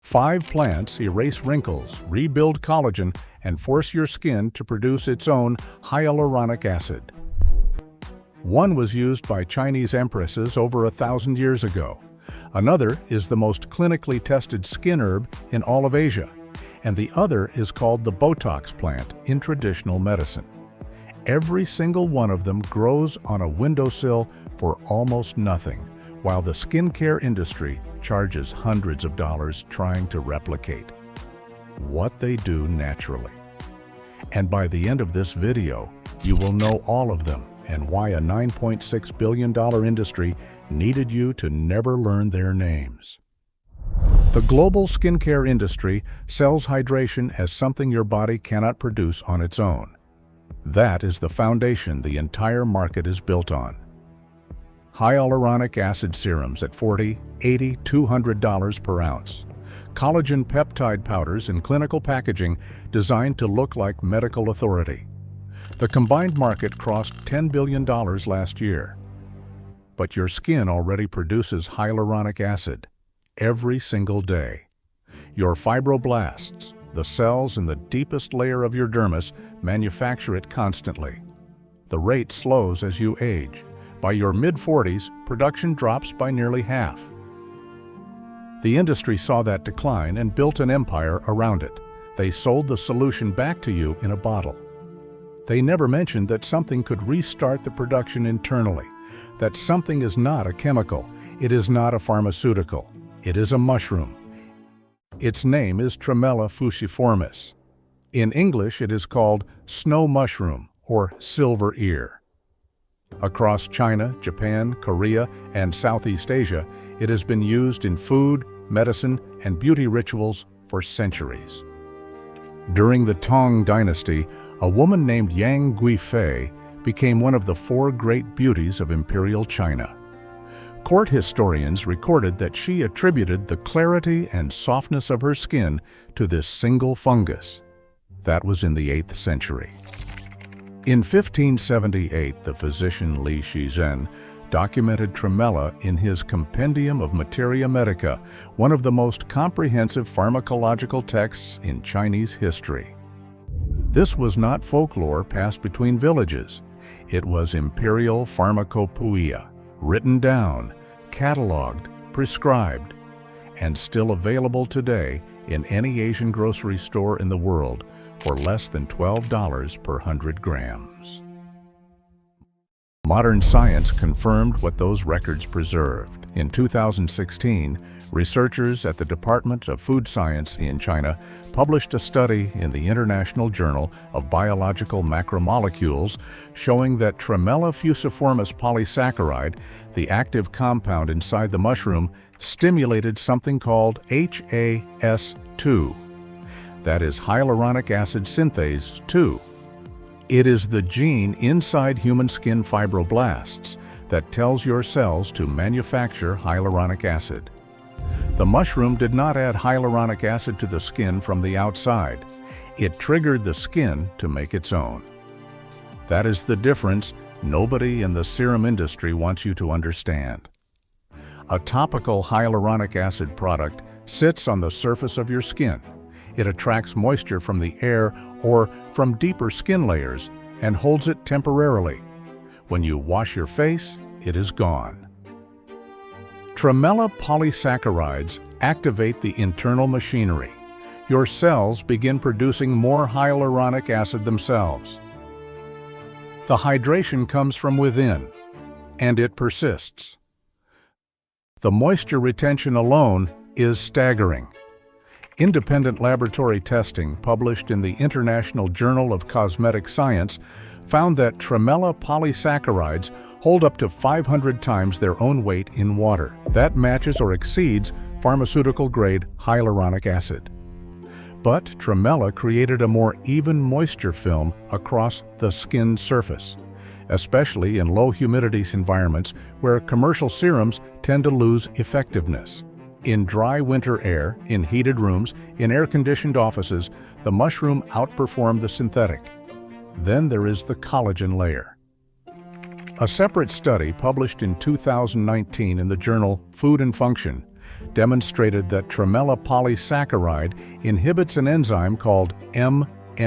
5 plants erase wrinkles, rebuild collagen, and force your skin to produce its own hyaluronic acid. One was used by Chinese empresses over 1,000 years ago. Another is the most clinically tested skin herb in all of Asia, and the other is called the Botox plant in traditional medicine. Every single one of them grows on a windowsill for almost nothing, while the skincare industry charges hundreds of dollars trying to replicate what they do naturally. And by the end of this video, you will know all of them and why a $9.6 billion industry needed you to never learn their names. The global skincare industry sells hydration as something your body cannot produce on its own. That is the foundation the entire market is built on. Hyaluronic acid serums at $40, $80, $200 per ounce. Collagen peptide powders in clinical packaging designed to look like medical authority. The combined market crossed $10 billion last year. But your skin already produces hyaluronic acid every single day. Your fibroblasts, the cells in the deepest layer of your dermis, manufacture it constantly. The rate slows as you age. By your mid-40s, production drops by nearly half. The industry saw that decline and built an empire around it. They sold the solution back to you in a bottle. They never mentioned that something could restart the production internally, that something is not a chemical, it is not a pharmaceutical, it is a mushroom. Its name is Tremella fusiformis. In English, it is called snow mushroom or silver ear. Across China, Japan, Korea, and Southeast Asia, it has been used in food, medicine, and beauty rituals for centuries. During the Tang Dynasty, a woman named Yang Guifei became one of the 4 great beauties of imperial China. Court historians recorded that she attributed the clarity and softness of her skin to this single fungus. That was in the 8th century. In 1578, the physician Li Shizhen documented tremella in his Compendium of Materia Medica, one of the most comprehensive pharmacological texts in Chinese history. This was not folklore passed between villages. It was imperial pharmacopoeia, written down, catalogued, prescribed, and still available today in any Asian grocery store in the world for less than $12 per 100 grams. Modern science confirmed what those records preserved. In 2016, researchers at the Department of Food Science in China published a study in the International Journal of Biological Macromolecules showing that Tremella fusiformis polysaccharide, the active compound inside the mushroom, stimulated something called HAS2. That is hyaluronic acid synthase 2. It is the gene inside human skin fibroblasts that tells your cells to manufacture hyaluronic acid. The mushroom did not add hyaluronic acid to the skin from the outside. It triggered the skin to make its own. That is the difference nobody in the serum industry wants you to understand. A topical hyaluronic acid product sits on the surface of your skin. It attracts moisture from the air or from deeper skin layers and holds it temporarily. When you wash your face, it is gone. Tremella polysaccharides activate the internal machinery. Your cells begin producing more hyaluronic acid themselves. The hydration comes from within, and it persists. The moisture retention alone is staggering. Independent laboratory testing published in the International Journal of Cosmetic Science found that Tremella polysaccharides hold up to 500 times their own weight in water. That matches or exceeds pharmaceutical-grade hyaluronic acid. But Tremella created a more even moisture film across the skin surface, especially in low humidity environments where commercial serums tend to lose effectiveness. In dry winter air, in heated rooms, in air-conditioned offices, the mushroom outperformed the synthetic. Then there is the collagen layer. A separate study published in 2019 in the journal Food and Function demonstrated that tremella polysaccharide inhibits an enzyme called MMP1.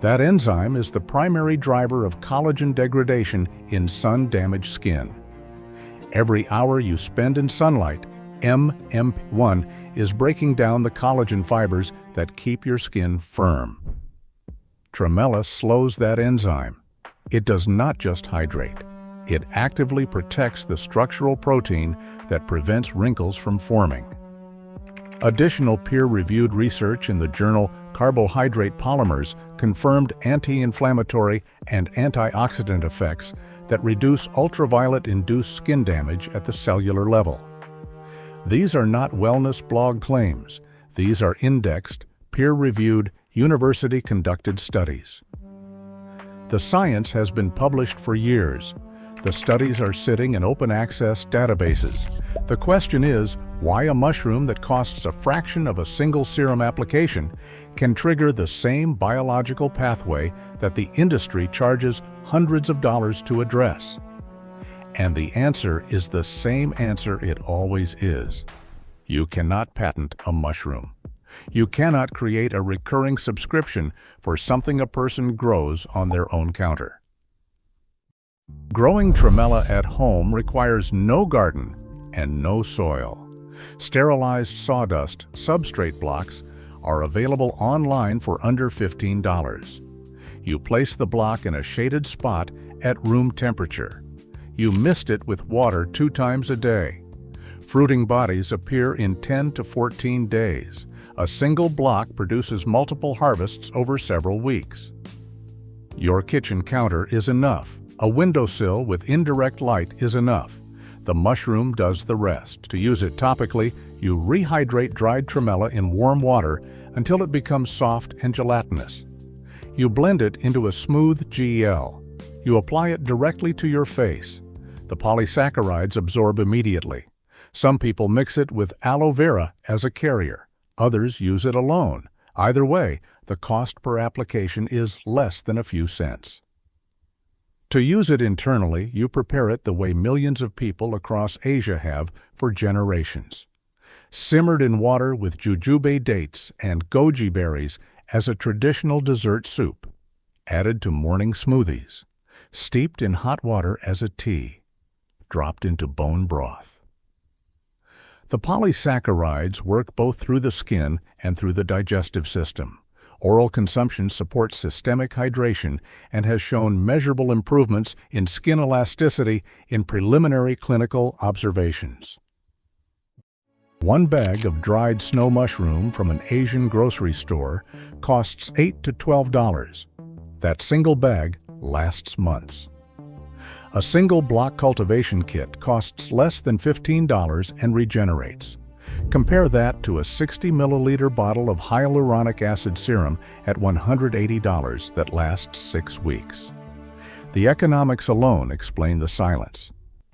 That enzyme is the primary driver of collagen degradation in sun-damaged skin. Every hour you spend in sunlight, MMP1 is breaking down the collagen fibers that keep your skin firm. Tremella slows that enzyme. It does not just hydrate. It actively protects the structural protein that prevents wrinkles from forming. Additional peer-reviewed research in the journal Carbohydrate Polymers confirmed anti-inflammatory and antioxidant effects that reduce ultraviolet-induced skin damage at the cellular level. These are not wellness blog claims. These are indexed, peer-reviewed, university-conducted studies. The science has been published for years. The studies are sitting in open-access databases. The question is, why a mushroom that costs a fraction of a single serum application can trigger the same biological pathway that the industry charges hundreds of dollars to address? And the answer is the same answer it always is. You cannot patent a mushroom. You cannot create a recurring subscription for something a person grows on their own counter. Growing tremella at home requires no garden and no soil. Sterilized sawdust substrate blocks are available online for under $15. You place the block in a shaded spot at room temperature. You mist it with water 2 times a day. Fruiting bodies appear in 10 to 14 days. A single block produces multiple harvests over several weeks. Your kitchen counter is enough. A windowsill with indirect light is enough. The mushroom does the rest. To use it topically, you rehydrate dried tremella in warm water until it becomes soft and gelatinous. You blend it into a smooth gel. You apply it directly to your face. The polysaccharides absorb immediately. Some people mix it with aloe vera as a carrier. Others use it alone. Either way, the cost per application is less than a few cents. To use it internally, you prepare it the way millions of people across Asia have for generations. Simmered in water with jujube dates and goji berries as a traditional dessert soup. Added to morning smoothies. Steeped in hot water as a tea. Dropped into bone broth. The polysaccharides work both through the skin and through the digestive system. Oral consumption supports systemic hydration and has shown measurable improvements in skin elasticity in preliminary clinical observations. 1 bag of dried snow mushroom from an Asian grocery store costs $8 to $12. That single bag lasts months. A single block cultivation kit costs less than $15 and regenerates. Compare that to a 60 milliliter bottle of hyaluronic acid serum at $180 that lasts 6 weeks. The economics alone explain the silence.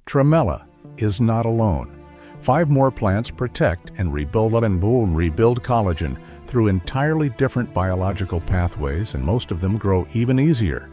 Tremella is not alone. 5 more plants protect and rebuild collagen through entirely different biological pathways, and most of them grow even easier.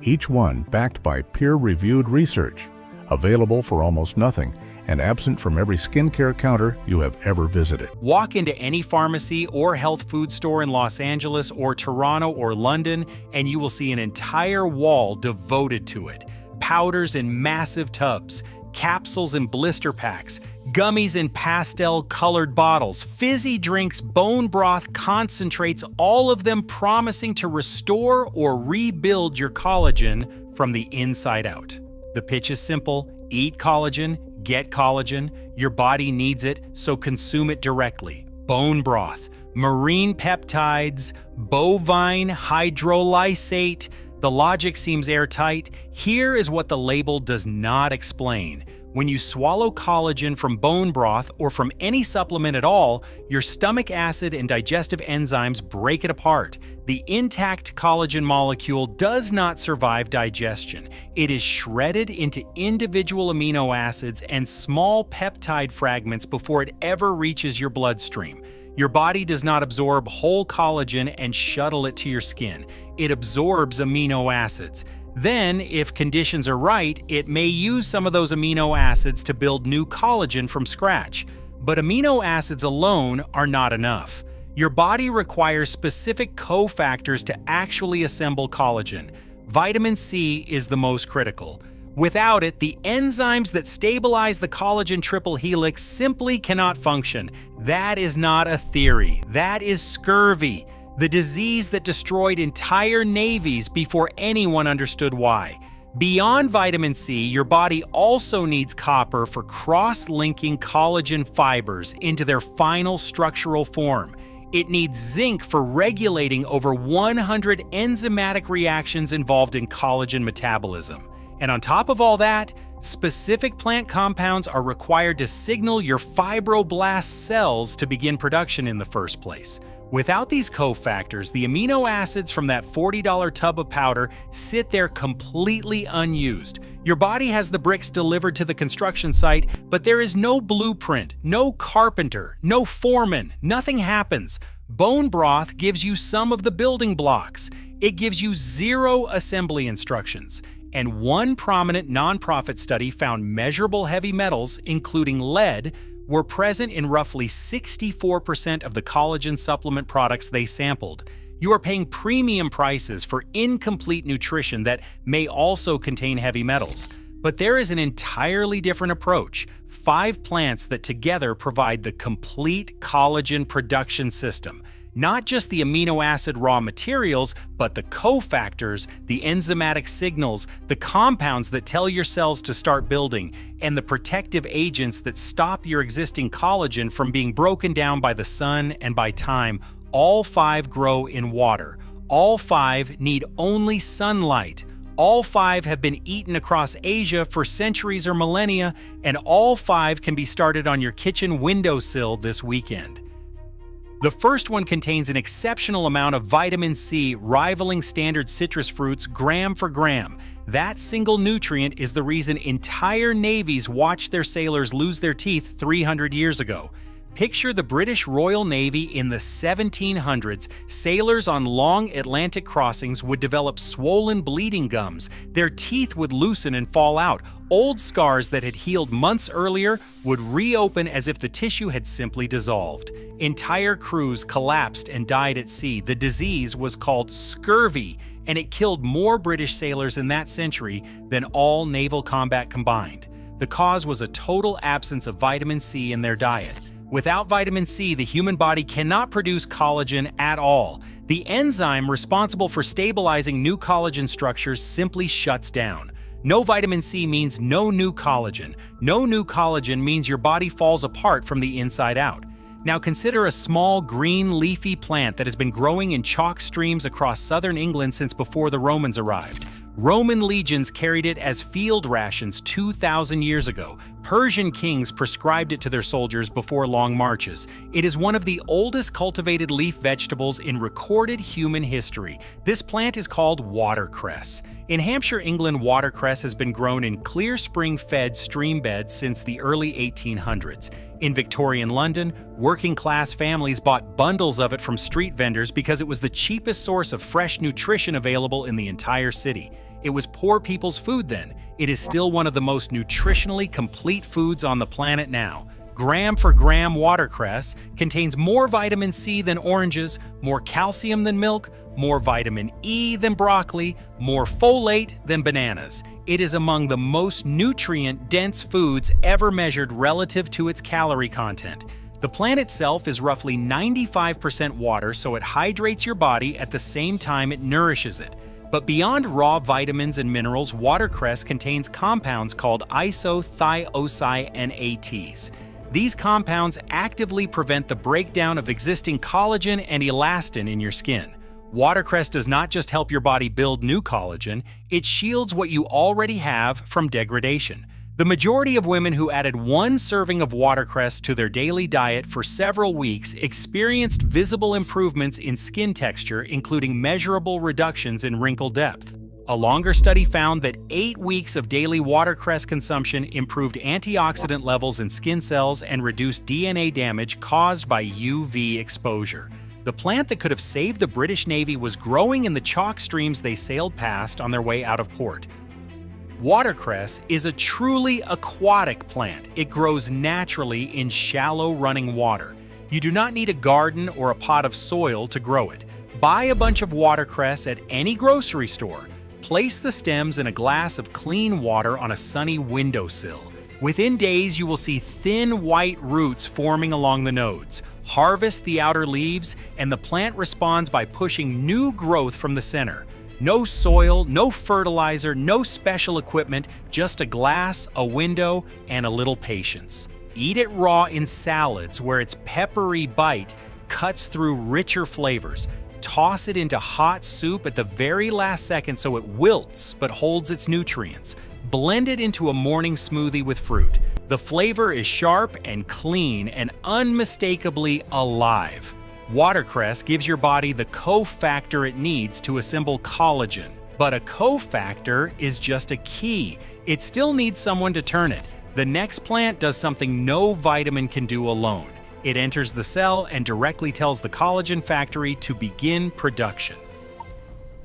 Each one backed by peer-reviewed research, available for almost nothing, and absent from every skincare counter you have ever visited. Walk into any pharmacy or health food store in Los Angeles or Toronto or London, and you will see an entire wall devoted to it. Powders in massive tubs, capsules in blister packs, gummies in pastel-colored bottles, fizzy drinks, bone broth, concentrates, all of them promising to restore or rebuild your collagen from the inside out. The pitch is simple: eat collagen, get collagen. Your body needs it, so consume it directly. Bone broth, marine peptides, bovine hydrolysate. The logic seems airtight. Here is what the label does not explain. When you swallow collagen from bone broth or from any supplement at all, your stomach acid and digestive enzymes break it apart. The intact collagen molecule does not survive digestion. It is shredded into individual amino acids and small peptide fragments before it ever reaches your bloodstream. Your body does not absorb whole collagen and shuttle it to your skin. It absorbs amino acids. Then, if conditions are right, it may use some of those amino acids to build new collagen from scratch. But amino acids alone are not enough. Your body requires specific cofactors to actually assemble collagen. Vitamin C is the most critical. Without it, the enzymes that stabilize the collagen triple helix simply cannot function. That is not a theory. That is scurvy, the disease that destroyed entire navies before anyone understood why. Beyond vitamin C, your body also needs copper for cross-linking collagen fibers into their final structural form. It needs zinc for regulating over 100 enzymatic reactions involved in collagen metabolism. And on top of all that, specific plant compounds are required to signal your fibroblast cells to begin production in the first place. Without these cofactors, the amino acids from that $40 tub of powder sit there completely unused. Your body has the bricks delivered to the construction site, but there is no blueprint, no carpenter, no foreman, nothing happens. Bone broth gives you some of the building blocks. It gives you zero assembly instructions. And one prominent nonprofit study found measurable heavy metals, including lead, were present in roughly 64% of the collagen supplement products they sampled. You are paying premium prices for incomplete nutrition that may also contain heavy metals. But there is an entirely different approach. 5 plants that together provide the complete collagen production system. Not just the amino acid raw materials, but the cofactors, the enzymatic signals, the compounds that tell your cells to start building, and the protective agents that stop your existing collagen from being broken down by the sun and by time. All 5 grow in water. All 5 need only sunlight. All 5 have been eaten across Asia for centuries or millennia, and all 5 can be started on your kitchen windowsill this weekend. The first one contains an exceptional amount of vitamin C, rivaling standard citrus fruits gram for gram. That single nutrient is the reason entire navies watched their sailors lose their teeth 300 years ago. Picture the British Royal Navy in the 1700s. Sailors on long Atlantic crossings would develop swollen bleeding gums. Their teeth would loosen and fall out. Old scars that had healed months earlier would reopen as if the tissue had simply dissolved. Entire crews collapsed and died at sea. The disease was called scurvy, and it killed more British sailors in that century than all naval combat combined. The cause was a total absence of vitamin C in their diet. Without vitamin C, the human body cannot produce collagen at all. The enzyme responsible for stabilizing new collagen structures simply shuts down. No vitamin C means no new collagen. No new collagen means your body falls apart from the inside out. Now consider a small green leafy plant that has been growing in chalk streams across southern England since before the Romans arrived. Roman legions carried it as field rations 2,000 years ago. Persian kings prescribed it to their soldiers before long marches. It is one of the oldest cultivated leaf vegetables in recorded human history. This plant is called watercress. In Hampshire, England, watercress has been grown in clear spring-fed stream beds since the early 1800s. In Victorian London, working-class families bought bundles of it from street vendors because it was the cheapest source of fresh nutrition available in the entire city. It was poor people's food then. It is still one of the most nutritionally complete foods on the planet now. Gram for gram watercress contains more vitamin C than oranges, more calcium than milk, more vitamin E than broccoli, more folate than bananas. It is among the most nutrient-dense foods ever measured relative to its calorie content. The plant itself is roughly 95% water, so it hydrates your body at the same time it nourishes it. But beyond raw vitamins and minerals, watercress contains compounds called isothiocyanats. These compounds actively prevent the breakdown of existing collagen and elastin in your skin. Watercress does not just help your body build new collagen, it shields what you already have from degradation. The majority of women who added 1 serving of watercress to their daily diet for several weeks experienced visible improvements in skin texture, including measurable reductions in wrinkle depth. A longer study found that 8 weeks of daily watercress consumption improved antioxidant levels in skin cells and reduced DNA damage caused by UV exposure. The The plant that could have saved the British Navy was growing in the chalk streams they sailed past on their way out of port. Watercress is a truly aquatic plant. It grows naturally in shallow running water. You do not need a garden or a pot of soil to grow it. Buy a bunch of watercress at any grocery store. Place the stems in a glass of clean water on a sunny windowsill. Within days, you will see thin white roots forming along the nodes. Harvest the outer leaves, and the plant responds by pushing new growth from the center. No soil, no fertilizer, no special equipment, just a glass, a window, and a little patience. Eat it raw in salads where its peppery bite cuts through richer flavors. Toss it into hot soup at the very last second so it wilts but holds its nutrients. Blend it into a morning smoothie with fruit. The flavor is sharp and clean and unmistakably alive. Watercress gives your body the cofactor it needs to assemble collagen. But a cofactor is just a key. It still needs someone to turn it. The next plant does something no vitamin can do alone. It enters the cell and directly tells the collagen factory to begin production.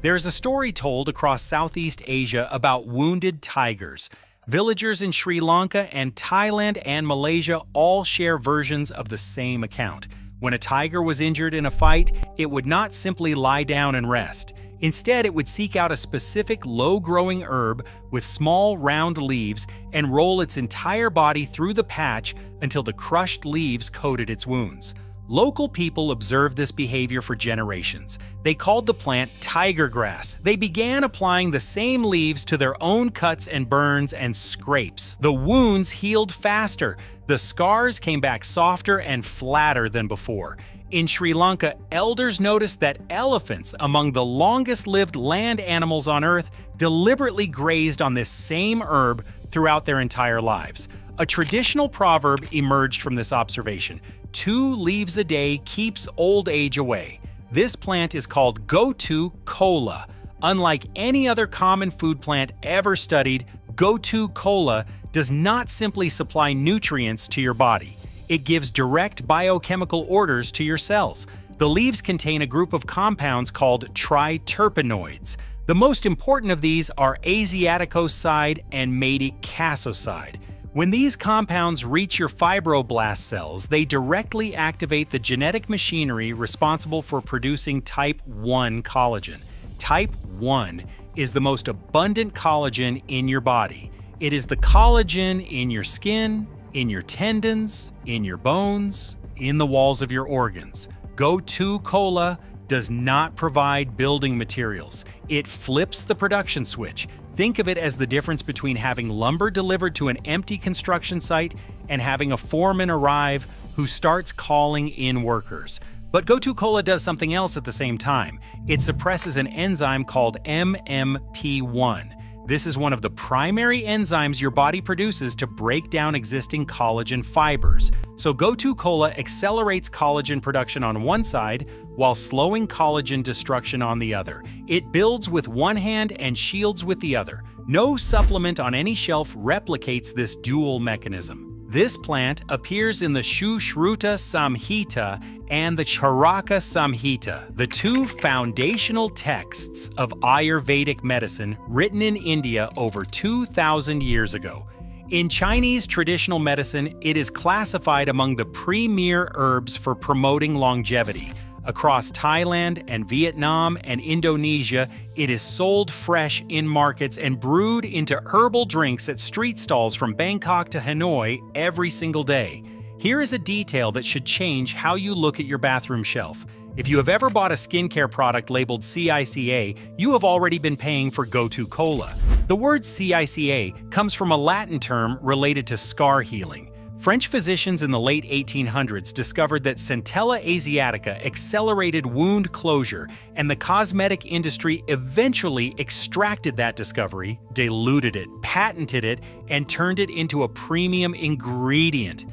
There is a story told across Southeast Asia about wounded tigers. Villagers in Sri Lanka and Thailand and Malaysia all share versions of the same account. When a tiger was injured in a fight, it would not simply lie down and rest. Instead, it would seek out a specific low-growing herb with small, round leaves and roll its entire body through the patch until the crushed leaves coated its wounds. Local people observed this behavior for generations. They called the plant tiger grass. They began applying the same leaves to their own cuts and burns and scrapes. The wounds healed faster. The scars came back softer and flatter than before. In Sri Lanka, elders noticed that elephants, among the longest-lived land animals on Earth, deliberately grazed on this same herb throughout their entire lives. A traditional proverb emerged from this observation: 2 leaves a day keeps old age away. This plant is called Gotu kola. Unlike any other common food plant ever studied, Gotu kola does not simply supply nutrients to your body. It gives direct biochemical orders to your cells. The leaves contain a group of compounds called triterpenoids. The most important of these are asiaticoside and madecassoside. When these compounds reach your fibroblast cells, they directly activate the genetic machinery responsible for producing type 1 collagen. Type 1 is the most abundant collagen in your body. It is the collagen in your skin, in your tendons, in your bones, in the walls of your organs. Gotu kola does not provide building materials. It flips the production switch. Think of it as the difference between having lumber delivered to an empty construction site and having a foreman arrive who starts calling in workers. But Gotu kola does something else at the same time. It suppresses an enzyme called MMP1. This is one of the primary enzymes your body produces to break down existing collagen fibers. So Gotu kola accelerates collagen production on one side while slowing collagen destruction on the other. It builds with one hand and shields with the other. No supplement on any shelf replicates this dual mechanism. This plant appears in the Sushruta Samhita and the Charaka Samhita, the 2 foundational texts of Ayurvedic medicine written in India over 2,000 years ago. In Chinese traditional medicine, it is classified among the premier herbs for promoting longevity. Across Thailand and Vietnam and Indonesia, it is sold fresh in markets and brewed into herbal drinks at street stalls from Bangkok to Hanoi every single day. Here is a detail that should change how you look at your bathroom shelf. If you have ever bought a skincare product labeled CICA, you have already been paying for Gotu kola. The word CICA comes from a Latin term related to scar healing. French physicians in the late 1800s discovered that Centella asiatica accelerated wound closure, and the cosmetic industry eventually extracted that discovery, diluted it, patented it, and turned it into a premium ingredient.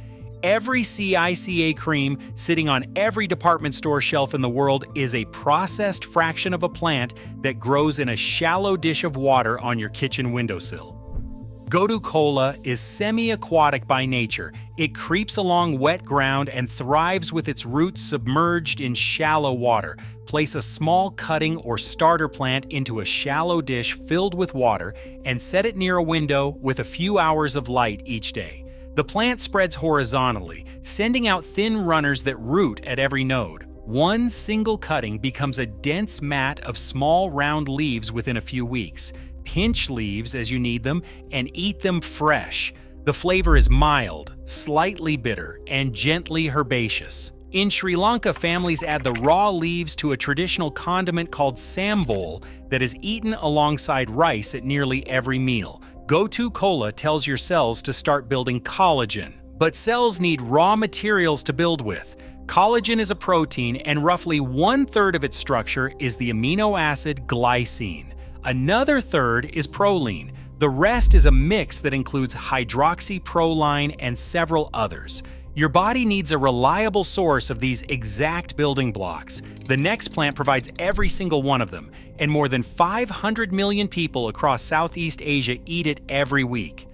Every CICA cream sitting on every department store shelf in the world is a processed fraction of a plant that grows in a shallow dish of water on your kitchen windowsill. Gotu-kola is semi-aquatic by nature. It creeps along wet ground and thrives with its roots submerged in shallow water. Place a small cutting or starter plant into a shallow dish filled with water and set it near a window with a few hours of light each day. The plant spreads horizontally, sending out thin runners that root at every node. One single cutting becomes a dense mat of small round leaves within a few weeks. Pinch leaves as you need them and eat them fresh. The flavor is mild, slightly bitter, and gently herbaceous. In Sri Lanka, families add the raw leaves to a traditional condiment called sambol that is eaten alongside rice at nearly every meal. Gotu-kola tells your cells to start building collagen, but cells need raw materials to build with. Collagen is a protein, and roughly 1/3 of its structure is the amino acid glycine. Another third is proline. The rest is a mix that includes hydroxyproline and several others. Your body needs a reliable source of these exact building blocks. The next plant provides every single one of them, and more than 500 million people across Southeast Asia eat it every week.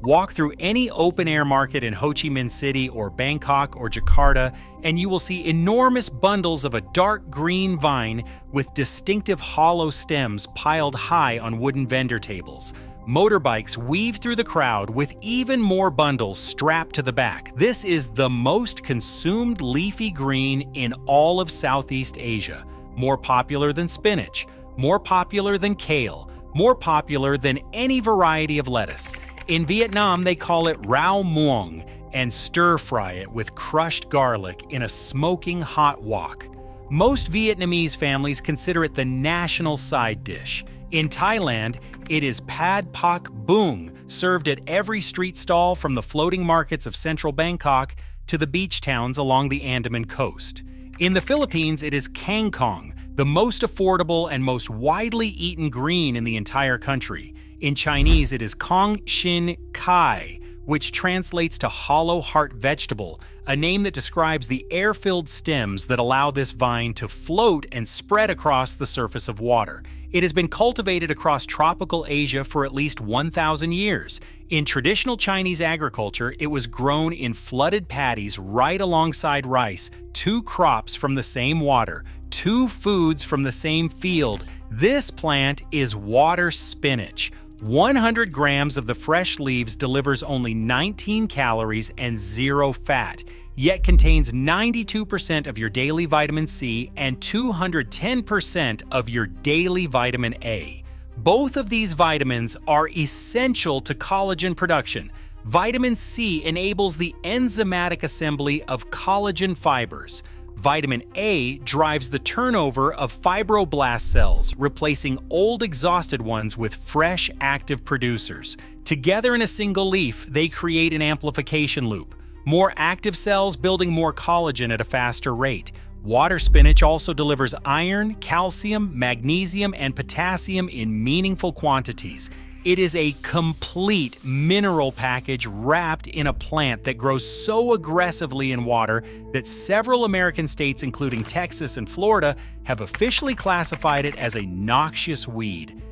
Walk through any open-air market in Ho Chi Minh City or Bangkok or Jakarta, and you will see enormous bundles of a dark green vine with distinctive hollow stems piled high on wooden vendor tables. Motorbikes weave through the crowd with even more bundles strapped to the back. This is the most consumed leafy green in all of Southeast Asia. More popular than spinach, more popular than kale, more popular than any variety of lettuce. In Vietnam, they call it rau muong and stir-fry it with crushed garlic in a smoking hot wok. Most Vietnamese families consider it the national side dish. In Thailand, it is pad pak boong, served at every street stall from the floating markets of central Bangkok to the beach towns along the Andaman coast. In the Philippines, it is kangkong, the most affordable and most widely eaten green in the entire country. In Chinese, it is kong shin kai, which translates to hollow heart vegetable, a name that describes the air-filled stems that allow this vine to float and spread across the surface of water. It has been cultivated across tropical Asia for at least 1,000 years. In traditional Chinese agriculture, it was grown in flooded paddies right alongside rice, 2 crops from the same water, 2 foods from the same field. This plant is water spinach. 100 grams of the fresh leaves delivers only 19 calories and 0 fat, yet contains 92% of your daily vitamin C and 210% of your daily vitamin A. Both of these vitamins are essential to collagen production. Vitamin C enables the enzymatic assembly of collagen fibers. Vitamin A drives the turnover of fibroblast cells, replacing old exhausted ones with fresh, active producers. Together in a single leaf, they create an amplification loop. More active cells building more collagen at a faster rate. Water spinach also delivers iron, calcium, magnesium, and potassium in meaningful quantities. It is a complete mineral package wrapped in a plant that grows so aggressively in water that several American states, including Texas and Florida, have officially classified it as a noxious weed.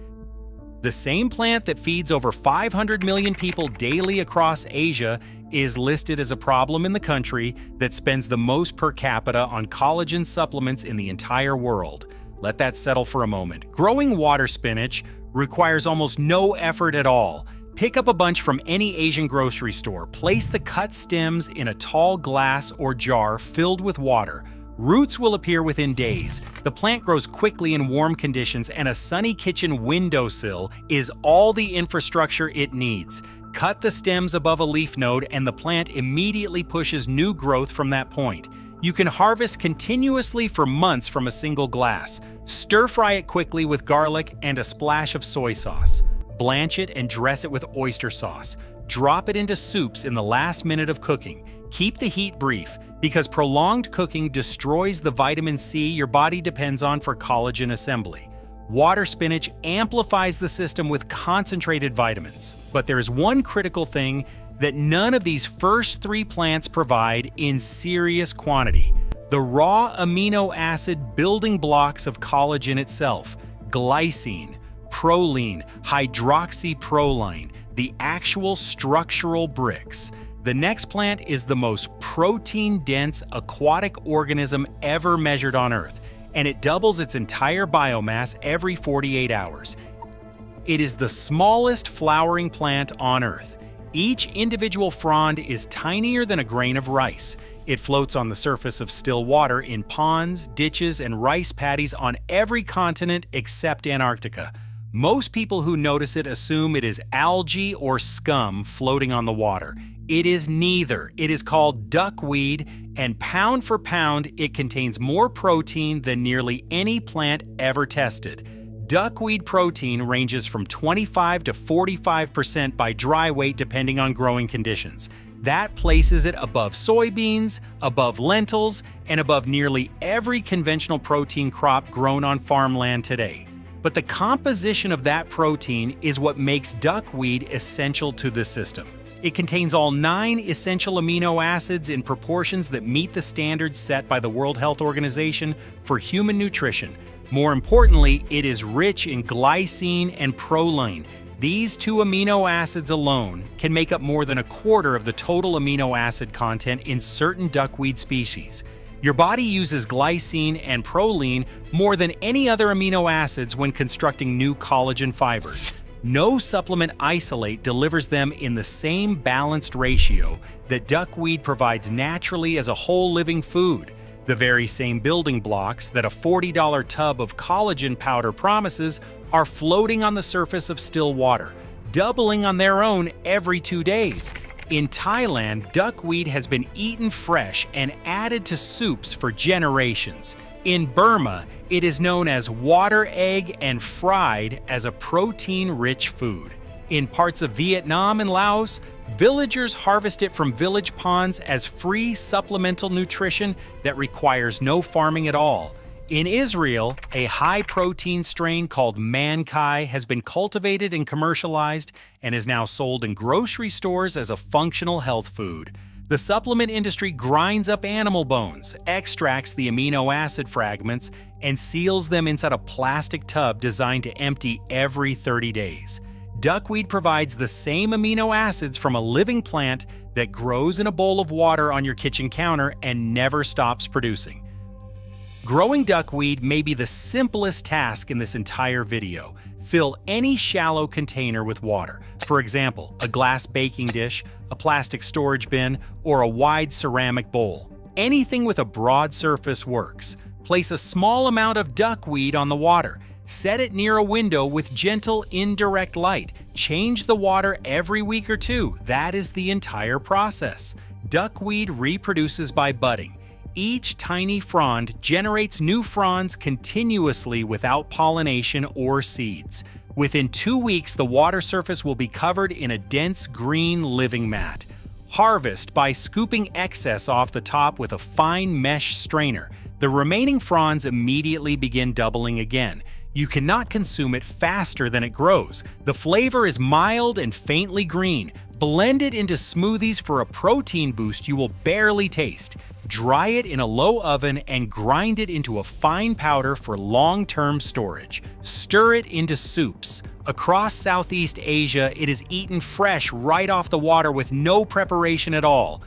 The same plant that feeds over 500 million people daily across Asia is listed as a problem in the country that spends the most per capita on collagen supplements in the entire world. Let that settle for a moment. Growing water spinach requires almost no effort at all. Pick up a bunch from any Asian grocery store. Place the cut stems in a tall glass or jar filled with water. Roots will appear within days. The plant grows quickly in warm conditions, and a sunny kitchen windowsill is all the infrastructure it needs. Cut the stems above a leaf node, and the plant immediately pushes new growth from that point. You can harvest continuously for months from a single glass. Stir-fry it quickly with garlic and a splash of soy sauce. Blanch it and dress it with oyster sauce. Drop it into soups in the last minute of cooking. Keep the heat brief, because prolonged cooking destroys the vitamin C your body depends on for collagen assembly. Water spinach amplifies the system with concentrated vitamins. But there is one critical thing that none of these first 3 plants provide in serious quantity: the raw amino acid building blocks of collagen itself, glycine, proline, hydroxyproline. the actual structural bricks. The next plant is the most protein-dense aquatic organism ever measured on Earth, and it doubles its entire biomass every 48 hours. It is the smallest flowering plant on Earth. Each individual frond is tinier than a grain of rice. It floats on the surface of still water in ponds, ditches, and rice paddies on every continent except Antarctica. Most people who notice it assume it is algae or scum floating on the water. It is neither. It is called duckweed, and pound for pound, it contains more protein than nearly any plant ever tested. Duckweed protein ranges from 25 to 45% by dry weight depending on growing conditions. That places it above soybeans, above lentils, and above nearly every conventional protein crop grown on farmland today. But the composition of that protein is what makes duckweed essential to the system. It contains all 9 essential amino acids in proportions that meet the standards set by the World Health Organization for human nutrition. More importantly, it is rich in glycine and proline. These 2 amino acids alone can make up more than a quarter of the total amino acid content in certain duckweed species. Your body uses glycine and proline more than any other amino acids when constructing new collagen fibers. No supplement isolate delivers them in the same balanced ratio that duckweed provides naturally as a whole living food. The very same building blocks that a $40 tub of collagen powder promises are floating on the surface of still water, doubling on their own every 2 days. In Thailand, duckweed has been eaten fresh and added to soups for generations. In Burma, it is known as water egg and fried as a protein-rich food. In parts of Vietnam and Laos, villagers harvest it from village ponds as free supplemental nutrition that requires no farming at all. In Israel, a high-protein strain called mankai has been cultivated and commercialized and is now sold in grocery stores as a functional health food. The supplement industry grinds up animal bones, extracts the amino acid fragments, and seals them inside a plastic tub designed to empty every 30 days. Duckweed provides the same amino acids from a living plant that grows in a bowl of water on your kitchen counter and never stops producing. Growing duckweed may be the simplest task in this entire video. Fill any shallow container with water. For example, a glass baking dish, a plastic storage bin, or a wide ceramic bowl. Anything with a broad surface works. Place a small amount of duckweed on the water. Set it near a window with gentle indirect light. Change the water every week or 2. That is the entire process. Duckweed reproduces by budding. Each tiny frond generates new fronds continuously without pollination or seeds. Within 2 weeks, the water surface will be covered in a dense green living mat. Harvest by scooping excess off the top with a fine mesh strainer. The remaining fronds immediately begin doubling again. You cannot consume it faster than it grows. The flavor is mild and faintly green. Blend it into smoothies for a protein boost you will barely taste. Dry it in a low oven and grind it into a fine powder for long-term storage. Stir it into soups. Across Southeast Asia, it is eaten fresh right off the water with no preparation at all.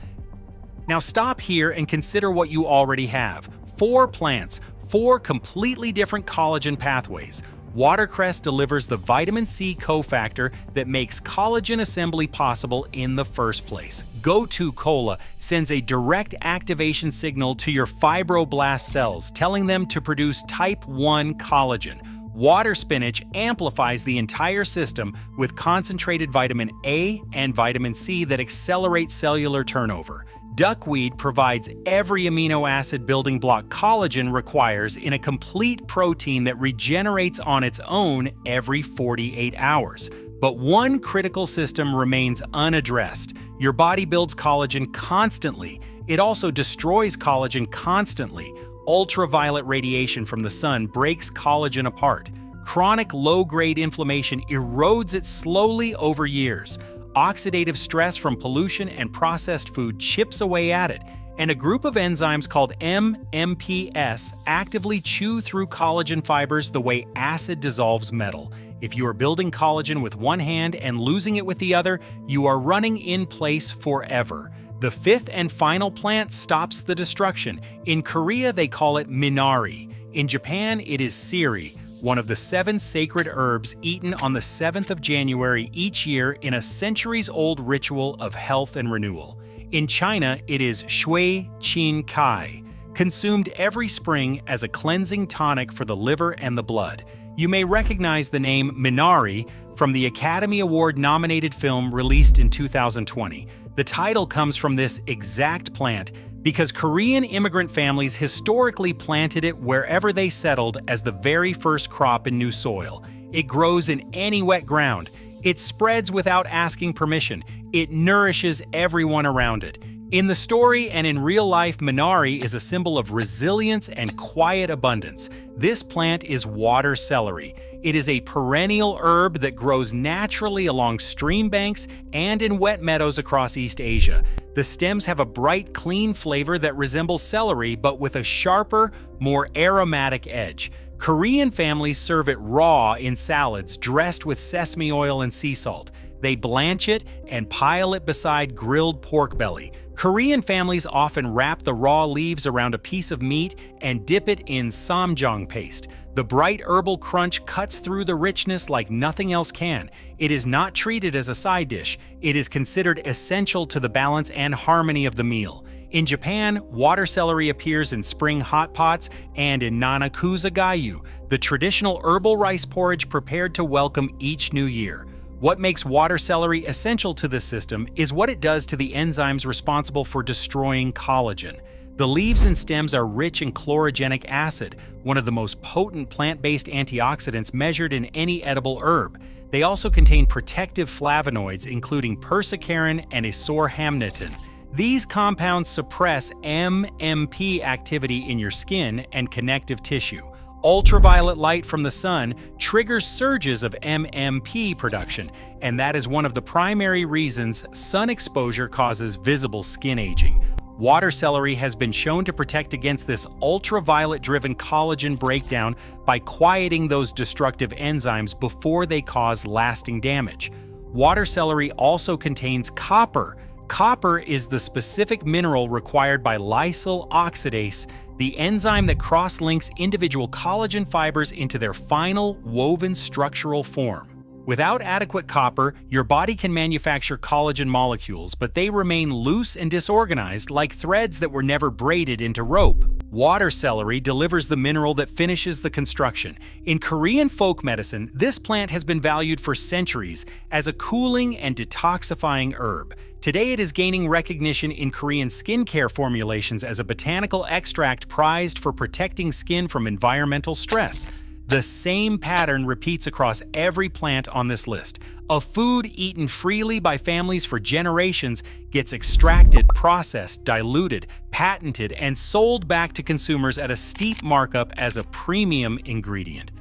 Now stop here and consider what you already have. 4 plants, 4 completely different collagen pathways. Watercress delivers the vitamin C cofactor that makes collagen assembly possible in the first place. Go-To Cola sends a direct activation signal to your fibroblast cells, telling them to produce type 1 collagen. Water spinach amplifies the entire system with concentrated vitamin A and vitamin C that accelerate cellular turnover. Duckweed provides every amino acid building block collagen requires in a complete protein that regenerates on its own every 48 hours. But one critical system remains unaddressed. Your body builds collagen constantly. It also destroys collagen constantly. Ultraviolet radiation from the sun breaks collagen apart. Chronic low-grade inflammation erodes it slowly over years. Oxidative stress from pollution and processed food chips away at it, and a group of enzymes called MMPs actively chew through collagen fibers the way acid dissolves metal. If you are building collagen with one hand and losing it with the other, you are running in place forever. The fifth and final plant stops the destruction. In Korea, they call it minari. In Japan, it is siri, one of the 7 sacred herbs eaten on the 7th of January each year in a centuries-old ritual of health and renewal. In China, it is shui qin kai, consumed every spring as a cleansing tonic for the liver and the blood. You may recognize the name Minari from the Academy Award-nominated film released in 2020. The title comes from this exact plant because Korean immigrant families historically planted it wherever they settled as the very first crop in new soil. It grows in any wet ground. It spreads without asking permission. It nourishes everyone around it. In the story and in real life, Minari is a symbol of resilience and quiet abundance. This plant is water celery. It is a perennial herb that grows naturally along stream banks and in wet meadows across East Asia. The stems have a bright, clean flavor that resembles celery, but with a sharper, more aromatic edge. Korean families serve it raw in salads dressed with sesame oil and sea salt. They blanch it and pile it beside grilled pork belly. Korean families often wrap the raw leaves around a piece of meat and dip it in samjang paste. The bright herbal crunch cuts through the richness like nothing else can. It is not treated as a side dish. It is considered essential to the balance and harmony of the meal. In Japan, water celery appears in spring hot pots and in nanakusa gayu, the traditional herbal rice porridge prepared to welcome each new year. What makes water celery essential to this system is what it does to the enzymes responsible for destroying collagen. The leaves and stems are rich in chlorogenic acid, one of the most potent plant-based antioxidants measured in any edible herb. They also contain protective flavonoids including persicarin and isorhamnitin. These compounds suppress MMP activity in your skin and connective tissue. Ultraviolet light from the sun triggers surges of MMP production, and that is one of the primary reasons sun exposure causes visible skin aging. Water celery has been shown to protect against this ultraviolet-driven collagen breakdown by quieting those destructive enzymes before they cause lasting damage. Water celery also contains copper. Copper is the specific mineral required by lysyl oxidase, the enzyme that cross-links individual collagen fibers into their final woven structural form. Without adequate copper, your body can manufacture collagen molecules, but they remain loose and disorganized like threads that were never braided into rope. Water celery delivers the mineral that finishes the construction. In Korean folk medicine, this plant has been valued for centuries as a cooling and detoxifying herb. Today it is gaining recognition in Korean skincare formulations as a botanical extract prized for protecting skin from environmental stress. The same pattern repeats across every plant on this list. A food eaten freely by families for generations gets extracted, processed, diluted, patented, and sold back to consumers at a steep markup as a premium ingredient.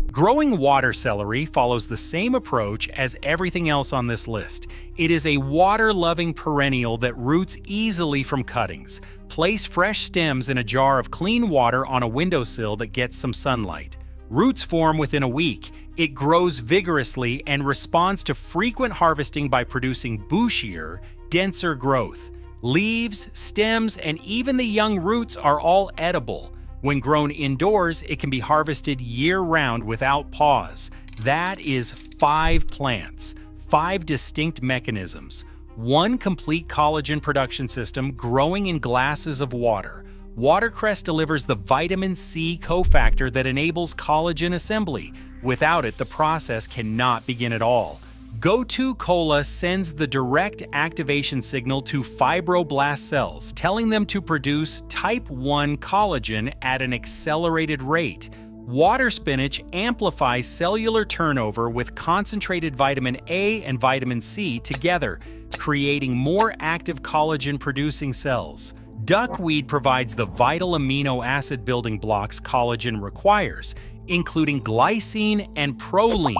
Growing water celery follows the same approach as everything else on this list. It is a water-loving perennial that roots easily from cuttings. Place fresh stems in a jar of clean water on a windowsill that gets some sunlight. Roots form within a week. It grows vigorously and responds to frequent harvesting by producing bushier, denser growth. Leaves, stems, and even the young roots are all edible. When grown indoors, it can be harvested year-round without pause. That is 5 plants, 5 distinct mechanisms, 1 complete collagen production system growing in glasses of water. Watercress delivers the vitamin C cofactor that enables collagen assembly. Without it, the process cannot begin at all. Gotu Kola sends the direct activation signal to fibroblast cells, telling them to produce type 1 collagen at an accelerated rate. Water spinach amplifies cellular turnover with concentrated vitamin A and vitamin C together, creating more active collagen-producing cells. Duckweed provides the vital amino acid building blocks collagen requires, including glycine and proline,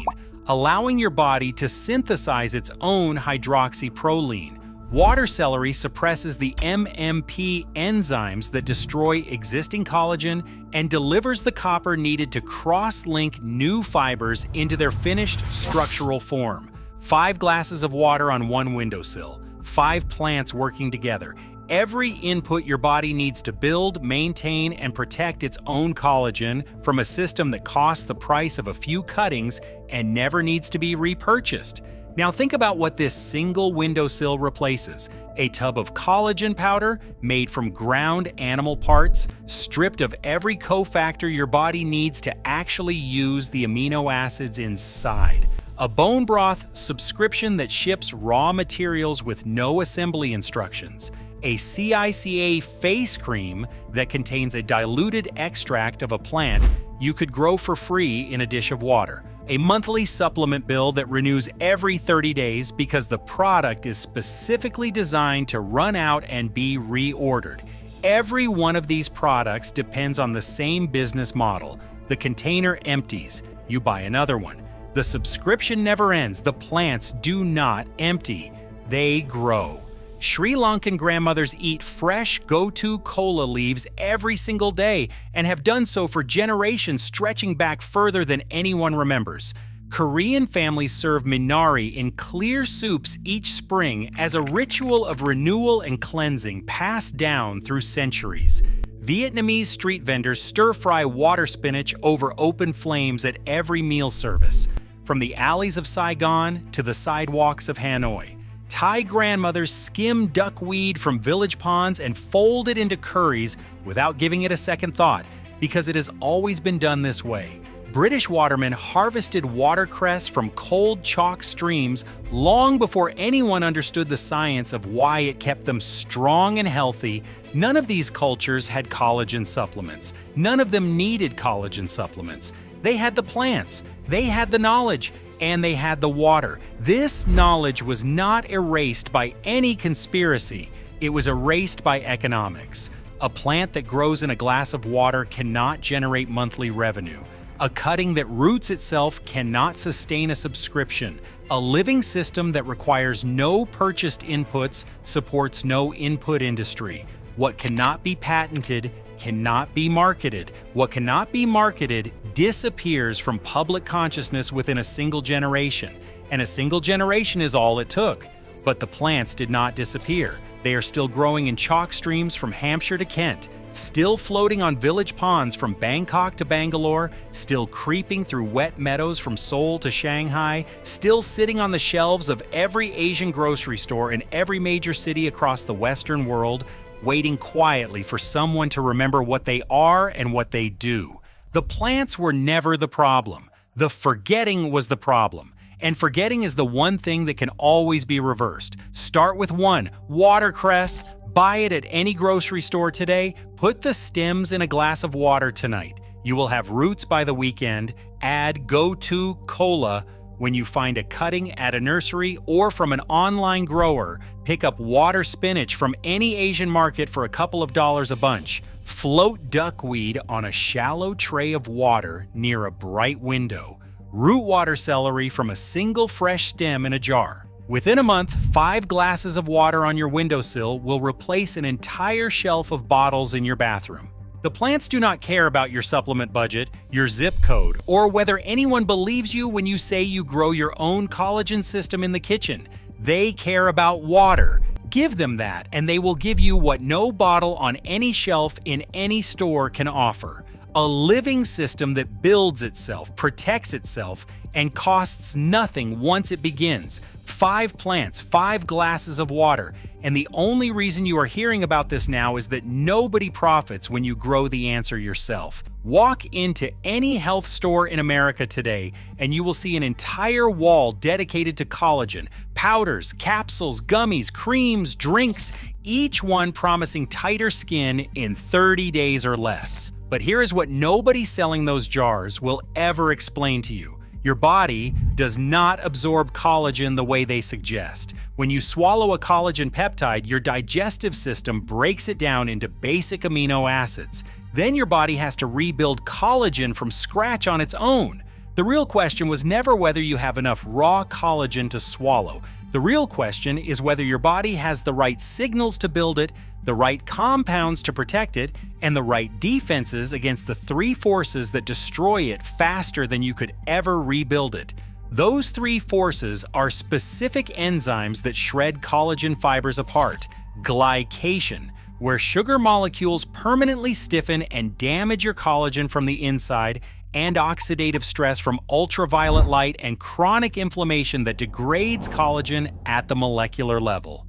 allowing your body to synthesize its own hydroxyproline. Water celery suppresses the MMP enzymes that destroy existing collagen and delivers the copper needed to cross-link new fibers into their finished structural form. 5 glasses of water on 1 windowsill. 5 plants working together. Every input your body needs to build, maintain, and protect its own collagen from a system that costs the price of a few cuttings and never needs to be repurchased. Now think about what this single windowsill replaces. A tub of collagen powder made from ground animal parts, stripped of every cofactor your body needs to actually use the amino acids inside. A bone broth subscription that ships raw materials with no assembly instructions. A CICA face cream that contains a diluted extract of a plant you could grow for free in a dish of water. A monthly supplement bill that renews every 30 days because the product is specifically designed to run out and be reordered. Every one of these products depends on the same business model. The container empties, you buy another one. The subscription never ends. The plants do not empty. They grow. Sri Lankan grandmothers eat fresh Gotu kola leaves every single day and have done so for generations, stretching back further than anyone remembers. Korean families serve minari in clear soups each spring as a ritual of renewal and cleansing passed down through centuries. Vietnamese street vendors stir-fry water spinach over open flames at every meal service. From the alleys of Saigon to the sidewalks of Hanoi, Thai grandmothers skim duckweed from village ponds and fold it into curries without giving it a second thought, because it has always been done this way. British watermen harvested watercress from cold chalk streams long before anyone understood the science of why it kept them strong and healthy. None of these cultures had collagen supplements. None of them needed collagen supplements. They had the plants, they had the knowledge, and they had the water. This knowledge was not erased by any conspiracy. It was erased by economics. A plant that grows in a glass of water cannot generate monthly revenue. A cutting that roots itself cannot sustain a subscription. A living system that requires no purchased inputs supports no input industry. What cannot be patented cannot be marketed. What cannot be marketed disappears from public consciousness within a single generation. And a single generation is all it took. But the plants did not disappear. They are still growing in chalk streams from Hampshire to Kent, still floating on village ponds from Bangkok to Bangalore, still creeping through wet meadows from Seoul to Shanghai, still sitting on the shelves of every Asian grocery store in every major city across the Western world, waiting quietly for someone to remember what they are and what they do. The plants were never the problem. The forgetting was the problem. And forgetting is the one thing that can always be reversed. Start with 1, watercress. Buy it at any grocery store today. Put the stems in a glass of water tonight. You will have roots by the weekend. Add Gotu kola when you find a cutting at a nursery or from an online grower. Pick up water spinach from any Asian market for a couple of dollars a bunch. Float duckweed on a shallow tray of water near a bright window. Root water celery from a single fresh stem in a jar. Within a month, 5 glasses of water on your windowsill will replace an entire shelf of bottles in your bathroom. The plants do not care about your supplement budget, your zip code, or whether anyone believes you when you say you grow your own collagen system in the kitchen. They care about water. Give them that, and they will give you what no bottle on any shelf in any store can offer. A living system that builds itself, protects itself, and costs nothing once it begins. 5 plants, 5 glasses of water. And the only reason you are hearing about this now is that nobody profits when you grow the answer yourself. Walk into any health store in America today, and you will see an entire wall dedicated to collagen, powders, capsules, gummies, creams, drinks, each one promising tighter skin in 30 days or less. But here is what nobody selling those jars will ever explain to you. Your body does not absorb collagen the way they suggest. When you swallow a collagen peptide, your digestive system breaks it down into basic amino acids. Then your body has to rebuild collagen from scratch on its own. The real question was never whether you have enough raw collagen to swallow, The real question is whether your body has the right signals to build it, the right compounds to protect it, and the right defenses against the three forces that destroy it faster than you could ever rebuild it. Those three forces are specific enzymes that shred collagen fibers apart, glycation, where sugar molecules permanently stiffen and damage your collagen from the inside, and oxidative stress from ultraviolet light and chronic inflammation that degrades collagen at the molecular level.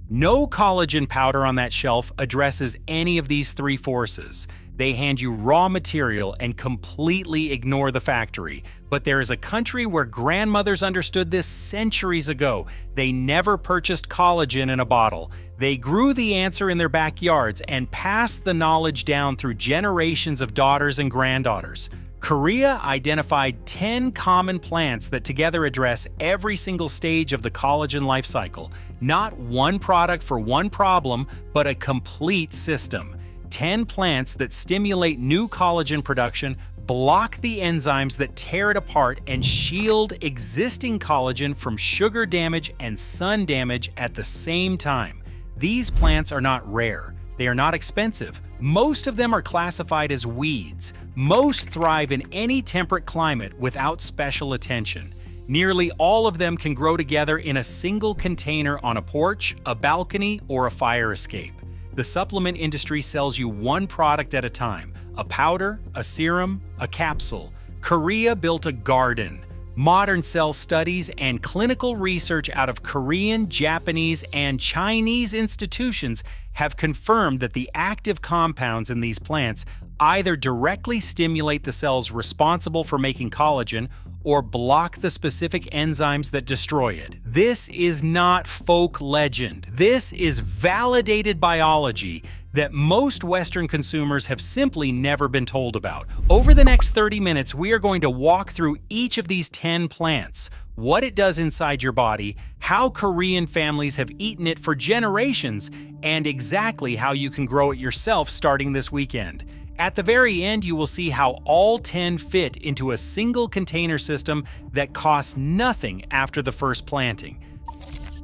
No collagen powder on that shelf addresses any of these three forces. They hand you raw material and completely ignore the factory. But there is a country where grandmothers understood this centuries ago. They never purchased collagen in a bottle. They grew the answer in their backyards and passed the knowledge down through generations of daughters and granddaughters. Korea identified 10 common plants that together address every single stage of the collagen life cycle. Not one product for one problem, but a complete system. 10 plants that stimulate new collagen production, block the enzymes that tear it apart, and shield existing collagen from sugar damage and sun damage at the same time. These plants are not rare. They are not expensive. Most of them are classified as weeds. Most thrive in any temperate climate without special attention. Nearly all of them can grow together in a single container on a porch, a balcony, or a fire escape. The supplement industry sells you one product at a time: a powder, a serum, a capsule. Korea built a garden. Modern cell studies and clinical research out of Korean, Japanese, and Chinese institutions have confirmed that the active compounds in these plants either directly stimulate the cells responsible for making collagen or block the specific enzymes that destroy it. This is not folk legend. This is validated biology that most Western consumers have simply never been told about. Over the next 30 minutes, we are going to walk through each of these 10 plants, what it does inside your body, how Korean families have eaten it for generations, and exactly how you can grow it yourself starting this weekend. At the very end, you will see how all 10 fit into a single container system that costs nothing after the first planting.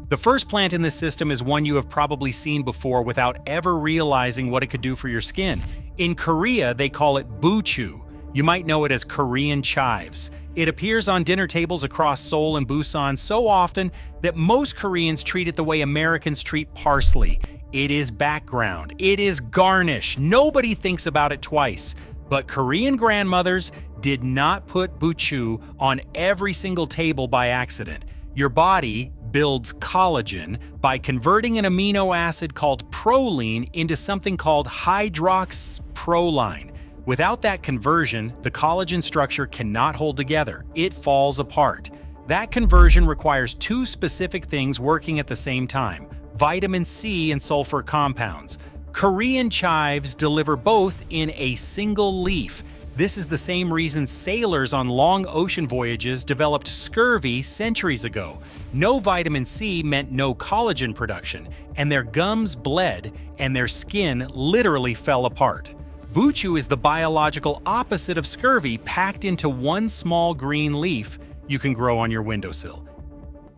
The first plant in this system is one you have probably seen before without ever realizing what it could do for your skin. In Korea, they call it buchu. You might know it as Korean chives. It appears on dinner tables across Seoul and Busan so often that most Koreans treat it the way Americans treat parsley. It is background. It is garnish. Nobody thinks about it twice. But Korean grandmothers did not put buchu on every single table by accident. Your body builds collagen by converting an amino acid called proline into something called hydroxyproline. Without that conversion, the collagen structure cannot hold together. It falls apart. That conversion requires two specific things working at the same time: vitamin C and sulfur compounds. Korean chives deliver both in a single leaf. This is the same reason sailors on long ocean voyages developed scurvy centuries ago. No vitamin C meant no collagen production, and their gums bled and their skin literally fell apart. Buchu is the biological opposite of scurvy, packed into one small green leaf you can grow on your windowsill.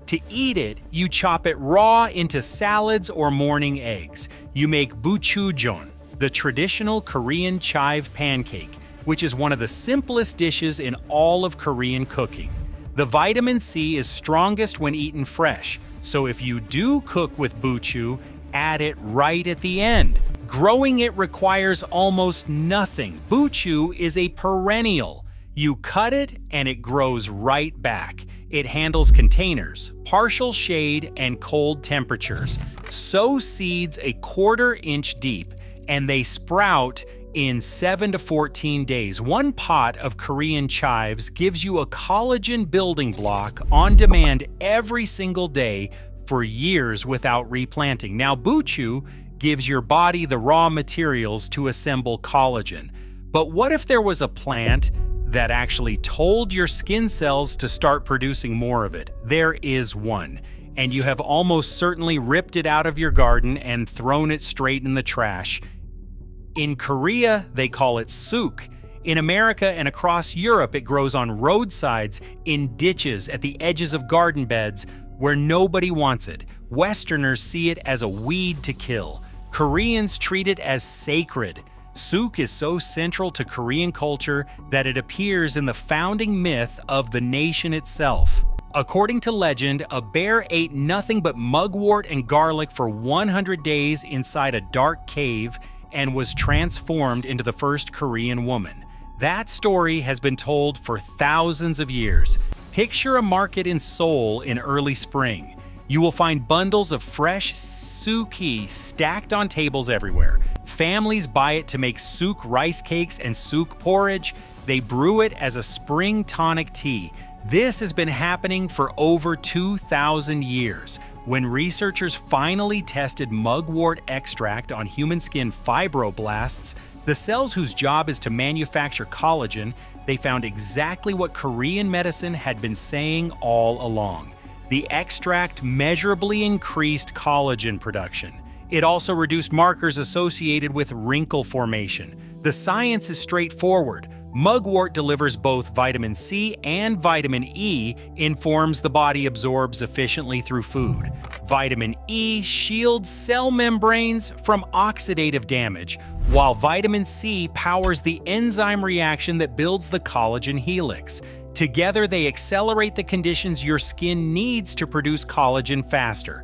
To eat it, you chop it raw into salads or morning eggs. You make buchujeon, the traditional Korean chive pancake, which is one of the simplest dishes in all of Korean cooking. The vitamin C is strongest when eaten fresh, so if you do cook with buchu, add it right at the end. Growing it requires almost nothing. Buchu is a perennial. You cut it and it grows right back. It handles containers, partial shade, and cold temperatures. Sow seeds a 1/4 inch deep, and they sprout in 7 to 14 days. One pot of Korean chives gives you a collagen building block on demand every single day for years without replanting. Now, buchu gives your body the raw materials to assemble collagen. But what if there was a plant that actually told your skin cells to start producing more of it? There is one, and you have almost certainly ripped it out of your garden and thrown it straight in the trash. In Korea, they call it suk. In America and across Europe, it grows on roadsides, in ditches, at the edges of garden beds, where nobody wants it. Westerners see it as a weed to kill. Koreans treat it as sacred. Suk is so central to Korean culture that it appears in the founding myth of the nation itself. According to legend, a bear ate nothing but mugwort and garlic for 100 days inside a dark cave and was transformed into the first Korean woman. That story has been told for thousands of years. Picture a market in Seoul in early spring. You will find bundles of fresh suki stacked on tables everywhere. Families buy it to make suk rice cakes and suk porridge. They brew it as a spring tonic tea. This has been happening for over 2,000 years. When researchers finally tested mugwort extract on human skin fibroblasts, the cells whose job is to manufacture collagen, they found exactly what Korean medicine had been saying all along. The extract measurably increased collagen production. It also reduced markers associated with wrinkle formation. The science is straightforward. Mugwort delivers both vitamin C and vitamin E in forms the body absorbs efficiently through food. Vitamin E shields cell membranes from oxidative damage, while vitamin C powers the enzyme reaction that builds the collagen helix. Together, they accelerate the conditions your skin needs to produce collagen faster.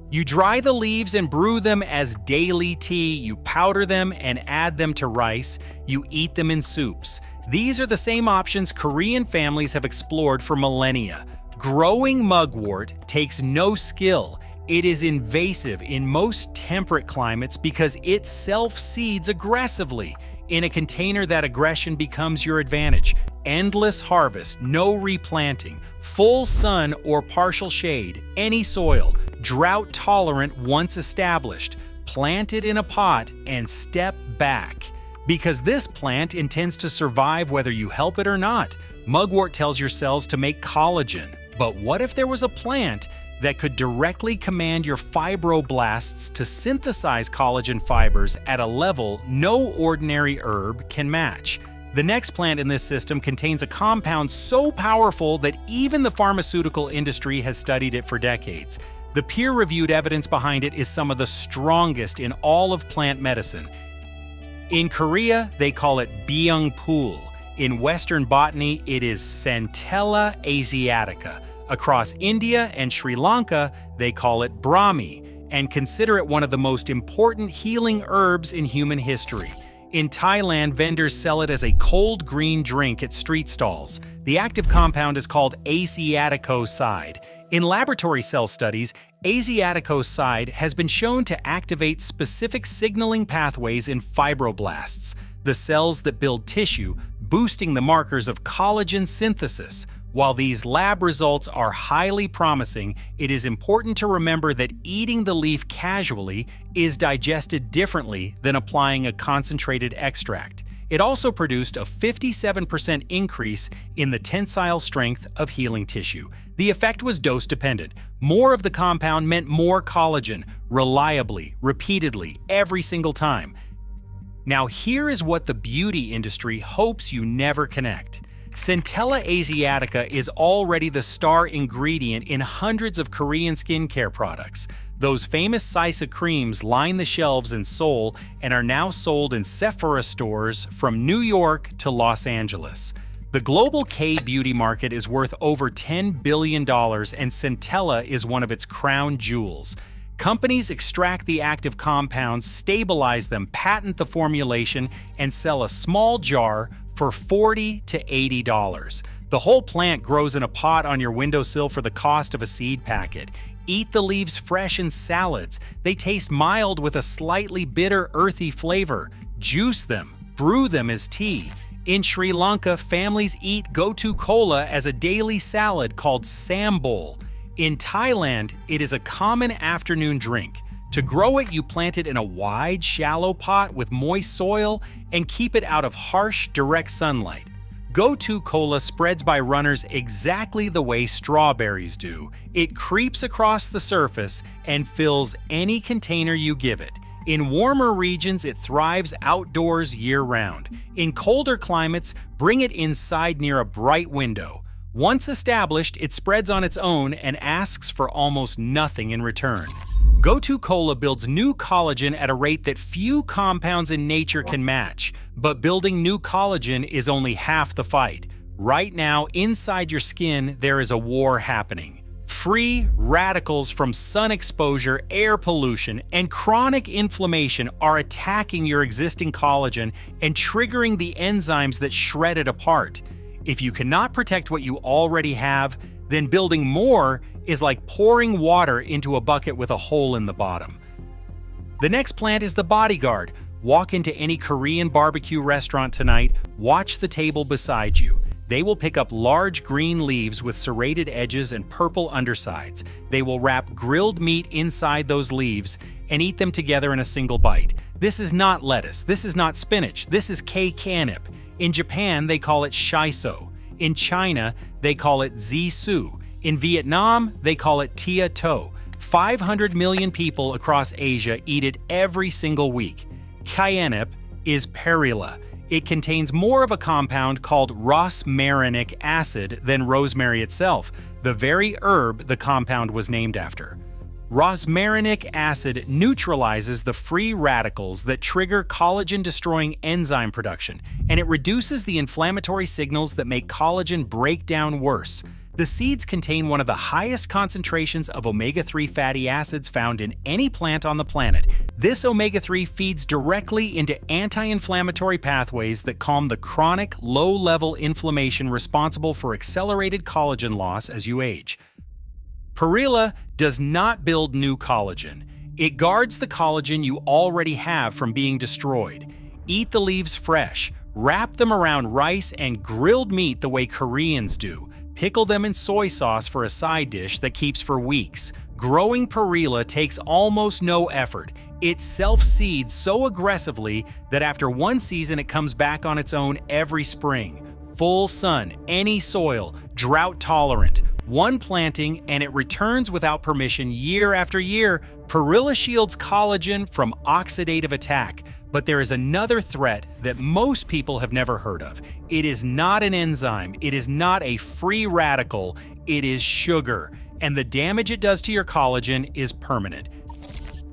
You dry the leaves and brew them as daily tea. You powder them and add them to rice. You eat them in soups. These are the same options Korean families have explored for millennia. Growing mugwort takes no skill. It is invasive in most temperate climates because it self-seeds aggressively. In a container, that aggression becomes your advantage. Endless harvest, no replanting, full sun or partial shade, any soil, drought tolerant once established. Plant it in a pot and step back. Because this plant intends to survive whether you help it or not. Mugwort tells your cells to make collagen. But what if there was a plant that could directly command your fibroblasts to synthesize collagen fibers at a level no ordinary herb can match? The next plant in this system contains a compound so powerful that even the pharmaceutical industry has studied it for decades. The peer-reviewed evidence behind it is some of the strongest in all of plant medicine. In Korea, they call it byungpul. In Western botany, it is Centella asiatica. Across India and Sri Lanka, they call it Brahmi, and consider it one of the most important healing herbs in human history. In Thailand, vendors sell it as a cold green drink at street stalls. The active compound is called asiaticoside. In laboratory cell studies, asiaticoside has been shown to activate specific signaling pathways in fibroblasts, the cells that build tissue, boosting the markers of collagen synthesis. While these lab results are highly promising, it is important to remember that eating the leaf casually is digested differently than applying a concentrated extract. It also produced a 57% increase in the tensile strength of healing tissue. The effect was dose-dependent. More of the compound meant more collagen, reliably, repeatedly, every single time. Now here is what the beauty industry hopes you never connect. Centella asiatica is already the star ingredient in hundreds of Korean skincare products. Those famous Sisa creams line the shelves in Seoul and are now sold in Sephora stores from New York to Los Angeles. The global K-beauty market is worth over $10 billion, and Centella is one of its crown jewels. Companies extract the active compounds, stabilize them, patent the formulation, and sell a small jar for $40 to $80. The whole plant grows in a pot on your windowsill for the cost of a seed packet. Eat the leaves fresh in salads. They taste mild with a slightly bitter, earthy flavor. Juice them, brew them as tea. In Sri Lanka, families eat gotu kola as a daily salad called sambol. In Thailand, it is a common afternoon drink. To grow it, you plant it in a wide, shallow pot with moist soil and keep it out of harsh, direct sunlight. Gotu kola spreads by runners exactly the way strawberries do. It creeps across the surface and fills any container you give it. In warmer regions, it thrives outdoors year-round. In colder climates, bring it inside near a bright window. Once established, it spreads on its own and asks for almost nothing in return. Gotu Kola builds new collagen at a rate that few compounds in nature can match, but building new collagen is only half the fight. Right now, inside your skin, there is a war happening. Free radicals from sun exposure, air pollution, and chronic inflammation are attacking your existing collagen and triggering the enzymes that shred it apart. If you cannot protect what you already have, then building more is like pouring water into a bucket with a hole in the bottom. The next plant is the bodyguard. Walk into any Korean barbecue restaurant tonight, watch the table beside you. They will pick up large green leaves with serrated edges and purple undersides. They will wrap grilled meat inside those leaves and eat them together in a single bite. This is not lettuce. This is not spinach. This is K-canip. In Japan, they call it shiso. In China, they call it zisu. In Vietnam, they call it tia to. 500 million people across Asia eat it every single week. Cyanip is perilla. It contains more of a compound called rosmarinic acid than rosemary itself, the very herb the compound was named after. Rosmarinic acid neutralizes the free radicals that trigger collagen-destroying enzyme production, and it reduces the inflammatory signals that make collagen break down worse. The seeds contain one of the highest concentrations of omega-3 fatty acids found in any plant on the planet. This omega-3 feeds directly into anti-inflammatory pathways that calm the chronic, low-level inflammation responsible for accelerated collagen loss as you age. Perilla does not build new collagen. It guards the collagen you already have from being destroyed. Eat the leaves fresh. Wrap them around rice and grilled meat the way Koreans do. Pickle them in soy sauce for a side dish that keeps for weeks. Growing perilla takes almost no effort. It self-seeds so aggressively that after one season it comes back on its own every spring. Full sun, any soil, drought tolerant. One planting and it returns without permission year after year. Perilla shields collagen from oxidative attack. But there is another threat that most people have never heard of. It is not an enzyme, it is not a free radical, it is sugar. And the damage it does to your collagen is permanent.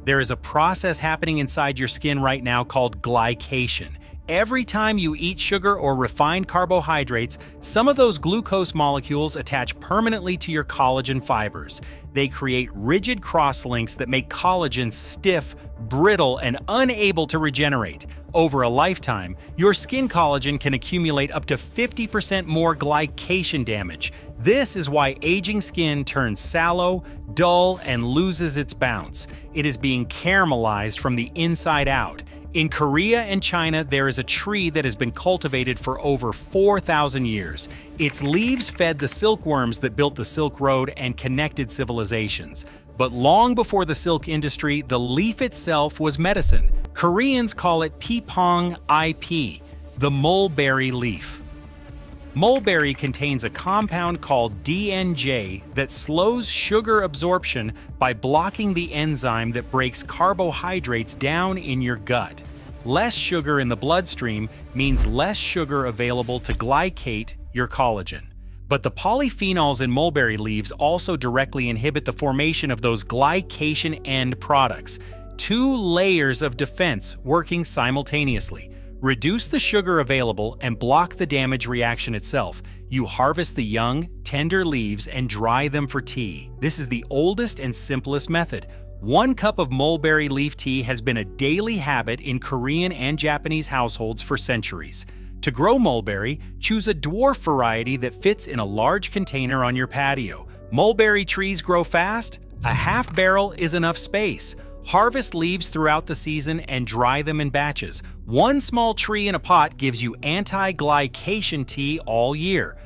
There is a process happening inside your skin right now called glycation. Every time you eat sugar or refined carbohydrates, some of those glucose molecules attach permanently to your collagen fibers. They create rigid crosslinks that make collagen stiff, brittle, and unable to regenerate. Over a lifetime, your skin collagen can accumulate up to 50% more glycation damage. This is why aging skin turns sallow, dull, and loses its bounce. It is being caramelized from the inside out. In Korea and China, there is a tree that has been cultivated for over 4,000 years. Its leaves fed the silkworms that built the Silk Road and connected civilizations. But long before the silk industry, the leaf itself was medicine. Koreans call it pipong ip, the mulberry leaf. Mulberry contains a compound called DNJ that slows sugar absorption by blocking the enzyme that breaks carbohydrates down in your gut. Less sugar in the bloodstream means less sugar available to glycate your collagen. But the polyphenols in mulberry leaves also directly inhibit the formation of those glycation end products. Two layers of defense working simultaneously. Reduce the sugar available and block the damage reaction itself. You harvest the young, tender leaves and dry them for tea. This is the oldest and simplest method. 1 cup of mulberry leaf tea has been a daily habit in Korean and Japanese households for centuries. To grow mulberry, choose a dwarf variety that fits in a large container on your patio. Mulberry trees grow fast? A half barrel is enough space. Harvest leaves throughout the season and dry them in batches. 1 small tree in a pot gives you anti-glycation tea all year.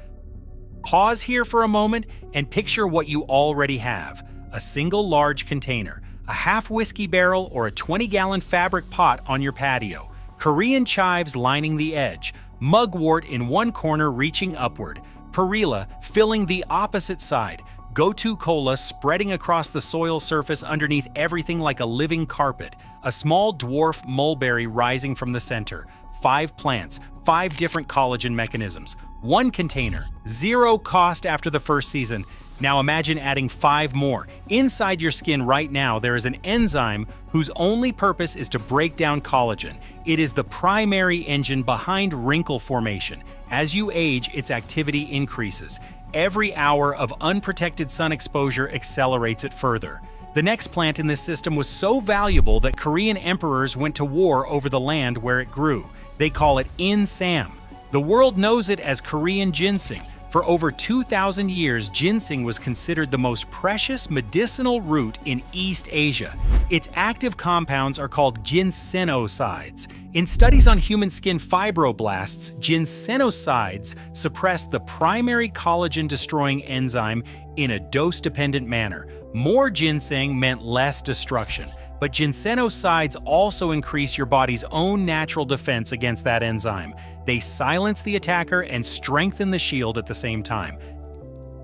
Pause here for a moment and picture what you already have. A single large container, a half whiskey barrel, or a 20-gallon fabric pot on your patio. Korean chives lining the edge, mugwort in one corner reaching upward, perilla filling the opposite side, Gotu Kola spreading across the soil surface underneath everything like a living carpet, a small dwarf mulberry rising from the center, 5 plants, 5 different collagen mechanisms. 1 container, 0 cost after the first season. Now imagine adding 5 more. Inside your skin right now, there is an enzyme whose only purpose is to break down collagen. It is the primary engine behind wrinkle formation. As you age, its activity increases. Every hour of unprotected sun exposure accelerates it further. The next plant in this system was so valuable that Korean emperors went to war over the land where it grew. They call it Insam. The world knows it as Korean ginseng. For over 2,000 years, ginseng was considered the most precious medicinal root in East Asia. Its active compounds are called ginsenosides. In studies on human skin fibroblasts, ginsenosides suppress the primary collagen-destroying enzyme in a dose-dependent manner. More ginseng meant less destruction, but ginsenosides also increase your body's own natural defense against that enzyme. They silence the attacker and strengthen the shield at the same time.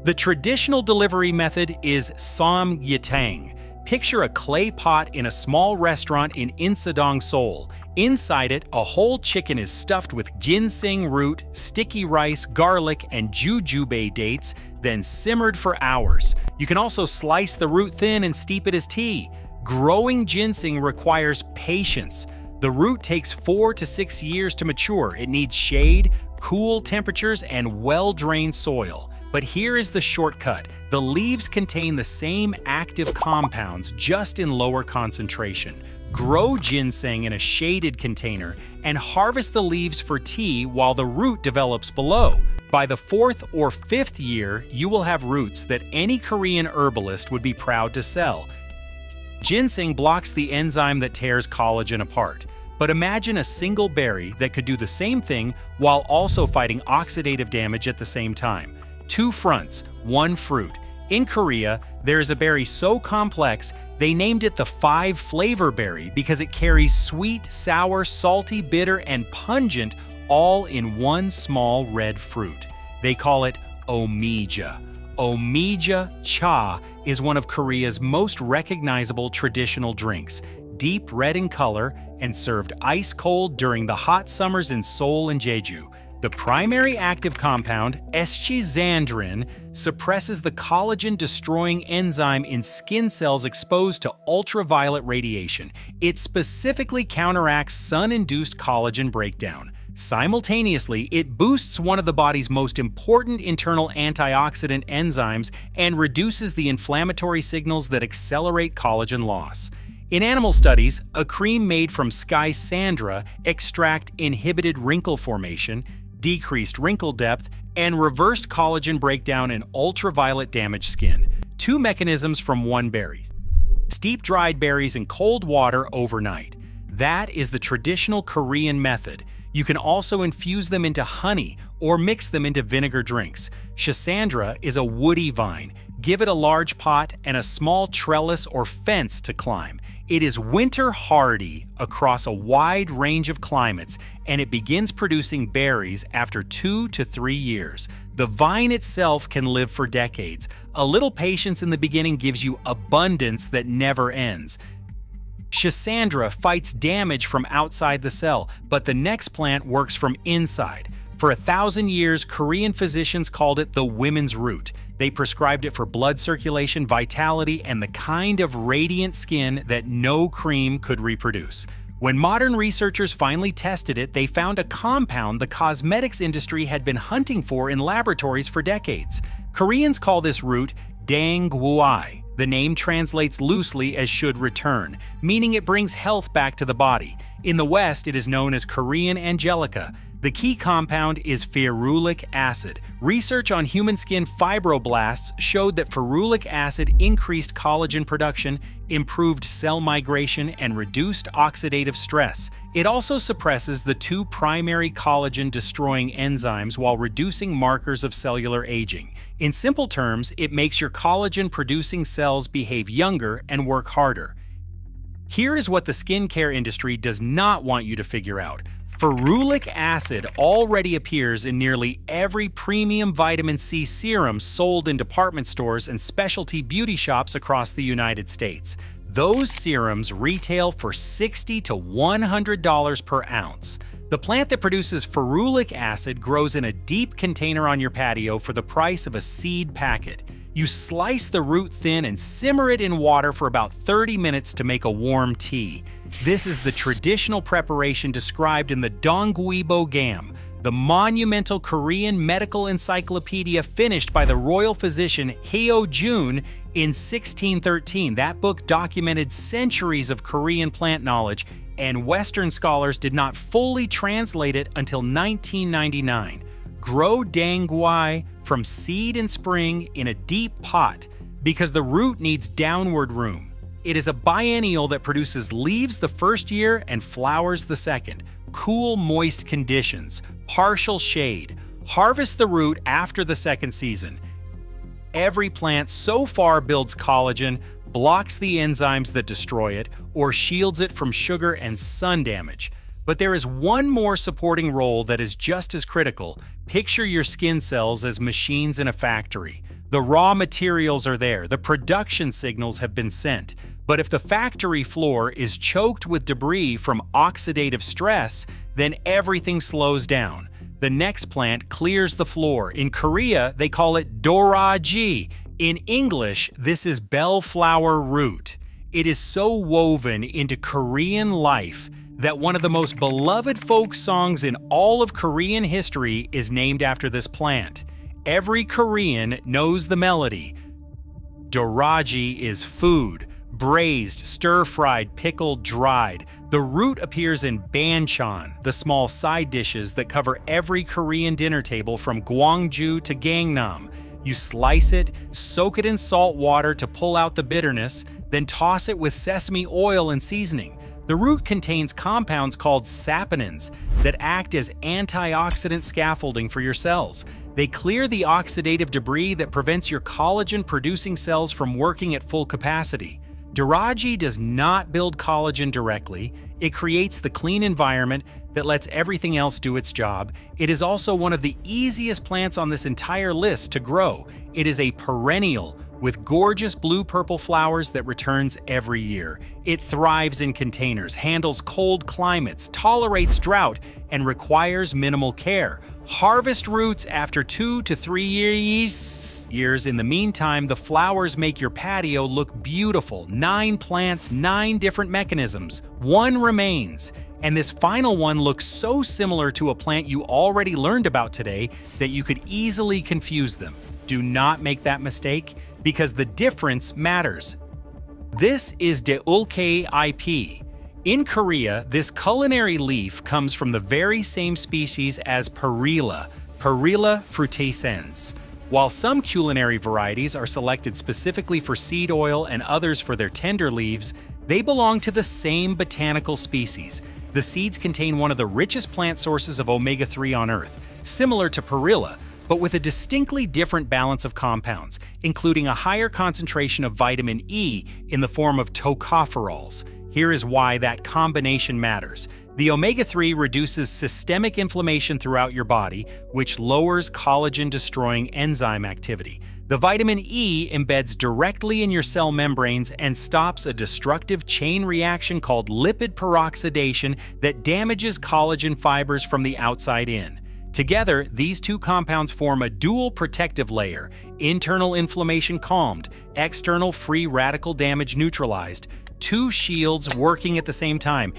The traditional delivery method is samgyetang. Picture a clay pot in a small restaurant in Insadong, Seoul. Inside it, a whole chicken is stuffed with ginseng root, sticky rice, garlic, and jujube dates, then simmered for hours. You can also slice the root thin and steep it as tea. Growing ginseng requires patience. The root takes 4 to 6 years to mature. It needs shade, cool temperatures, and well-drained soil. But here is the shortcut. The leaves contain the same active compounds, just in lower concentration. Grow ginseng in a shaded container and harvest the leaves for tea while the root develops below. By the 4th or 5th year, you will have roots that any Korean herbalist would be proud to sell. Ginseng blocks the enzyme that tears collagen apart. But imagine a single berry that could do the same thing while also fighting oxidative damage at the same time. 2 fronts, 1 fruit. In Korea, there is a berry so complex, they named it the 5-flavor berry because it carries sweet, sour, salty, bitter, and pungent all in one small red fruit. They call it omija. Omija cha is one of Korea's most recognizable traditional drinks, deep red in color and served ice-cold during the hot summers in Seoul and Jeju. The primary active compound, eschizandrin, suppresses the collagen-destroying enzyme in skin cells exposed to ultraviolet radiation. It specifically counteracts sun-induced collagen breakdown. Simultaneously, it boosts one of the body's most important internal antioxidant enzymes and reduces the inflammatory signals that accelerate collagen loss. In animal studies, a cream made from Scysandra extract inhibited wrinkle formation, decreased wrinkle depth, and reversed collagen breakdown in ultraviolet damaged skin. 2 mechanisms from 1 berry. Steep dried berries in cold water overnight. That is the traditional Korean method. You can also infuse them into honey or mix them into vinegar drinks. Scysandra is a woody vine. Give it a large pot and a small trellis or fence to climb. It is winter hardy across a wide range of climates, and it begins producing berries after 2 to 3 years. The vine itself can live for decades. A little patience in the beginning gives you abundance that never ends. Scysandra fights damage from outside the cell, but the next plant works from inside. For 1,000 years, Korean physicians called it the women's root. They prescribed it for blood circulation, vitality, and the kind of radiant skin that no cream could reproduce. When modern researchers finally tested it, they found a compound the cosmetics industry had been hunting for in laboratories for decades. Koreans call this root dangguai. The name translates loosely as should return, meaning it brings health back to the body. In the West, it is known as Korean angelica. The key compound is ferulic acid. Research on human skin fibroblasts showed that ferulic acid increased collagen production, improved cell migration, and reduced oxidative stress. It also suppresses the 2 primary collagen-destroying enzymes while reducing markers of cellular aging. In simple terms, it makes your collagen-producing cells behave younger and work harder. Here is what the skincare industry does not want you to figure out. Ferulic acid already appears in nearly every premium vitamin C serum sold in department stores and specialty beauty shops across the United States. Those serums retail for $60 to $100 per ounce. The plant that produces ferulic acid grows in a deep container on your patio for the price of a seed packet. You slice the root thin and simmer it in water for about 30 minutes to make a warm tea. This is the traditional preparation described in the Dongguibo Gam, the monumental Korean medical encyclopedia finished by the royal physician Hyo-jun in 1613. That book documented centuries of Korean plant knowledge, and Western scholars did not fully translate it until 1999. Grow dangguai from seed in spring in a deep pot because the root needs downward room. It is a biennial that produces leaves the first year and flowers the second. Cool, moist conditions, partial shade. Harvest the root after the second season. Every plant so far builds collagen, blocks the enzymes that destroy it, or shields it from sugar and sun damage. But there is one more supporting role that is just as critical. Picture your skin cells as machines in a factory. The raw materials are there, the production signals have been sent. But if the factory floor is choked with debris from oxidative stress, then everything slows down. The next plant clears the floor. In Korea, they call it doraji. In English, this is bellflower root. It is so woven into Korean life that one of the most beloved folk songs in all of Korean history is named after this plant. Every Korean knows the melody. Doraji is food, braised, stir-fried, pickled, dried. The root appears in banchan, the small side dishes that cover every Korean dinner table from Gwangju to Gangnam. You slice it, soak it in salt water to pull out the bitterness, then toss it with sesame oil and seasoning. The root contains compounds called saponins that act as antioxidant scaffolding for your cells. They clear the oxidative debris that prevents your collagen-producing cells from working at full capacity. Doraji does not build collagen directly. It creates the clean environment that lets everything else do its job. It is also one of the easiest plants on this entire list to grow. It is a perennial with gorgeous blue-purple flowers that returns every year. It thrives in containers, handles cold climates, tolerates drought, and requires minimal care. Harvest roots after 2 to 3 years. In the meantime, the flowers make your patio look beautiful. 9 plants, 9 different mechanisms. One remains. And this final one looks so similar to a plant you already learned about today that you could easily confuse them. Do not make that mistake, because the difference matters. This is Deulke IP. In Korea, this culinary leaf comes from the very same species as Perilla, Perilla frutescens. While some culinary varieties are selected specifically for seed oil and others for their tender leaves, they belong to the same botanical species. The seeds contain one of the richest plant sources of omega-3 on Earth, similar to Perilla, but with a distinctly different balance of compounds, including a higher concentration of vitamin E in the form of tocopherols. Here is why that combination matters. The omega-3 reduces systemic inflammation throughout your body, which lowers collagen-destroying enzyme activity. The vitamin E embeds directly in your cell membranes and stops a destructive chain reaction called lipid peroxidation that damages collagen fibers from the outside in. Together, these two compounds form a dual protective layer, internal inflammation calmed, external free radical damage neutralized, 2 shields working at the same time.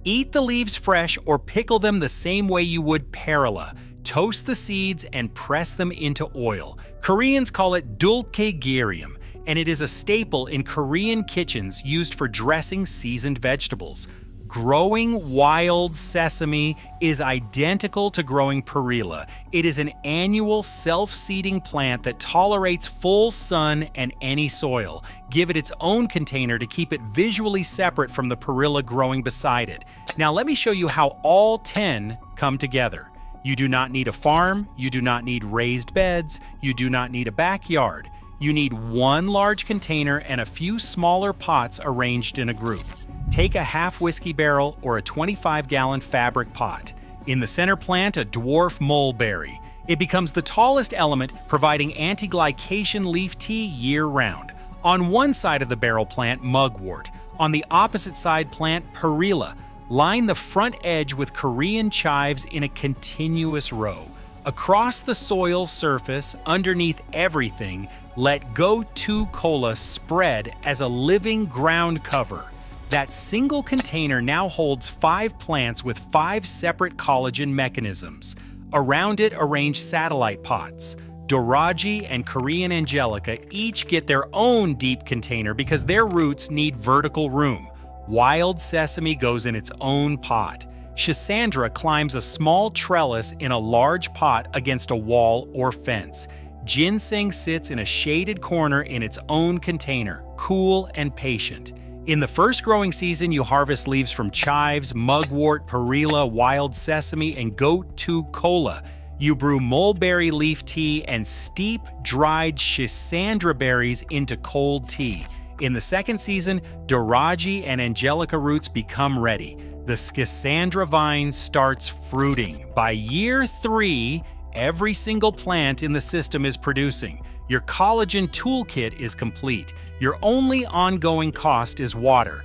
Eat the leaves fresh or pickle them the same way you would perilla. Toast the seeds and press them into oil. Koreans call it dulkegirium, and it is a staple in Korean kitchens used for dressing seasoned vegetables. Growing wild sesame is identical to growing perilla. It is an annual self-seeding plant that tolerates full sun and any soil. Give it its own container to keep it visually separate from the perilla growing beside it. Now let me show you how all 10 come together. You do not need a farm, you do not need raised beds, you do not need a backyard. You need one large container and a few smaller pots arranged in a group. Take a half whiskey barrel or a 25-gallon fabric pot. In the center, plant a dwarf mulberry. It becomes the tallest element, providing anti-glycation leaf tea year-round. On one side of the barrel, plant mugwort. On the opposite side, plant perilla, Line the front edge with Korean chives in a continuous row. Across the soil surface, underneath everything, let Go-To Cola spread as a living ground cover. That single container now holds 5 plants with 5 separate collagen mechanisms. Around it, arrange satellite pots. Doraji and Korean Angelica each get their own deep container because their roots need vertical room. Wild Sesame goes in its own pot. Schisandra climbs a small trellis in a large pot against a wall or fence. Ginseng sits in a shaded corner in its own container, cool and patient. In the first growing season, you harvest leaves from chives, mugwort, perilla, wild sesame, and Go-To Cola. You brew mulberry leaf tea and steep dried Schisandra berries into cold tea. In the second season, Doraji and Angelica roots become ready. The Schisandra vine starts fruiting. By year 3, every single plant in the system is producing. Your collagen toolkit is complete. Your only ongoing cost is water.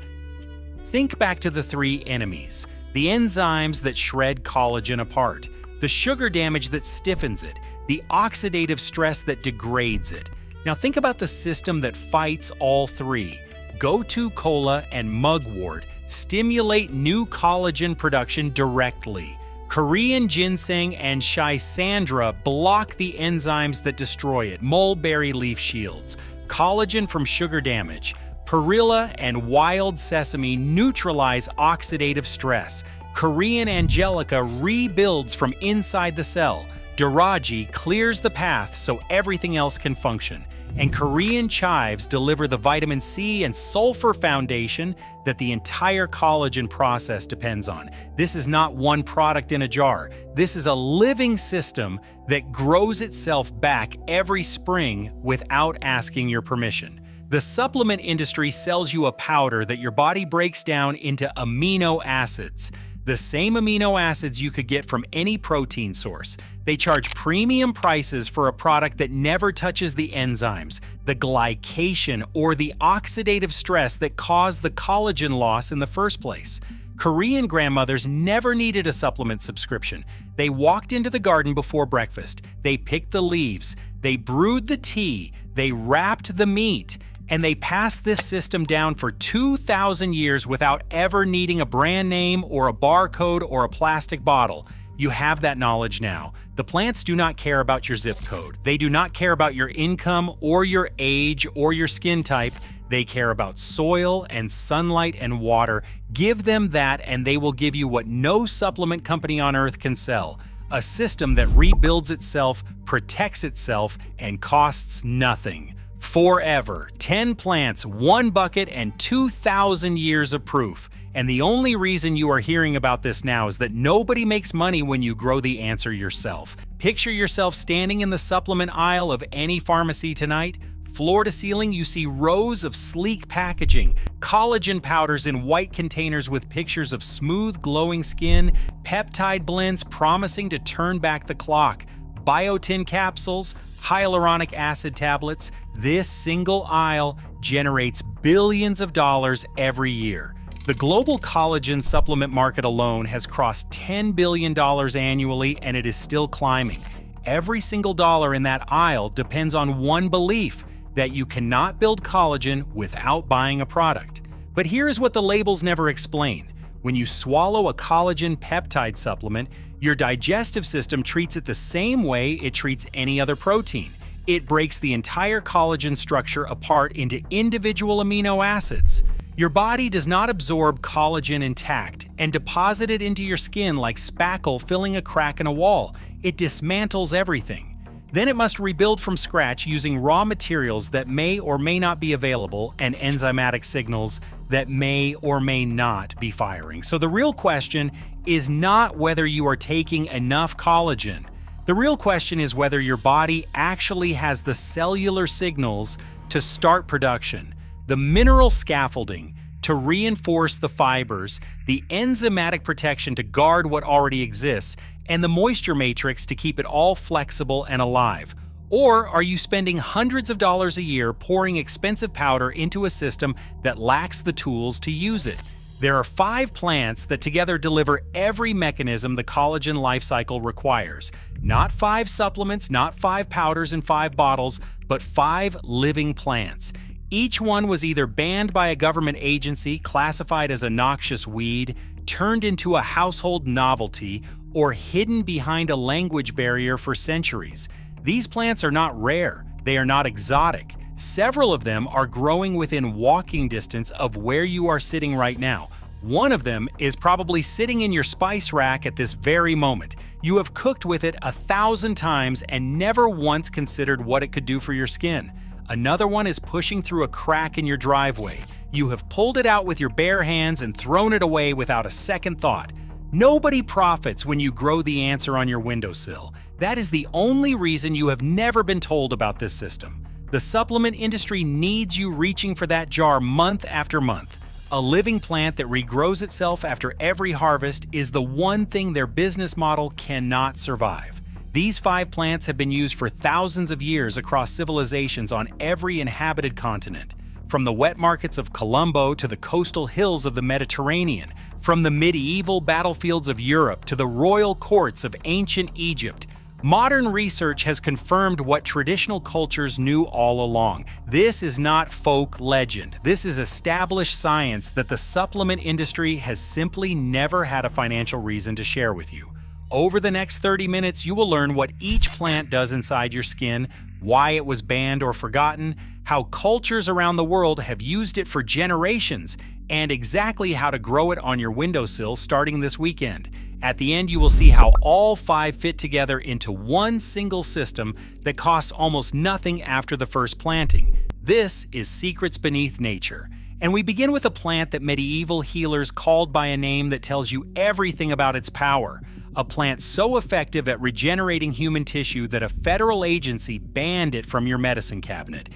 Think back to the 3 enemies, the enzymes that shred collagen apart, the sugar damage that stiffens it, the oxidative stress that degrades it. Now think about the system that fights all 3. Go-To Cola and mugwort stimulate new collagen production directly. Korean ginseng and Schisandra block the enzymes that destroy it, mulberry leaf shields. Collagen from sugar damage. Perilla and wild sesame neutralize oxidative stress. Korean Angelica rebuilds from inside the cell. Doraji clears the path so everything else can function. And Korean chives deliver the vitamin C and sulfur foundation that the entire collagen process depends on. This is not one product in a jar. This is a living system that grows itself back every spring without asking your permission. The supplement industry sells you a powder that your body breaks down into amino acids. The same amino acids you could get from any protein source. They charge premium prices for a product that never touches the enzymes, the glycation, or the oxidative stress that caused the collagen loss in the first place. Korean grandmothers never needed a supplement subscription. They walked into the garden before breakfast. They picked the leaves. They brewed the tea. They wrapped the meat. And they passed this system down for 2,000 years without ever needing a brand name or a barcode or a plastic bottle. You have that knowledge now. The plants do not care about your zip code. They do not care about your income or your age or your skin type. They care about soil and sunlight and water. Give them that and they will give you what no supplement company on earth can sell. A system that rebuilds itself, protects itself, and costs nothing. Forever. 10 plants, 1 bucket, and 2,000 years of proof. And the only reason you are hearing about this now is that nobody makes money when you grow the answer yourself. Picture yourself standing in the supplement aisle of any pharmacy tonight. Floor to ceiling, you see rows of sleek packaging, collagen powders in white containers with pictures of smooth, glowing skin, peptide blends promising to turn back the clock, biotin capsules, hyaluronic acid tablets. This single aisle generates billions of dollars every year. The global collagen supplement market alone has crossed $10 billion annually, and it is still climbing. Every single dollar in that aisle depends on one belief, that you cannot build collagen without buying a product. But here is what the labels never explain. When you swallow a collagen peptide supplement, your digestive system treats it the same way it treats any other protein. It breaks the entire collagen structure apart into individual amino acids. Your body does not absorb collagen intact and deposit it into your skin like spackle filling a crack in a wall. It dismantles everything. Then it must rebuild from scratch using raw materials that may or may not be available and enzymatic signals that may or may not be firing. So the real question is not whether you are taking enough collagen. The real question is whether your body actually has the cellular signals to start production, the mineral scaffolding to reinforce the fibers, the enzymatic protection to guard what already exists, and the moisture matrix to keep it all flexible and alive. Or are you spending hundreds of dollars a year pouring expensive powder into a system that lacks the tools to use it? There are 5 plants that together deliver every mechanism the collagen life cycle requires. Not 5 supplements, not 5 powders and 5 bottles, but 5 living plants. Each one was either banned by a government agency, classified as a noxious weed, turned into a household novelty, or hidden behind a language barrier for centuries. These plants are not rare, they are not exotic. Several of them are growing within walking distance of where you are sitting right now. One of them is probably sitting in your spice rack at this very moment. You have cooked with it 1,000 times and never once considered what it could do for your skin. Another one is pushing through a crack in your driveway. You have pulled it out with your bare hands and thrown it away without a second thought. Nobody profits when you grow the answer on your windowsill. That is the only reason you have never been told about this system. The supplement industry needs you reaching for that jar month after month. A living plant that regrows itself after every harvest is the one thing their business model cannot survive. These 5 plants have been used for thousands of years across civilizations on every inhabited continent. From the wet markets of Colombo to the coastal hills of the Mediterranean, from the medieval battlefields of Europe to the royal courts of ancient Egypt, modern research has confirmed what traditional cultures knew all along. This is not folk legend. This is established science that the supplement industry has simply never had a financial reason to share with you. Over the next 30 minutes, you will learn what each plant does inside your skin, why it was banned or forgotten, how cultures around the world have used it for generations, and exactly how to grow it on your windowsill starting this weekend. At the end, you will see how all 5 fit together into one single system that costs almost nothing after the first planting. This is Secrets Beneath Nature. And we begin with a plant that medieval healers called by a name that tells you everything about its power. A plant so effective at regenerating human tissue that a federal agency banned it from your medicine cabinet.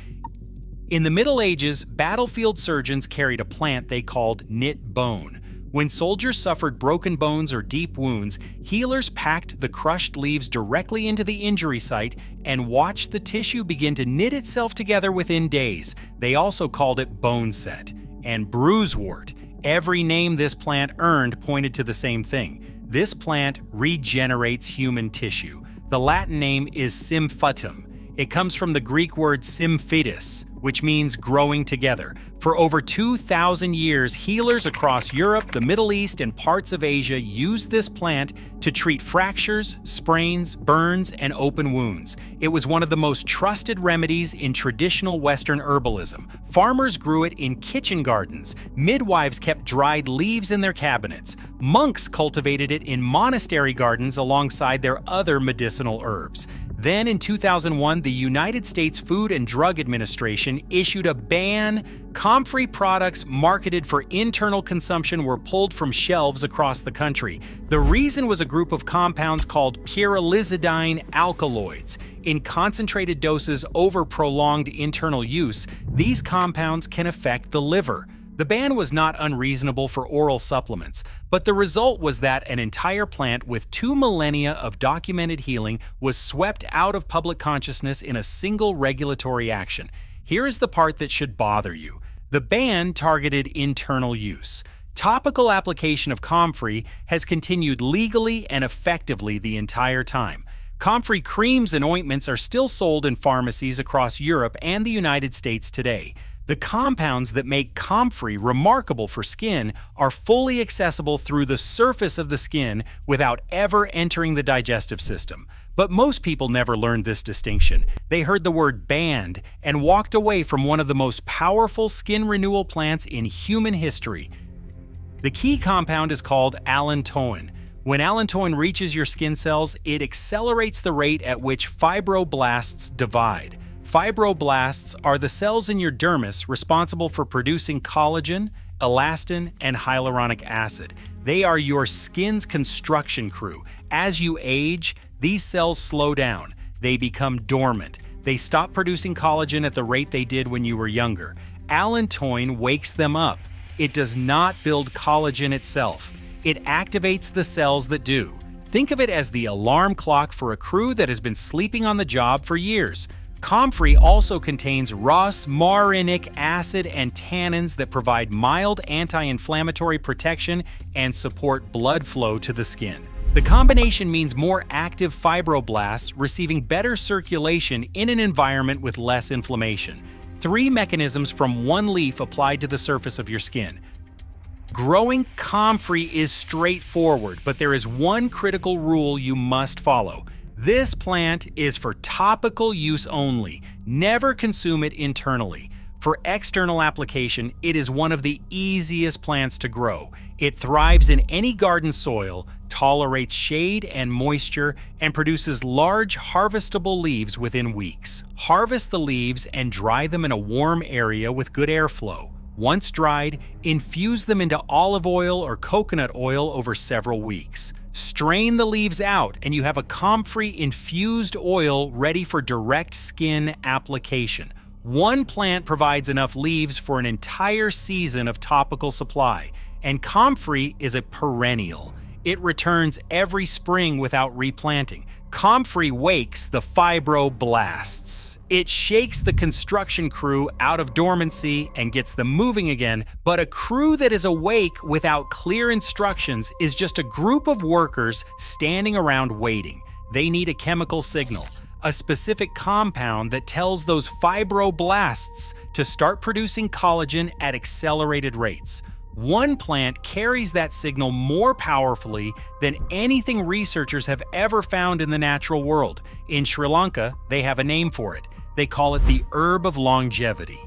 In the Middle Ages, battlefield surgeons carried a plant they called knit bone. When soldiers suffered broken bones or deep wounds, healers packed the crushed leaves directly into the injury site and watched the tissue begin to knit itself together within days. They also called it bone set. And bruisewort. Every name this plant earned pointed to the same thing. This plant regenerates human tissue. The Latin name is symphytum. It comes from the Greek word symphytis, which means growing together. For over 2,000 years, healers across Europe, the Middle East, and parts of Asia used this plant to treat fractures, sprains, burns, and open wounds. It was one of the most trusted remedies in traditional Western herbalism. Farmers grew it in kitchen gardens. Midwives kept dried leaves in their cabinets. Monks cultivated it in monastery gardens alongside their other medicinal herbs. Then in 2001, the United States Food and Drug Administration issued a ban. Comfrey products marketed for internal consumption were pulled from shelves across the country. The reason was a group of compounds called pyrrolizidine alkaloids. In concentrated doses over prolonged internal use, these compounds can affect the liver. The ban was not unreasonable for oral supplements, but the result was that an entire plant with 2 millennia of documented healing was swept out of public consciousness in a single regulatory action. Here is the part that should bother you. The ban targeted internal use. Topical application of comfrey has continued legally and effectively the entire time. Comfrey creams and ointments are still sold in pharmacies across Europe and the United States today. The compounds that make comfrey remarkable for skin are fully accessible through the surface of the skin without ever entering the digestive system. But most people never learned this distinction. They heard the word banned and walked away from one of the most powerful skin renewal plants in human history. The key compound is called allantoin. When allantoin reaches your skin cells, it accelerates the rate at which fibroblasts divide. Fibroblasts are the cells in your dermis responsible for producing collagen, elastin, and hyaluronic acid. They are your skin's construction crew. As you age, these cells slow down. They become dormant. They stop producing collagen at the rate they did when you were younger. Allantoin wakes them up. It does not build collagen itself. It activates the cells that do. Think of it as the alarm clock for a crew that has been sleeping on the job for years. Comfrey also contains rosmarinic acid and tannins that provide mild anti-inflammatory protection and support blood flow to the skin. The combination means more active fibroblasts receiving better circulation in an environment with less inflammation. 3 mechanisms from one leaf applied to the surface of your skin. Growing comfrey is straightforward, but there is one critical rule you must follow. This plant is for topical use only. Never consume it internally. For external application, it is one of the easiest plants to grow. It thrives in any garden soil, tolerates shade and moisture, and produces large harvestable leaves within weeks. Harvest the leaves and dry them in a warm area with good airflow. Once dried, infuse them into olive oil or coconut oil over several weeks. Strain the leaves out and you have a comfrey infused oil ready for direct skin application. One plant provides enough leaves for an entire season of topical supply, and comfrey is a perennial. It returns every spring without replanting. Comfrey wakes the fibroblasts. It shakes the construction crew out of dormancy and gets them moving again, but a crew that is awake without clear instructions is just a group of workers standing around waiting. They need a chemical signal, a specific compound that tells those fibroblasts to start producing collagen at accelerated rates. One plant carries that signal more powerfully than anything researchers have ever found in the natural world. In Sri Lanka, they have a name for it. They call it the herb of longevity.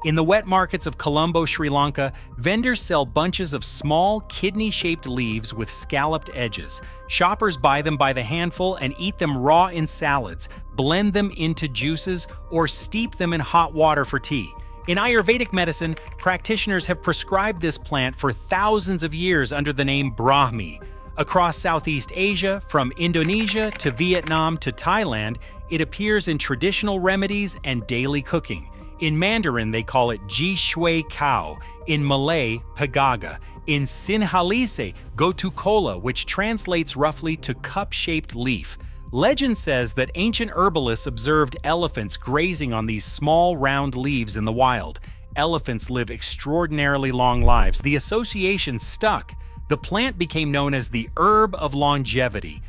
In the wet markets of Colombo, Sri Lanka, vendors sell bunches of small, kidney-shaped leaves with scalloped edges. Shoppers buy them by the handful and eat them raw in salads, blend them into juices, or steep them in hot water for tea. In Ayurvedic medicine, practitioners have prescribed this plant for thousands of years under the name Brahmi. Across Southeast Asia, from Indonesia to Vietnam to Thailand, it appears in traditional remedies and daily cooking. In Mandarin, they call it Ji Shui Kao. In Malay, Pagaga. In Sinhalese, Gotu Kola, which translates roughly to cup-shaped leaf. Legend says that ancient herbalists observed elephants grazing on these small, round leaves in the wild. Elephants live extraordinarily long lives. The association stuck. The plant became known as the herb of longevity.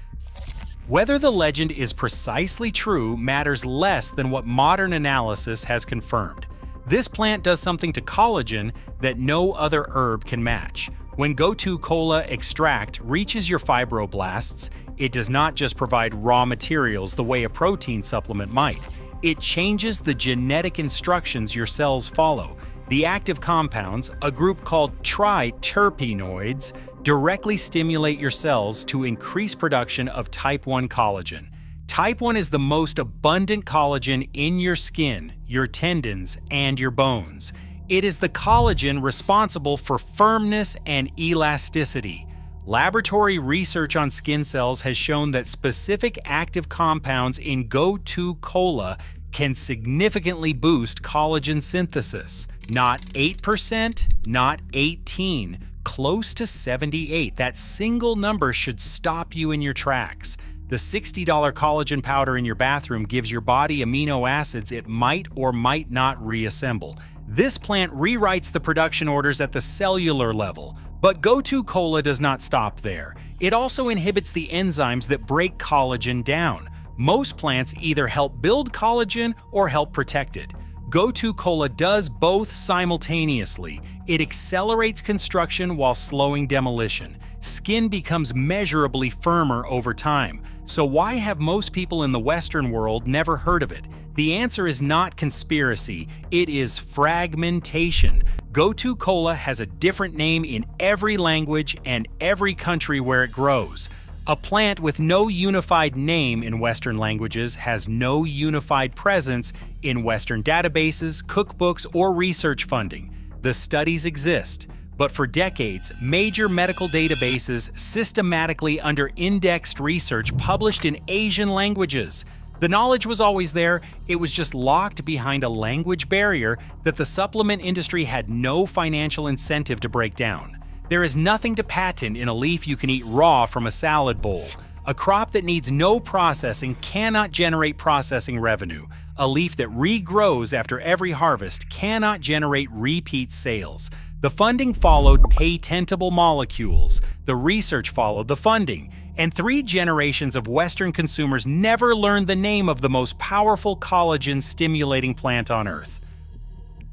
Whether the legend is precisely true matters less than what modern analysis has confirmed. This plant does something to collagen that no other herb can match. When Gotu Kola extract reaches your fibroblasts, it does not just provide raw materials the way a protein supplement might. It changes the genetic instructions your cells follow. The active compounds, a group called triterpenoids, directly stimulate your cells to increase production of type 1 collagen. Type 1 is the most abundant collagen in your skin, your tendons, and your bones. It is the collagen responsible for firmness and elasticity. Laboratory research on skin cells has shown that specific active compounds in Gotu Kola can significantly boost collagen synthesis. Not 8%, not 18%, close to 78%. That single number should stop you in your tracks. The $60 collagen powder in your bathroom gives your body amino acids it might or might not reassemble. This plant rewrites the production orders at the cellular level. But Gotu Kola does not stop there. It also inhibits the enzymes that break collagen down. Most plants either help build collagen or help protect it. Gotu Kola does both simultaneously. It accelerates construction while slowing demolition. Skin becomes measurably firmer over time. So why have most people in the Western world never heard of it? The answer is not conspiracy, it is fragmentation. Gotu Kola has a different name in every language and every country where it grows. A plant with no unified name in Western languages has no unified presence in Western databases, cookbooks, or research funding. The studies exist, but for decades, major medical databases systematically under-indexed research published in Asian languages. The knowledge was always there, it was just locked behind a language barrier that the supplement industry had no financial incentive to break down. There is nothing to patent in a leaf you can eat raw from a salad bowl. A crop that needs no processing cannot generate processing revenue. a leaf that regrows after every harvest, cannot generate repeat sales. The funding followed patentable molecules. The research followed the funding. And 3 generations of Western consumers never learned the name of the most powerful collagen-stimulating plant on Earth.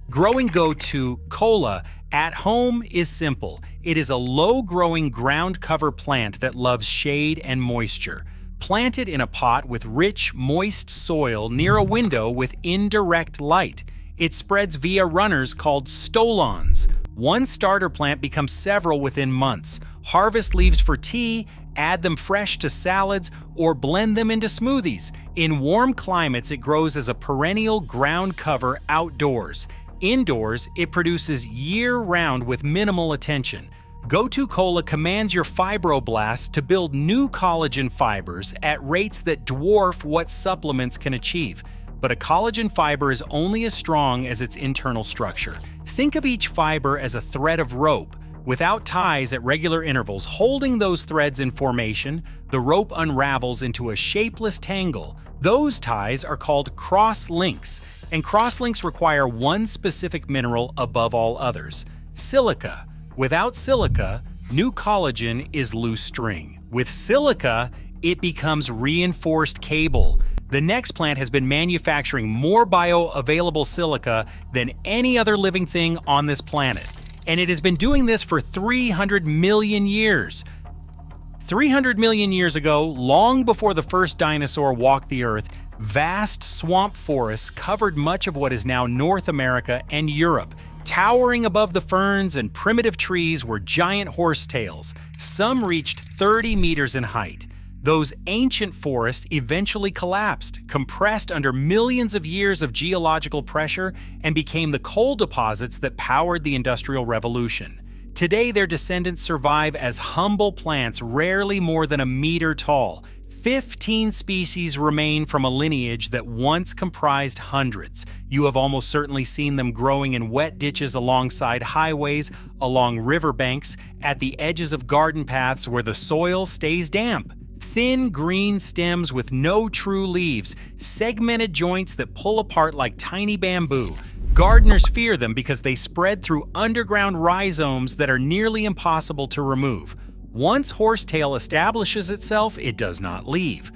Growing go-to Cola at home is simple. It is a low-growing ground cover plant that loves shade and moisture. Plant it in a pot with rich, moist soil near a window with indirect light. It spreads via runners called stolons. One starter plant becomes several within months. Harvest leaves for tea, add them fresh to salads, or blend them into smoothies. In warm climates, it grows as a perennial ground cover outdoors. Indoors, it produces year-round with minimal attention. Go-To Cola commands your fibroblasts to build new collagen fibers at rates that dwarf what supplements can achieve. But a collagen fiber is only as strong as its internal structure. Think of each fiber as a thread of rope. Without ties at regular intervals holding those threads in formation, the rope unravels into a shapeless tangle. Those ties are called cross-links, and cross-links require one specific mineral above all others: silica. Without silica, new collagen is loose string. With silica, it becomes reinforced cable. The next plant has been manufacturing more bioavailable silica than any other living thing on this planet. And it has been doing this for 300 million years. 300 million years ago, long before the first dinosaur walked the earth, vast swamp forests covered much of what is now North America and Europe. Towering above the ferns and primitive trees were giant horsetails. Some reached 30 meters in height. Those ancient forests eventually collapsed, compressed under millions of years of geological pressure, and became the coal deposits that powered the Industrial Revolution. Today, their descendants survive as humble plants, rarely more than a meter tall. 15 species remain from a lineage that once comprised hundreds. You have almost certainly seen them growing in wet ditches alongside highways, along riverbanks, at the edges of garden paths where the soil stays damp. Thin green stems with no true leaves, segmented joints that pull apart like tiny bamboo. Gardeners fear them because they spread through underground rhizomes that are nearly impossible to remove. Once horsetail establishes itself, it does not leave.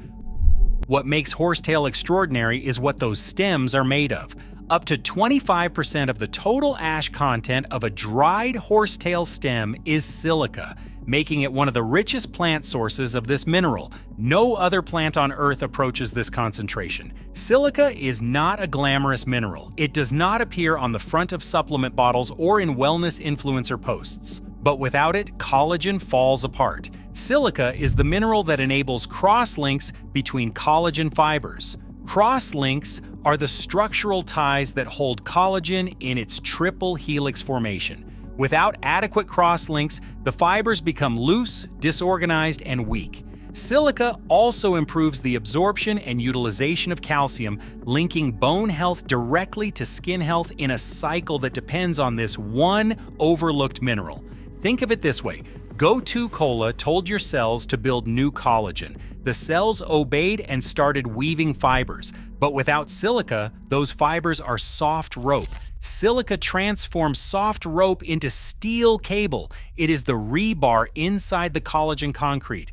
What makes horsetail extraordinary is what those stems are made of. Up to 25% of the total ash content of a dried horsetail stem is silica, making it one of the richest plant sources of this mineral. No other plant on Earth approaches this concentration. Silica is not a glamorous mineral. It does not appear on the front of supplement bottles or in wellness influencer posts. But without it, collagen falls apart. Silica is the mineral that enables cross-links between collagen fibers. Cross-links are the structural ties that hold collagen in its triple helix formation. Without adequate cross-links, the fibers become loose, disorganized, and weak. Silica also improves the absorption and utilization of calcium, linking bone health directly to skin health in a cycle that depends on this one overlooked mineral. Think of it this way: Go-To Cola told your cells to build new collagen. The cells obeyed and started weaving fibers. But without silica, those fibers are soft rope. Silica transforms soft rope into steel cable. It is the rebar inside the collagen concrete.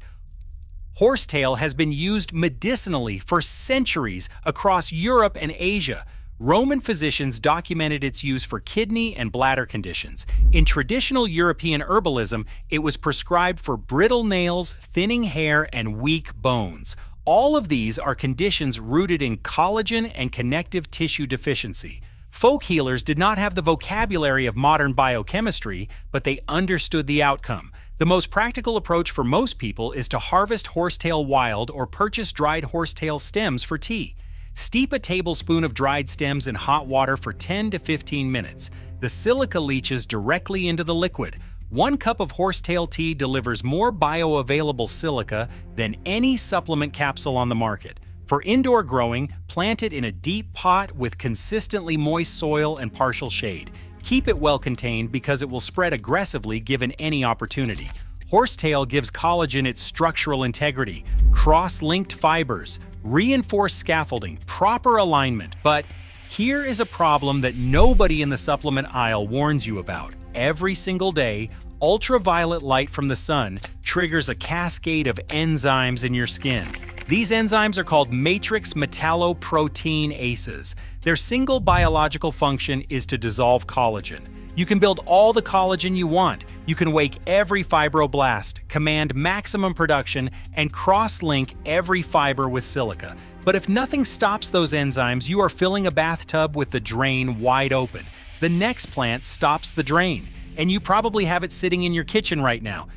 Horsetail has been used medicinally for centuries across Europe and Asia. Roman physicians documented its use for kidney and bladder conditions. In traditional European herbalism, it was prescribed for brittle nails, thinning hair, and weak bones. All of these are conditions rooted in collagen and connective tissue deficiency. Folk healers did not have the vocabulary of modern biochemistry, but they understood the outcome. The most practical approach for most people is to harvest horsetail wild or purchase dried horsetail stems for tea. Steep a tablespoon of dried stems in hot water for 10 to 15 minutes. The silica leaches directly into the liquid. 1 cup of horsetail tea delivers more bioavailable silica than any supplement capsule on the market. For indoor growing, plant it in a deep pot with consistently moist soil and partial shade. Keep it well contained because it will spread aggressively given any opportunity. Horsetail gives collagen its structural integrity, cross-linked fibers, reinforced scaffolding, proper alignment. But here is a problem that nobody in the supplement aisle warns you about. Every single day, ultraviolet light from the sun triggers a cascade of enzymes in your skin. These enzymes are called matrix metalloproteinases. Their single biological function is to dissolve collagen. You can build all the collagen you want. You can wake every fibroblast, command maximum production, and cross-link every fiber with silica. But if nothing stops those enzymes, you are filling a bathtub with the drain wide open. The next plant stops the drain, and you probably have it sitting in your kitchen right now.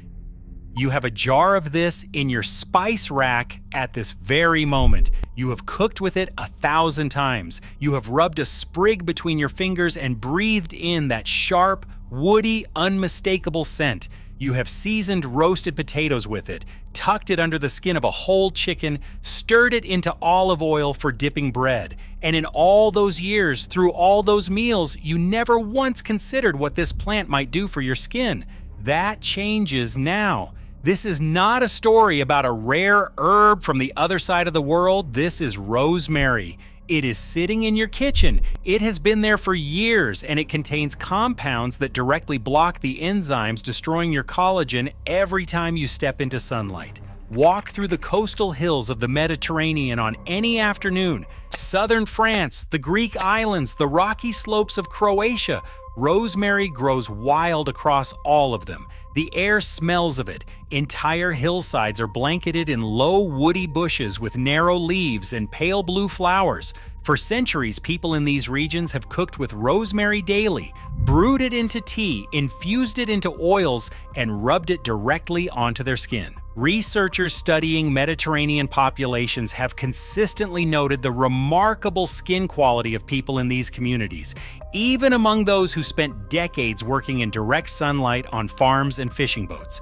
You have a jar of this in your spice rack at this very moment. You have cooked with it 1,000 times. You have rubbed a sprig between your fingers and breathed in that sharp, woody, unmistakable scent. You have seasoned roasted potatoes with it, tucked it under the skin of a whole chicken, stirred it into olive oil for dipping bread. And in all those years, through all those meals, you never once considered what this plant might do for your skin. That changes now. This is not a story about a rare herb from the other side of the world. This is rosemary. It is sitting in your kitchen. It has been there for years, and it contains compounds that directly block the enzymes destroying your collagen every time you step into sunlight. Walk through the coastal hills of the Mediterranean on any afternoon. Southern France, the Greek islands, the rocky slopes of Croatia. Rosemary grows wild across all of them. The air smells of it. Entire hillsides are blanketed in low woody bushes with narrow leaves and pale blue flowers. For centuries, people in these regions have cooked with rosemary daily, brewed it into tea, infused it into oils, and rubbed it directly onto their skin. Researchers studying Mediterranean populations have consistently noted the remarkable skin quality of people in these communities, even among those who spent decades working in direct sunlight on farms and fishing boats.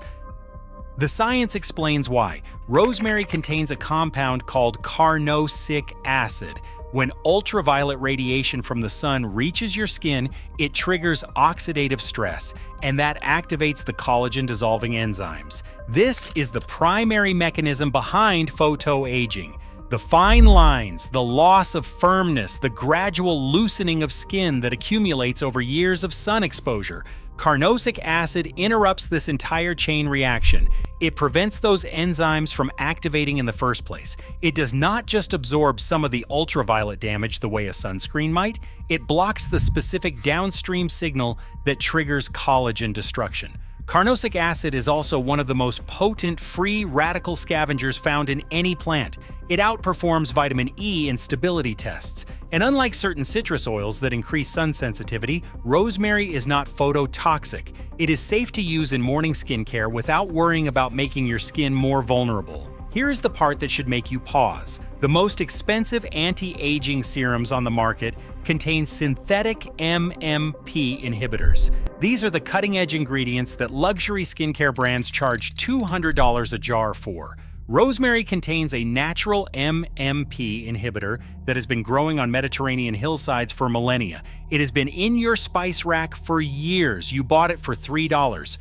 The science explains why. Rosemary contains a compound called carnosic acid. When ultraviolet radiation from the sun reaches your skin, it triggers oxidative stress, and that activates the collagen-dissolving enzymes. This is the primary mechanism behind photoaging. The fine lines, the loss of firmness, the gradual loosening of skin that accumulates over years of sun exposure. Carnosic acid interrupts this entire chain reaction. It prevents those enzymes from activating in the first place. It does not just absorb some of the ultraviolet damage the way a sunscreen might, it blocks the specific downstream signal that triggers collagen destruction. Carnosic acid is also one of the most potent free radical scavengers found in any plant. It outperforms vitamin E in stability tests. And unlike certain citrus oils that increase sun sensitivity, rosemary is not phototoxic. It is safe to use in morning skincare without worrying about making your skin more vulnerable. Here is the part that should make you pause. The most expensive anti-aging serums on the market contain synthetic MMP inhibitors. These are the cutting-edge ingredients that luxury skincare brands charge $200 a jar for. Rosemary contains a natural MMP inhibitor that has been growing on Mediterranean hillsides for millennia. It has been in your spice rack for years. You bought it for $3.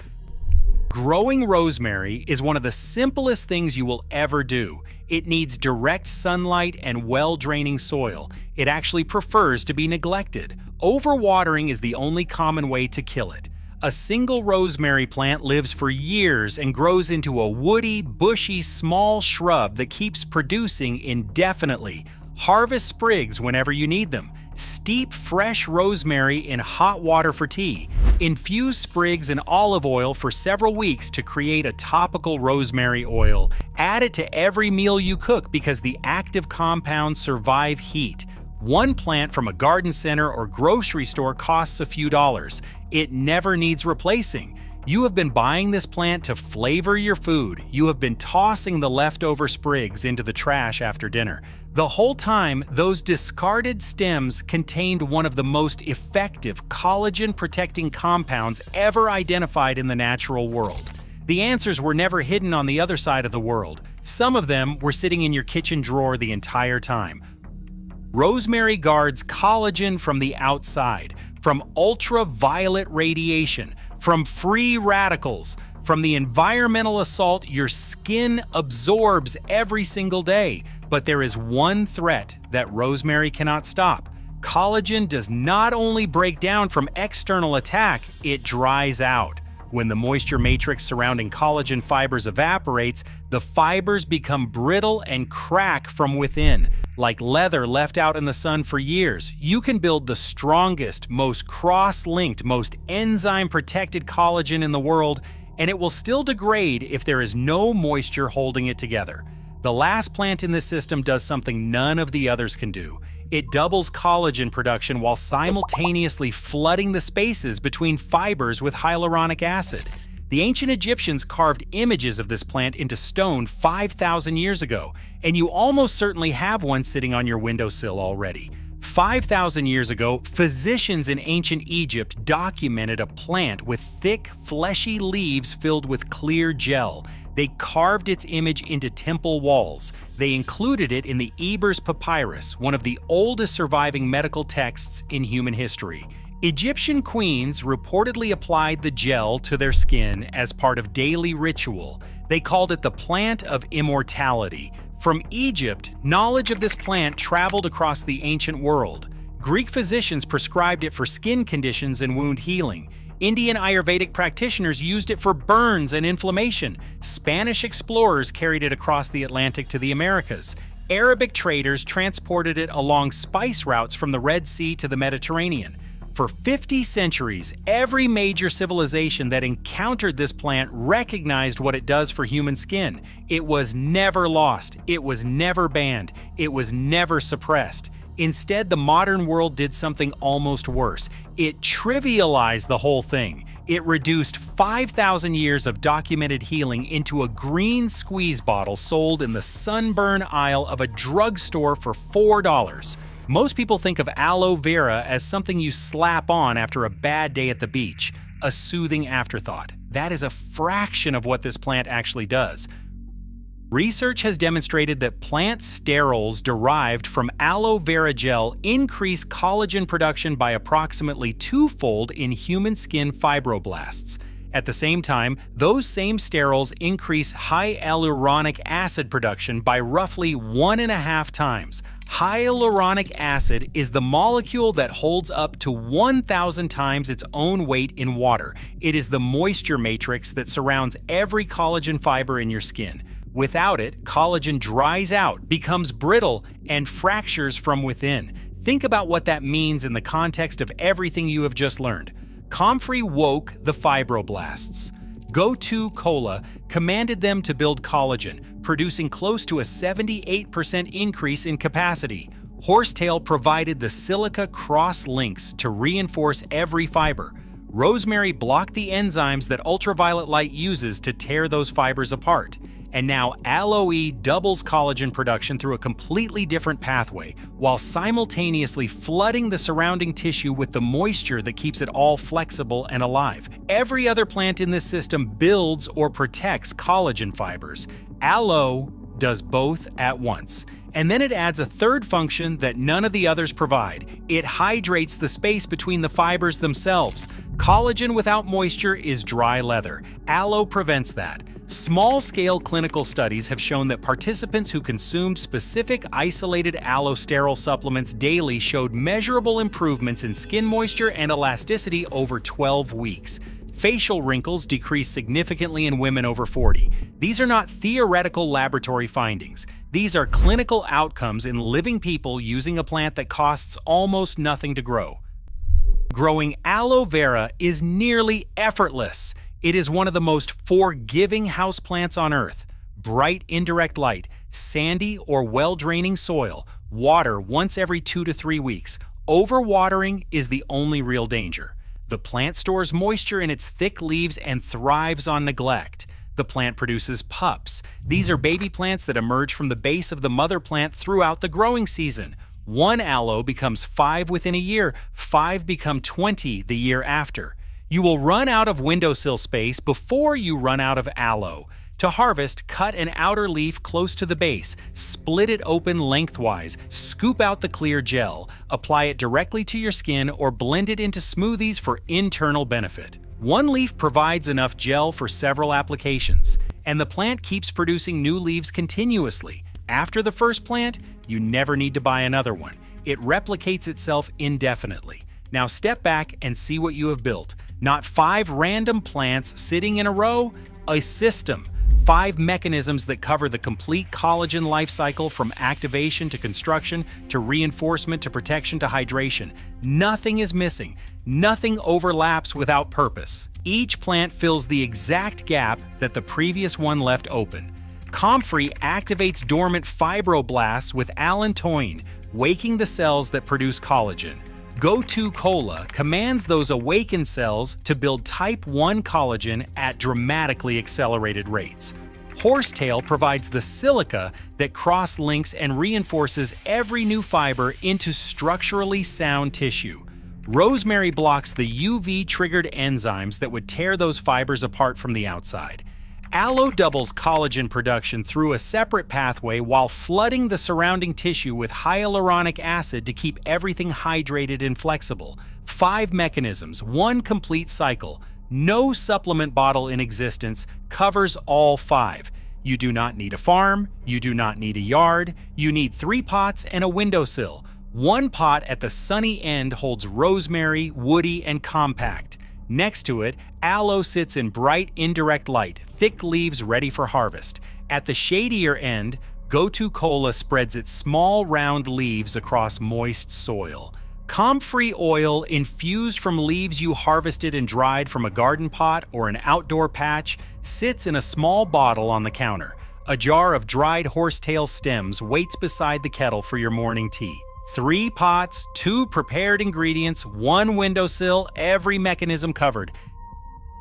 Growing rosemary is one of the simplest things you will ever do. It needs direct sunlight and well-draining soil. It actually prefers to be neglected. Overwatering is the only common way to kill it. A single rosemary plant lives for years and grows into a woody, bushy, small shrub that keeps producing indefinitely. Harvest sprigs whenever you need them. Steep fresh rosemary in hot water for tea. Infuse sprigs in olive oil for several weeks to create a topical rosemary oil. Add it to every meal you cook because the active compounds survive heat. One plant from a garden center or grocery store costs a few dollars. It never needs replacing. You have been buying this plant to flavor your food. You have been tossing the leftover sprigs into the trash after dinner. The whole time, those discarded stems contained one of the most effective collagen-protecting compounds ever identified in the natural world. The answers were never hidden on the other side of the world. Some of them were sitting in your kitchen drawer the entire time. Rosemary guards collagen from the outside, from ultraviolet radiation, from free radicals, from the environmental assault your skin absorbs every single day. But there is one threat that rosemary cannot stop. Collagen does not only break down from external attack, it dries out. When the moisture matrix surrounding collagen fibers evaporates, the fibers become brittle and crack from within. Like leather left out in the sun for years, you can build the strongest, most cross-linked, most enzyme-protected collagen in the world, and it will still degrade if there is no moisture holding it together. The last plant in this system does something none of the others can do. It doubles collagen production while simultaneously flooding the spaces between fibers with hyaluronic acid. The ancient Egyptians carved images of this plant into stone 5,000 years ago, and you almost certainly have one sitting on your windowsill already. 5,000 years ago, physicians in ancient Egypt documented a plant with thick, fleshy leaves filled with clear gel. They carved its image into temple walls. They included it in the Ebers Papyrus, one of the oldest surviving medical texts in human history. Egyptian queens reportedly applied the gel to their skin as part of daily ritual. They called it the plant of immortality. From Egypt, knowledge of this plant traveled across the ancient world. Greek physicians prescribed it for skin conditions and wound healing. Indian Ayurvedic practitioners used it for burns and inflammation. Spanish explorers carried it across the Atlantic to the Americas. Arabic traders transported it along spice routes from the Red Sea to the Mediterranean. For 50 centuries, every major civilization that encountered this plant recognized what it does for human skin. It was never lost. It was never banned. It was never suppressed. Instead, the modern world did something almost worse. It trivialized the whole thing. It reduced 5,000 years of documented healing into a green squeeze bottle sold in the sunburn aisle of a drugstore for $4. Most people think of aloe vera as something you slap on after a bad day at the beach, a soothing afterthought. That is a fraction of what this plant actually does. Research has demonstrated that plant sterols derived from aloe vera gel increase collagen production by approximately twofold in human skin fibroblasts. At the same time, those same sterols increase hyaluronic acid production by roughly 1.5 times. Hyaluronic acid is the molecule that holds up to 1,000 times its own weight in water. It is the moisture matrix that surrounds every collagen fiber in your skin. Without it, collagen dries out, becomes brittle, and fractures from within. Think about what that means in the context of everything you have just learned. Comfrey woke the fibroblasts. Go-To Cola commanded them to build collagen, producing close to a 78% increase in capacity. Horsetail provided the silica cross-links to reinforce every fiber. Rosemary blocked the enzymes that ultraviolet light uses to tear those fibers apart. And now aloe doubles collagen production through a completely different pathway, while simultaneously flooding the surrounding tissue with the moisture that keeps it all flexible and alive. Every other plant in this system builds or protects collagen fibers. Aloe does both at once. And then it adds a third function that none of the others provide. It hydrates the space between the fibers themselves. Collagen without moisture is dry leather. Aloe prevents that. Small-scale clinical studies have shown that participants who consumed specific isolated aloe sterol supplements daily showed measurable improvements in skin moisture and elasticity over 12 weeks. Facial wrinkles decreased significantly in women over 40. These are not theoretical laboratory findings. These are clinical outcomes in living people using a plant that costs almost nothing to grow. Growing aloe vera is nearly effortless. It is one of the most forgiving houseplants on earth. Bright indirect light, sandy or well-draining soil, water once every 2 to 3 weeks. Overwatering is the only real danger. The plant stores moisture in its thick leaves and thrives on neglect. The plant produces pups. These are baby plants that emerge from the base of the mother plant throughout the growing season. One aloe becomes 5 within a year, 5 become 20 the year after. You will run out of windowsill space before you run out of aloe. To harvest, cut an outer leaf close to the base, split it open lengthwise, scoop out the clear gel, apply it directly to your skin or blend it into smoothies for internal benefit. One leaf provides enough gel for several applications, and the plant keeps producing new leaves continuously. After the first plant, you never need to buy another one. It replicates itself indefinitely. Now step back and see what you have built. Not 5 random plants sitting in a row, a system. 5 mechanisms that cover the complete collagen life cycle, from activation to construction to reinforcement to protection to hydration. Nothing is missing. Nothing overlaps without purpose. Each plant fills the exact gap that the previous one left open. Comfrey activates dormant fibroblasts with allantoin, waking the cells that produce collagen. Go-To Cola commands those awakened cells to build type 1 collagen at dramatically accelerated rates. Horsetail provides the silica that cross-links and reinforces every new fiber into structurally sound tissue. Rosemary blocks the UV-triggered enzymes that would tear those fibers apart from the outside. Aloe doubles collagen production through a separate pathway while flooding the surrounding tissue with hyaluronic acid to keep everything hydrated and flexible. 5 mechanisms, 1 complete cycle. No supplement bottle in existence covers all 5. You do not need a farm, you do not need a yard, you need 3 pots and a windowsill. 1 pot at the sunny end holds rosemary, woody, and compact. Next to it, aloe sits in bright indirect light, thick leaves ready for harvest. At the shadier end, Go-To Cola spreads its small round leaves across moist soil. Comfrey oil, infused from leaves you harvested and dried from a garden pot or an outdoor patch, sits in a small bottle on the counter. A jar of dried horsetail stems waits beside the kettle for your morning tea. 3 pots, 2 prepared ingredients, 1 windowsill, every mechanism covered.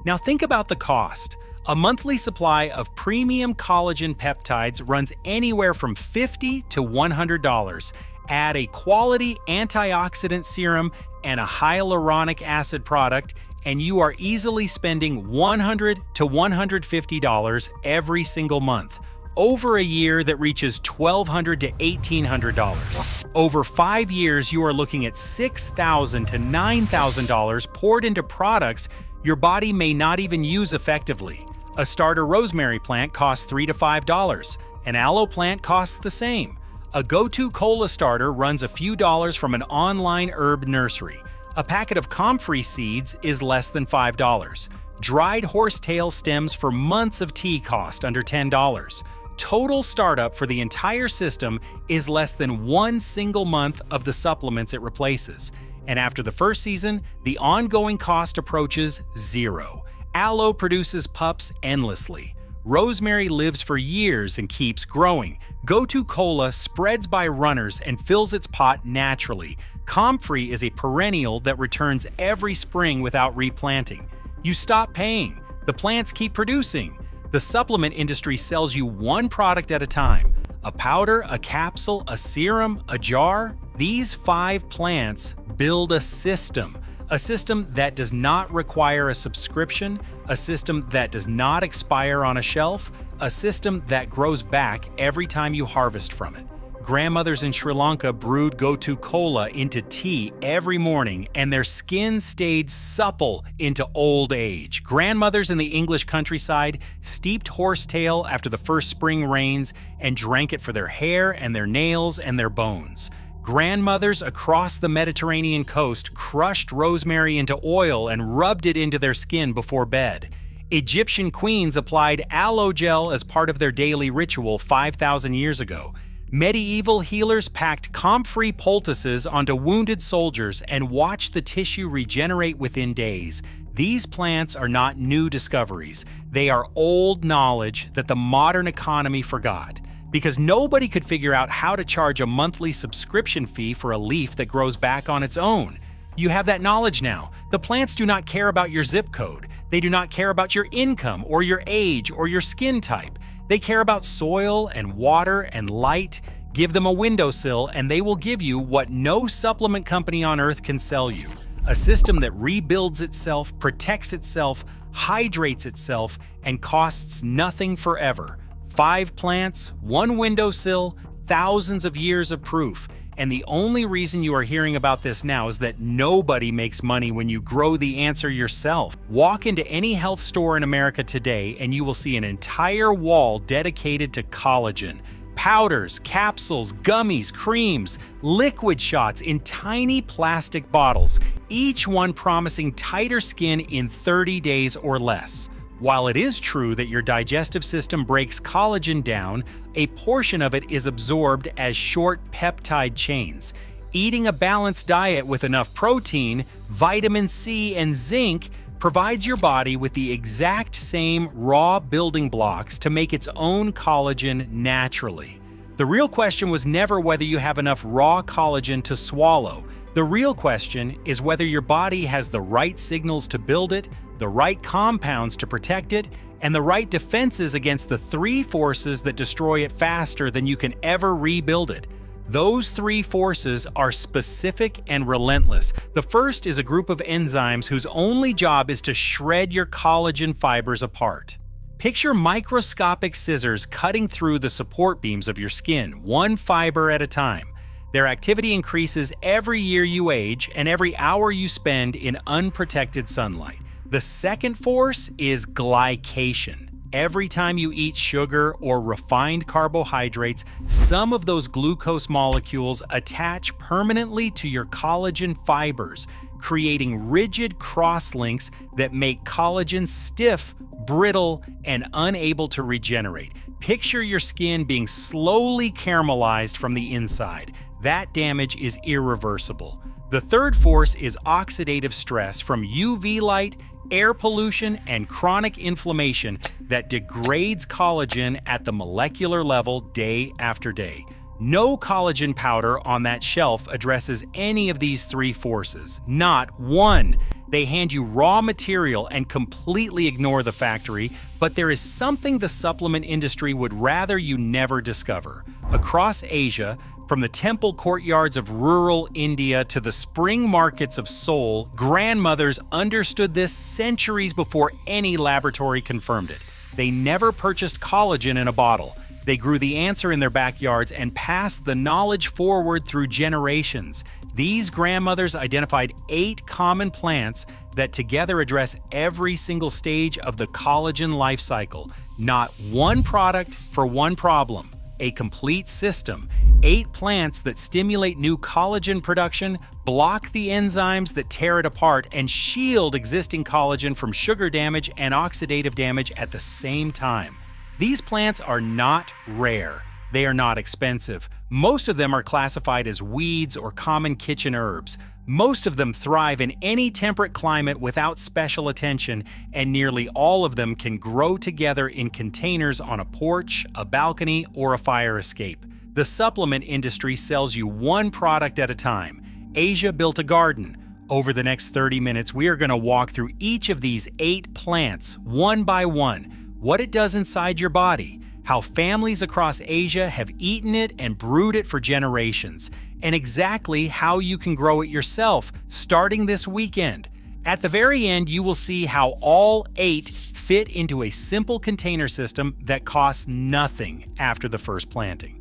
Now think about the cost. A monthly supply of premium collagen peptides runs anywhere from $50 to $100. Add a quality antioxidant serum and a hyaluronic acid product, and you are easily spending $100 to $150 every single month. Over a year, that reaches $1,200 to $1,800. Over 5 years, you are looking at $6,000 to $9,000 poured into products your body may not even use effectively. A starter rosemary plant costs $3 to $5. An aloe plant costs the same. A Go-To Cola starter runs a few dollars from an online herb nursery. A packet of comfrey seeds is less than $5. Dried horsetail stems for months of tea cost under $10. Total startup for the entire system is less than 1 single month of the supplements it replaces. And after the first season, the ongoing cost approaches $0. Aloe produces pups endlessly. Rosemary lives for years and keeps growing. Go-To Cola spreads by runners and fills its pot naturally. Comfrey is a perennial that returns every spring without replanting. You stop paying. The plants keep producing. The supplement industry sells you 1 product at a time. A powder, a capsule, a serum, a jar. These 5 plants build a system that does not require a subscription, a system that does not expire on a shelf, a system that grows back every time you harvest from it. Grandmothers in Sri Lanka brewed Go-To Cola into tea every morning, and their skin stayed supple into old age. Grandmothers in the English countryside steeped horsetail after the first spring rains and drank it for their hair and their nails and their bones. Grandmothers across the Mediterranean coast crushed rosemary into oil and rubbed it into their skin before bed. Egyptian queens applied aloe gel as part of their daily ritual 5,000 years ago. Medieval healers packed comfrey poultices onto wounded soldiers and watched the tissue regenerate within days. These plants are not new discoveries. They are old knowledge that the modern economy forgot, because nobody could figure out how to charge a monthly subscription fee for a leaf that grows back on its own. You have that knowledge now. The plants do not care about your zip code. They do not care about your income or your age or your skin type. They care about soil and water and light. Give them a windowsill and they will give you what no supplement company on earth can sell you. A system that rebuilds itself, protects itself, hydrates itself, and costs nothing forever. 5 plants, 1 windowsill, thousands of years of proof. And the only reason you are hearing about this now is that nobody makes money when you grow the answer yourself. Walk into any health store in America today and you will see an entire wall dedicated to collagen. Powders, capsules, gummies, creams, liquid shots in tiny plastic bottles, each one promising tighter skin in 30 days or less. While it is true that your digestive system breaks collagen down, a portion of it is absorbed as short peptide chains. Eating a balanced diet with enough protein, vitamin C, and zinc provides your body with the exact same raw building blocks to make its own collagen naturally. The real question was never whether you have enough raw collagen to swallow. The real question is whether your body has the right signals to build it, the right compounds to protect it, and the right defenses against the three forces that destroy it faster than you can ever rebuild it. Those three forces are specific and relentless. The first is a group of enzymes whose only job is to shred your collagen fibers apart. Picture microscopic scissors cutting through the support beams of your skin, one fiber at a time. Their activity increases every year you age and every hour you spend in unprotected sunlight. The second force is glycation. Every time you eat sugar or refined carbohydrates, some of those glucose molecules attach permanently to your collagen fibers, creating rigid crosslinks that make collagen stiff, brittle, and unable to regenerate. Picture your skin being slowly caramelized from the inside. That damage is irreversible. The third force is oxidative stress from UV light, air pollution, and chronic inflammation that degrades collagen at the molecular level day after day. No collagen powder on that shelf addresses any of these three forces. Not one. They hand you raw material and completely ignore the factory, but there is something the supplement industry would rather you never discover. Across Asia, from the temple courtyards of rural India to the spring markets of Seoul, grandmothers understood this centuries before any laboratory confirmed it. They never purchased collagen in a bottle. They grew the answer in their backyards and passed the knowledge forward through generations. These grandmothers identified 8 common plants that together address every single stage of the collagen life cycle. Not one product for one problem. A complete system. 8 plants that stimulate new collagen production, block the enzymes that tear it apart, and shield existing collagen from sugar damage and oxidative damage at the same time. These plants are not rare. They are not expensive. Most of them are classified as weeds or common kitchen herbs. Most of them thrive in any temperate climate without special attention, and nearly all of them can grow together in containers on a porch, a balcony, or a fire escape. The supplement industry sells you one product at a time. Asia built a garden. Over the next 30 minutes, we are going to walk through each of these 8 plants, one by one, what it does inside your body, how families across Asia have eaten it and brewed it for generations, and exactly how you can grow it yourself, starting this weekend. At the very end, you will see how all 8 fit into a simple container system that costs nothing after the first planting.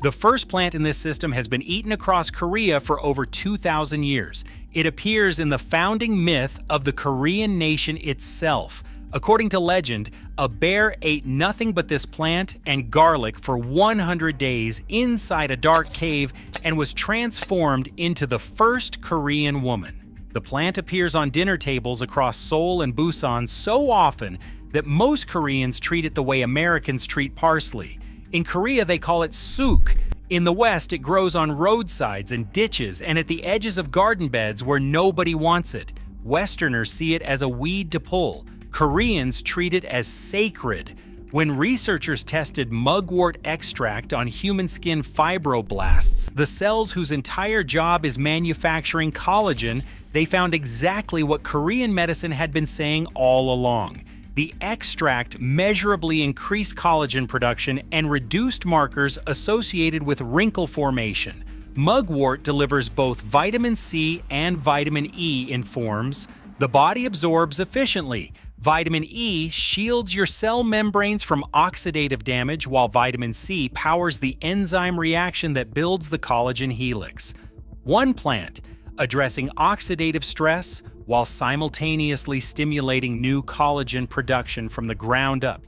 The first plant in this system has been eaten across Korea for over 2,000 years. It appears in the founding myth of the Korean nation itself. According to legend, a bear ate nothing but this plant and garlic for 100 days inside a dark cave and was transformed into the first Korean woman. The plant appears on dinner tables across Seoul and Busan so often that most Koreans treat it the way Americans treat parsley. In Korea, they call it suk. In the West, it grows on roadsides and ditches and at the edges of garden beds where nobody wants it. Westerners see it as a weed to pull. Koreans treat it as sacred. When researchers tested mugwort extract on human skin fibroblasts, the cells whose entire job is manufacturing collagen, they found exactly what Korean medicine had been saying all along. The extract measurably increased collagen production and reduced markers associated with wrinkle formation. Mugwort delivers both vitamin C and vitamin E in forms the body absorbs efficiently. Vitamin E shields your cell membranes from oxidative damage, while vitamin C powers the enzyme reaction that builds the collagen helix. One plant, addressing oxidative stress while simultaneously stimulating new collagen production from the ground up.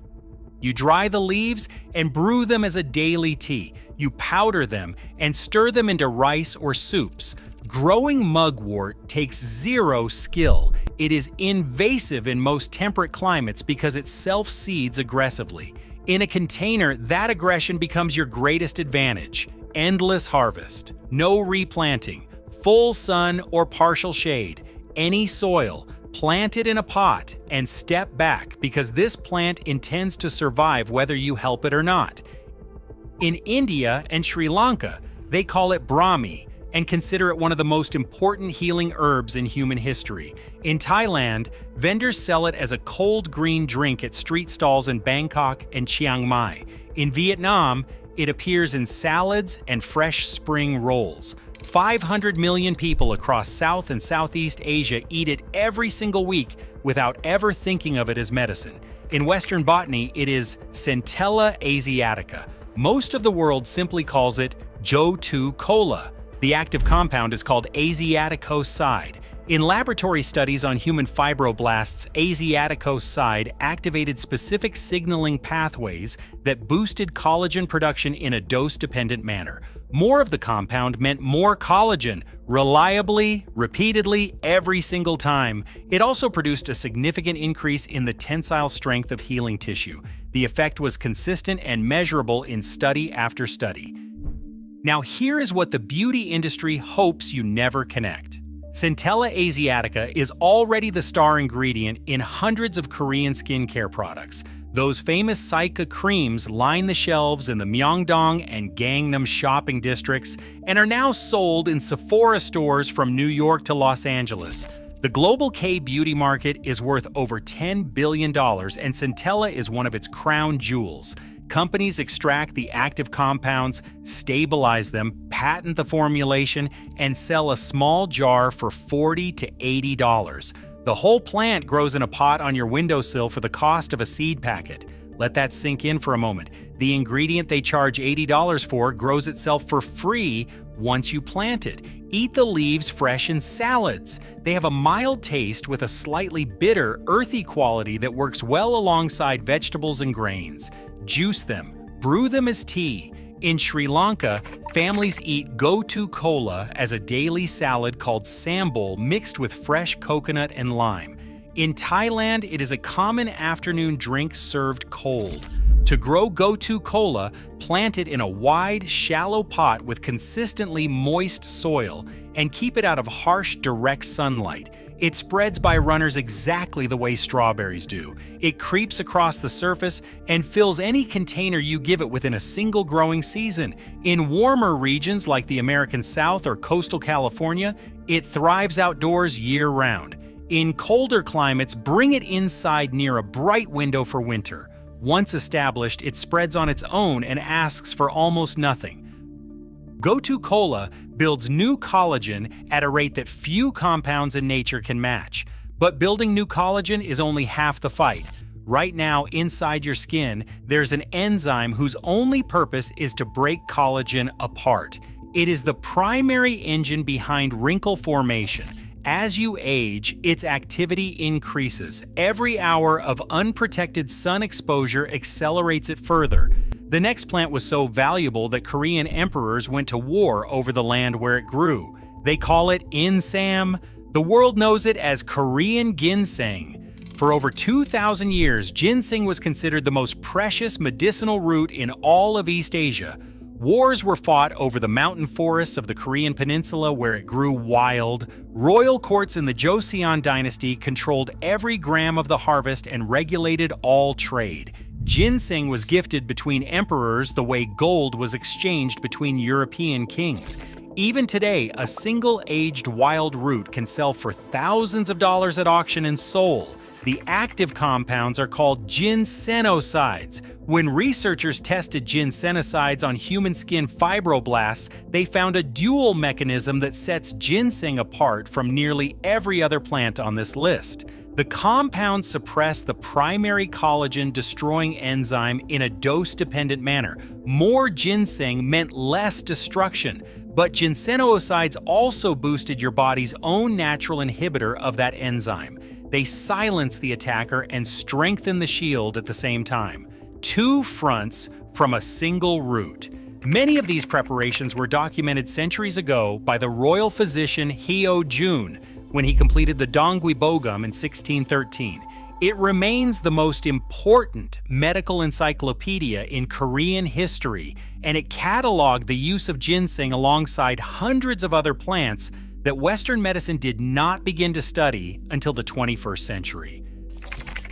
You dry the leaves and brew them as a daily tea. You powder them and stir them into rice or soups. Growing mugwort takes zero skill. It is invasive in most temperate climates because it self-seeds aggressively. In a container, that aggression becomes your greatest advantage. Endless harvest, no replanting, full sun or partial shade, any soil. Plant it in a pot and step back because this plant intends to survive whether you help it or not. In India and Sri Lanka, they call it Brahmi and consider it one of the most important healing herbs in human history. In Thailand, vendors sell it as a cold green drink at street stalls in Bangkok and Chiang Mai. In Vietnam, it appears in salads and fresh spring rolls. 500 million people across South and Southeast Asia eat it every single week without ever thinking of it as medicine. In Western botany, it is Centella asiatica. Most of the world simply calls it Jotu cola. The active compound is called asiaticoside. In laboratory studies on human fibroblasts, asiaticoside activated specific signaling pathways that boosted collagen production in a dose-dependent manner. More of the compound meant more collagen, reliably, repeatedly, every single time. It also produced a significant increase in the tensile strength of healing tissue. The effect was consistent and measurable in study after study. Now here is what the beauty industry hopes you never connect. Centella asiatica is already the star ingredient in hundreds of Korean skincare products. Those famous Saika creams line the shelves in the Myeongdong and Gangnam shopping districts and are now sold in Sephora stores from New York to Los Angeles. The global K-beauty market is worth over $10 billion, and Centella is one of its crown jewels. Companies extract the active compounds, stabilize them, patent the formulation, and sell a small jar for $40 to $80. The whole plant grows in a pot on your windowsill for the cost of a seed packet. Let that sink in for a moment. The ingredient they charge $80 for grows itself for free once you plant it. Eat the leaves fresh in salads. They have a mild taste with a slightly bitter, earthy quality that works well alongside vegetables and grains. Juice them, brew them as tea. In Sri Lanka, families eat gotu kola as a daily salad called sambal mixed with fresh coconut and lime. In Thailand, it is a common afternoon drink served cold. To grow gotu kola, plant it in a wide, shallow pot with consistently moist soil and keep it out of harsh, direct sunlight. It spreads by runners exactly the way strawberries do. It creeps across the surface and fills any container you give it within a single growing season. In warmer regions like the American South or coastal California, it thrives outdoors year-round. In colder climates, bring it inside near a bright window for winter. Once established, it spreads on its own and asks for almost nothing. Gotu kola builds new collagen at a rate that few compounds in nature can match. But building new collagen is only half the fight. Right now, inside your skin, there's an enzyme whose only purpose is to break collagen apart. It is the primary engine behind wrinkle formation. As you age, its activity increases. Every hour of unprotected sun exposure accelerates it further. The next plant was so valuable that Korean emperors went to war over the land where it grew. They call it insam. The world knows it as Korean ginseng. For over 2,000 years, ginseng was considered the most precious medicinal root in all of East Asia. Wars were fought over the mountain forests of the Korean peninsula where it grew wild. Royal courts in the Joseon dynasty controlled every gram of the harvest and regulated all trade. Ginseng was gifted between emperors the way gold was exchanged between European kings. Even today, a single aged wild root can sell for thousands of dollars at auction in Seoul. The active compounds are called ginsenosides. When researchers tested ginsenosides on human skin fibroblasts, they found a dual mechanism that sets ginseng apart from nearly every other plant on this list. The compounds suppress the primary collagen-destroying enzyme in a dose-dependent manner. More ginseng meant less destruction, but ginsenosides also boosted your body's own natural inhibitor of that enzyme. They silence the attacker and strengthen the shield at the same time. 2 fronts from a single root. Many of these preparations were documented centuries ago by the royal physician Hyo-jun when he completed the Dongui Bogum in 1613. It remains the most important medical encyclopedia in Korean history, and it cataloged the use of ginseng alongside hundreds of other plants that Western medicine did not begin to study until the 21st century.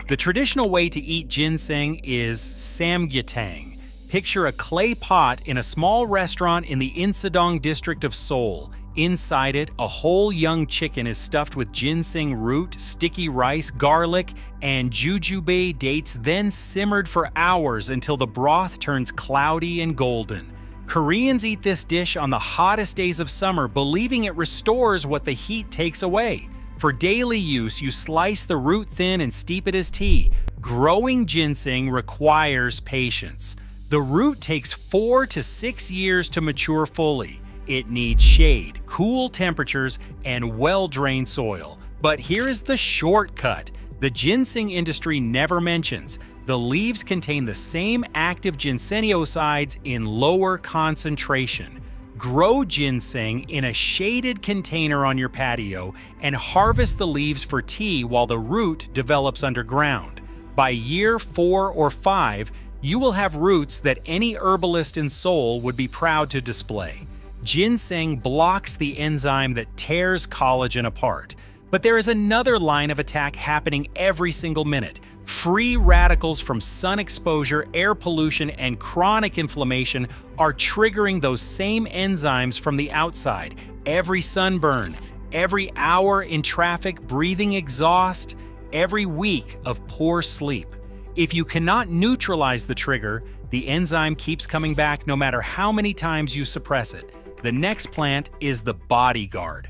The traditional way to eat ginseng is samgyetang. Picture a clay pot in a small restaurant in the Insadong district of Seoul. Inside it, a whole young chicken is stuffed with ginseng root, sticky rice, garlic, and jujube dates, then simmered for hours until the broth turns cloudy and golden. Koreans eat this dish on the hottest days of summer, believing it restores what the heat takes away. For daily use, you slice the root thin and steep it as tea. Growing ginseng requires patience. The root takes 4 to 6 years to mature fully. It needs shade, cool temperatures, and well-drained soil. But here is the shortcut the ginseng industry never mentions. The leaves contain the same active ginsenyosides in lower concentration. Grow ginseng in a shaded container on your patio and harvest the leaves for tea while the root develops underground. By year 4 or 5, you will have roots that any herbalist in Seoul would be proud to display. Ginseng blocks the enzyme that tears collagen apart. But there is another line of attack happening every single minute. Free radicals from sun exposure, air pollution, and chronic inflammation are triggering those same enzymes from the outside. Every sunburn, every hour in traffic breathing exhaust, every week of poor sleep. If you cannot neutralize the trigger, the enzyme keeps coming back no matter how many times you suppress it. The next plant is the bodyguard.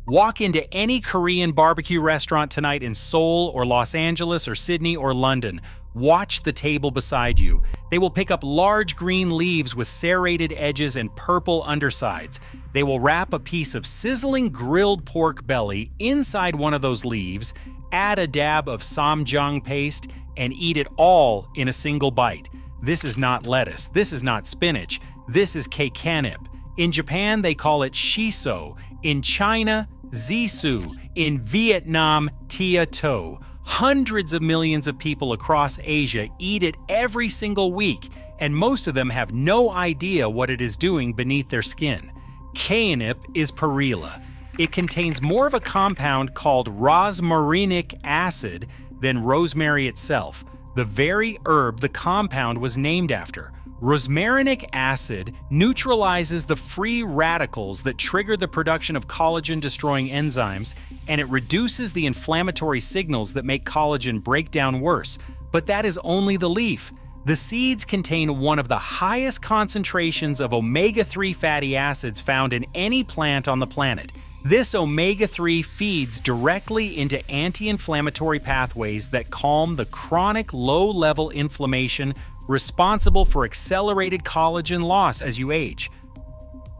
Walk into any Korean barbecue restaurant tonight in Seoul or Los Angeles or Sydney or London. Watch the table beside you. They will pick up large green leaves with serrated edges and purple undersides. They will wrap a piece of sizzling grilled pork belly inside one of those leaves, add a dab of samjang paste, and eat it all in a single bite. This is not lettuce. This is not spinach. This is kkanip. In Japan, they call it shiso. In China, zisu. In Vietnam, tia to. Hundreds of millions of people across Asia eat it every single week, and most of them have no idea what it is doing beneath their skin. Kkanip is perilla. It contains more of a compound called rosmarinic acid than rosemary itself, the very herb the compound was named after. Rosmarinic acid neutralizes the free radicals that trigger the production of collagen-destroying enzymes, and it reduces the inflammatory signals that make collagen break down worse. But that is only the leaf. The seeds contain one of the highest concentrations of omega-3 fatty acids found in any plant on the planet. This omega-3 feeds directly into anti-inflammatory pathways that calm the chronic low-level inflammation responsible for accelerated collagen loss as you age.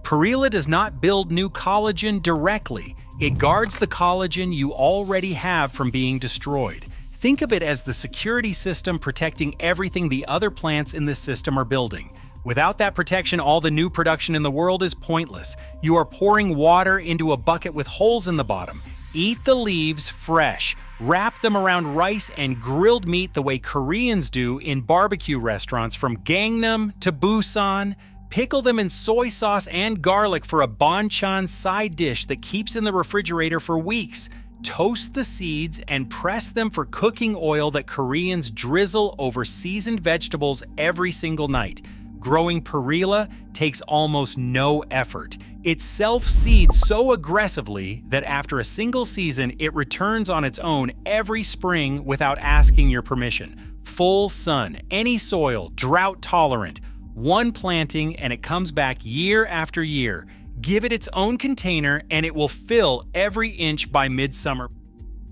Perilla does not build new collagen directly. It guards the collagen you already have from being destroyed. Think of it as the security system protecting everything the other plants in this system are building. Without that protection, all the new production in the world is pointless. You are pouring water into a bucket with holes in the bottom. Eat the leaves fresh. Wrap them around rice and grilled meat the way Koreans do in barbecue restaurants from Gangnam to Busan. Pickle them in soy sauce and garlic for a banchan side dish that keeps in the refrigerator for weeks. Toast the seeds and press them for cooking oil that Koreans drizzle over seasoned vegetables every single night. Growing perilla takes almost no effort. It self-seeds so aggressively that after a single season, it returns on its own every spring without asking your permission. Full sun, any soil, drought-tolerant. One planting and it comes back year after year. Give it its own container and it will fill every inch by midsummer.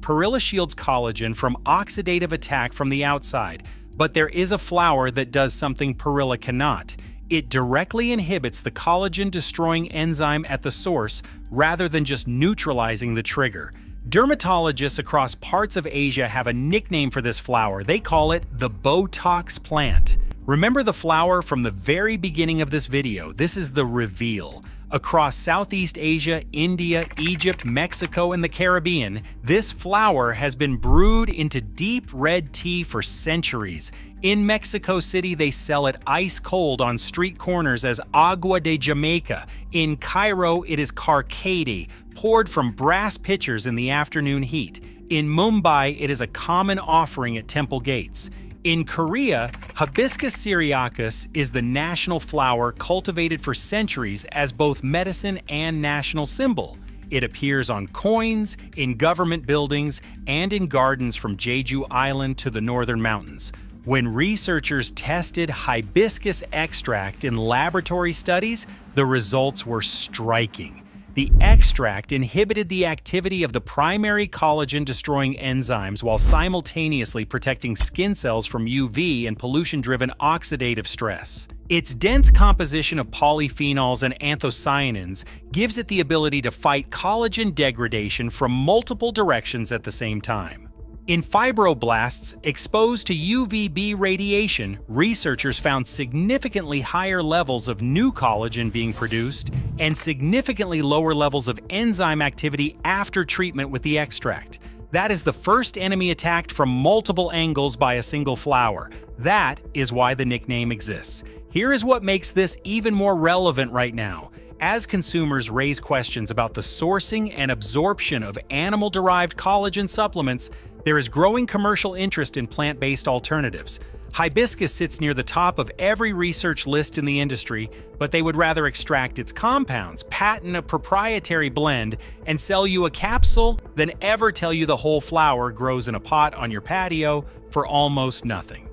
Perilla shields collagen from oxidative attack from the outside, but there is a flower that does something perilla cannot. It directly inhibits the collagen-destroying enzyme at the source rather than just neutralizing the trigger. Dermatologists across parts of Asia have a nickname for this flower. They call it the Botox plant. Remember the flower from the very beginning of this video. This is the reveal. Across Southeast Asia, India, Egypt, Mexico, and the Caribbean, this flower has been brewed into deep red tea for centuries. In Mexico City, they sell it ice cold on street corners as agua de Jamaica. In Cairo, it is carcade, poured from brass pitchers in the afternoon heat. In Mumbai, it is a common offering at temple gates. In Korea, Hibiscus syriacus is the national flower cultivated for centuries as both medicine and national symbol. It appears on coins, in government buildings, and in gardens from Jeju Island to the northern mountains. When researchers tested hibiscus extract in laboratory studies, the results were striking. The extract inhibited the activity of the primary collagen-destroying enzymes while simultaneously protecting skin cells from UV and pollution-driven oxidative stress. Its dense composition of polyphenols and anthocyanins gives it the ability to fight collagen degradation from multiple directions at the same time. In fibroblasts exposed to UVB radiation, researchers found significantly higher levels of new collagen being produced and significantly lower levels of enzyme activity after treatment with the extract. That is the first enemy attacked from multiple angles by a single flower. That is why the nickname exists. Here is what makes this even more relevant right now. As consumers raise questions about the sourcing and absorption of animal-derived collagen supplements, there is growing commercial interest in plant-based alternatives. Hibiscus sits near the top of every research list in the industry, but they would rather extract its compounds, patent a proprietary blend, and sell you a capsule than ever tell you the whole flower grows in a pot on your patio for almost nothing.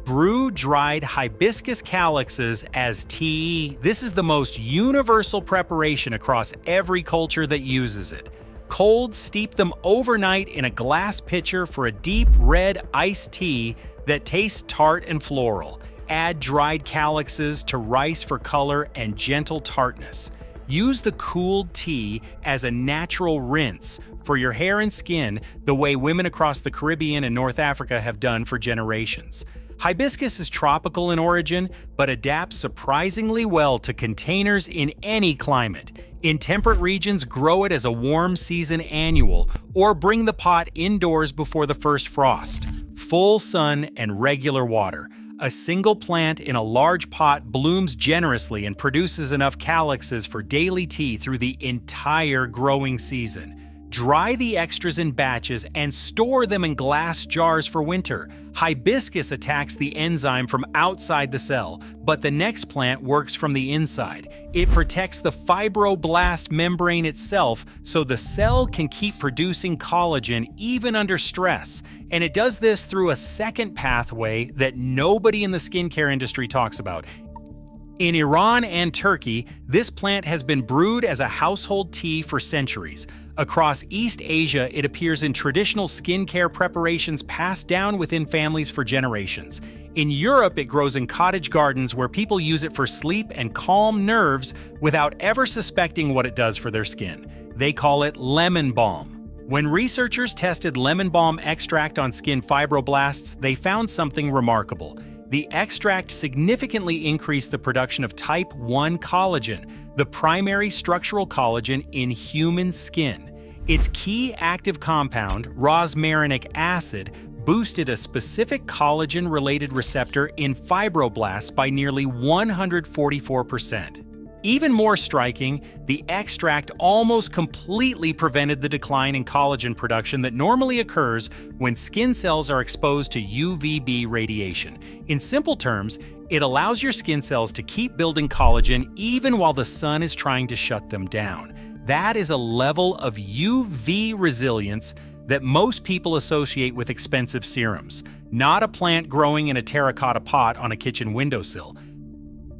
Brew dried hibiscus calyxes as tea. This is the most universal preparation across every culture that uses it. Cold, steep them overnight in a glass pitcher for a deep red iced tea that tastes tart and floral. Add dried calyxes to rice for color and gentle tartness. Use the cooled tea as a natural rinse for your hair and skin the way women across the Caribbean and North Africa have done for generations. Hibiscus is tropical in origin, but adapts surprisingly well to containers in any climate. In temperate regions, grow it as a warm season annual, or bring the pot indoors before the first frost. Full sun and regular water. A single plant in a large pot blooms generously and produces enough calyxes for daily tea through the entire growing season. Dry the extras in batches and store them in glass jars for winter. Hibiscus attacks the enzyme from outside the cell, but the next plant works from the inside. It protects the fibroblast membrane itself so the cell can keep producing collagen even under stress. And it does this through a second pathway that nobody in the skincare industry talks about. In Iran and Turkey, this plant has been brewed as a household tea for centuries. Across East Asia, it appears in traditional skincare preparations passed down within families for generations. In Europe, it grows in cottage gardens where people use it for sleep and calm nerves without ever suspecting what it does for their skin. They call it lemon balm. When researchers tested lemon balm extract on skin fibroblasts, they found something remarkable. The extract significantly increased the production of type 1 collagen, the primary structural collagen in human skin. Its key active compound, rosmarinic acid, boosted a specific collagen-related receptor in fibroblasts by nearly 144%. Even more striking, the extract almost completely prevented the decline in collagen production that normally occurs when skin cells are exposed to UVB radiation. In simple terms, it allows your skin cells to keep building collagen even while the sun is trying to shut them down. That is a level of UV resilience that most people associate with expensive serums, not a plant growing in a terracotta pot on a kitchen windowsill.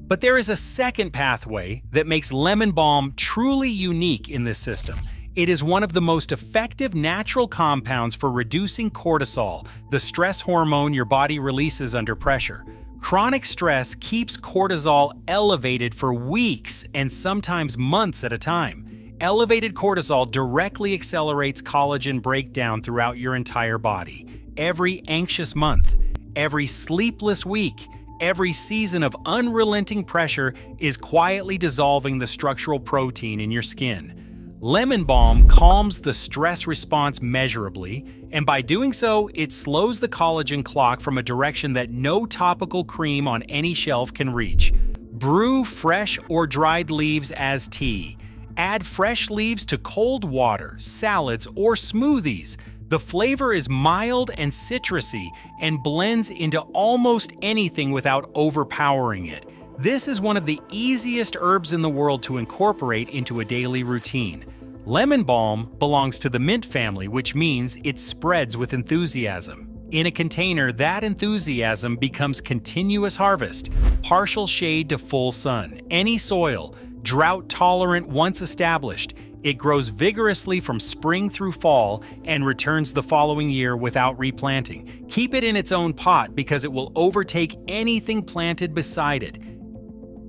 But there is a second pathway that makes lemon balm truly unique in this system. It is one of the most effective natural compounds for reducing cortisol, the stress hormone your body releases under pressure. Chronic stress keeps cortisol elevated for weeks and sometimes months at a time. Elevated cortisol directly accelerates collagen breakdown throughout your entire body. Every anxious month, every sleepless week, every season of unrelenting pressure is quietly dissolving the structural protein in your skin. Lemon balm calms the stress response measurably, and by doing so, it slows the collagen clock from a direction that no topical cream on any shelf can reach. Brew fresh or dried leaves as tea. Add fresh leaves to cold water, salads, or smoothies. The flavor is mild and citrusy and blends into almost anything without overpowering it. This is one of the easiest herbs in the world to incorporate into a daily routine. Lemon balm belongs to the mint family, which means it spreads with enthusiasm. In a container, that enthusiasm becomes continuous harvest, partial shade to full sun, any soil, drought-tolerant once established. It grows vigorously from spring through fall and returns the following year without replanting. Keep it in its own pot because it will overtake anything planted beside it.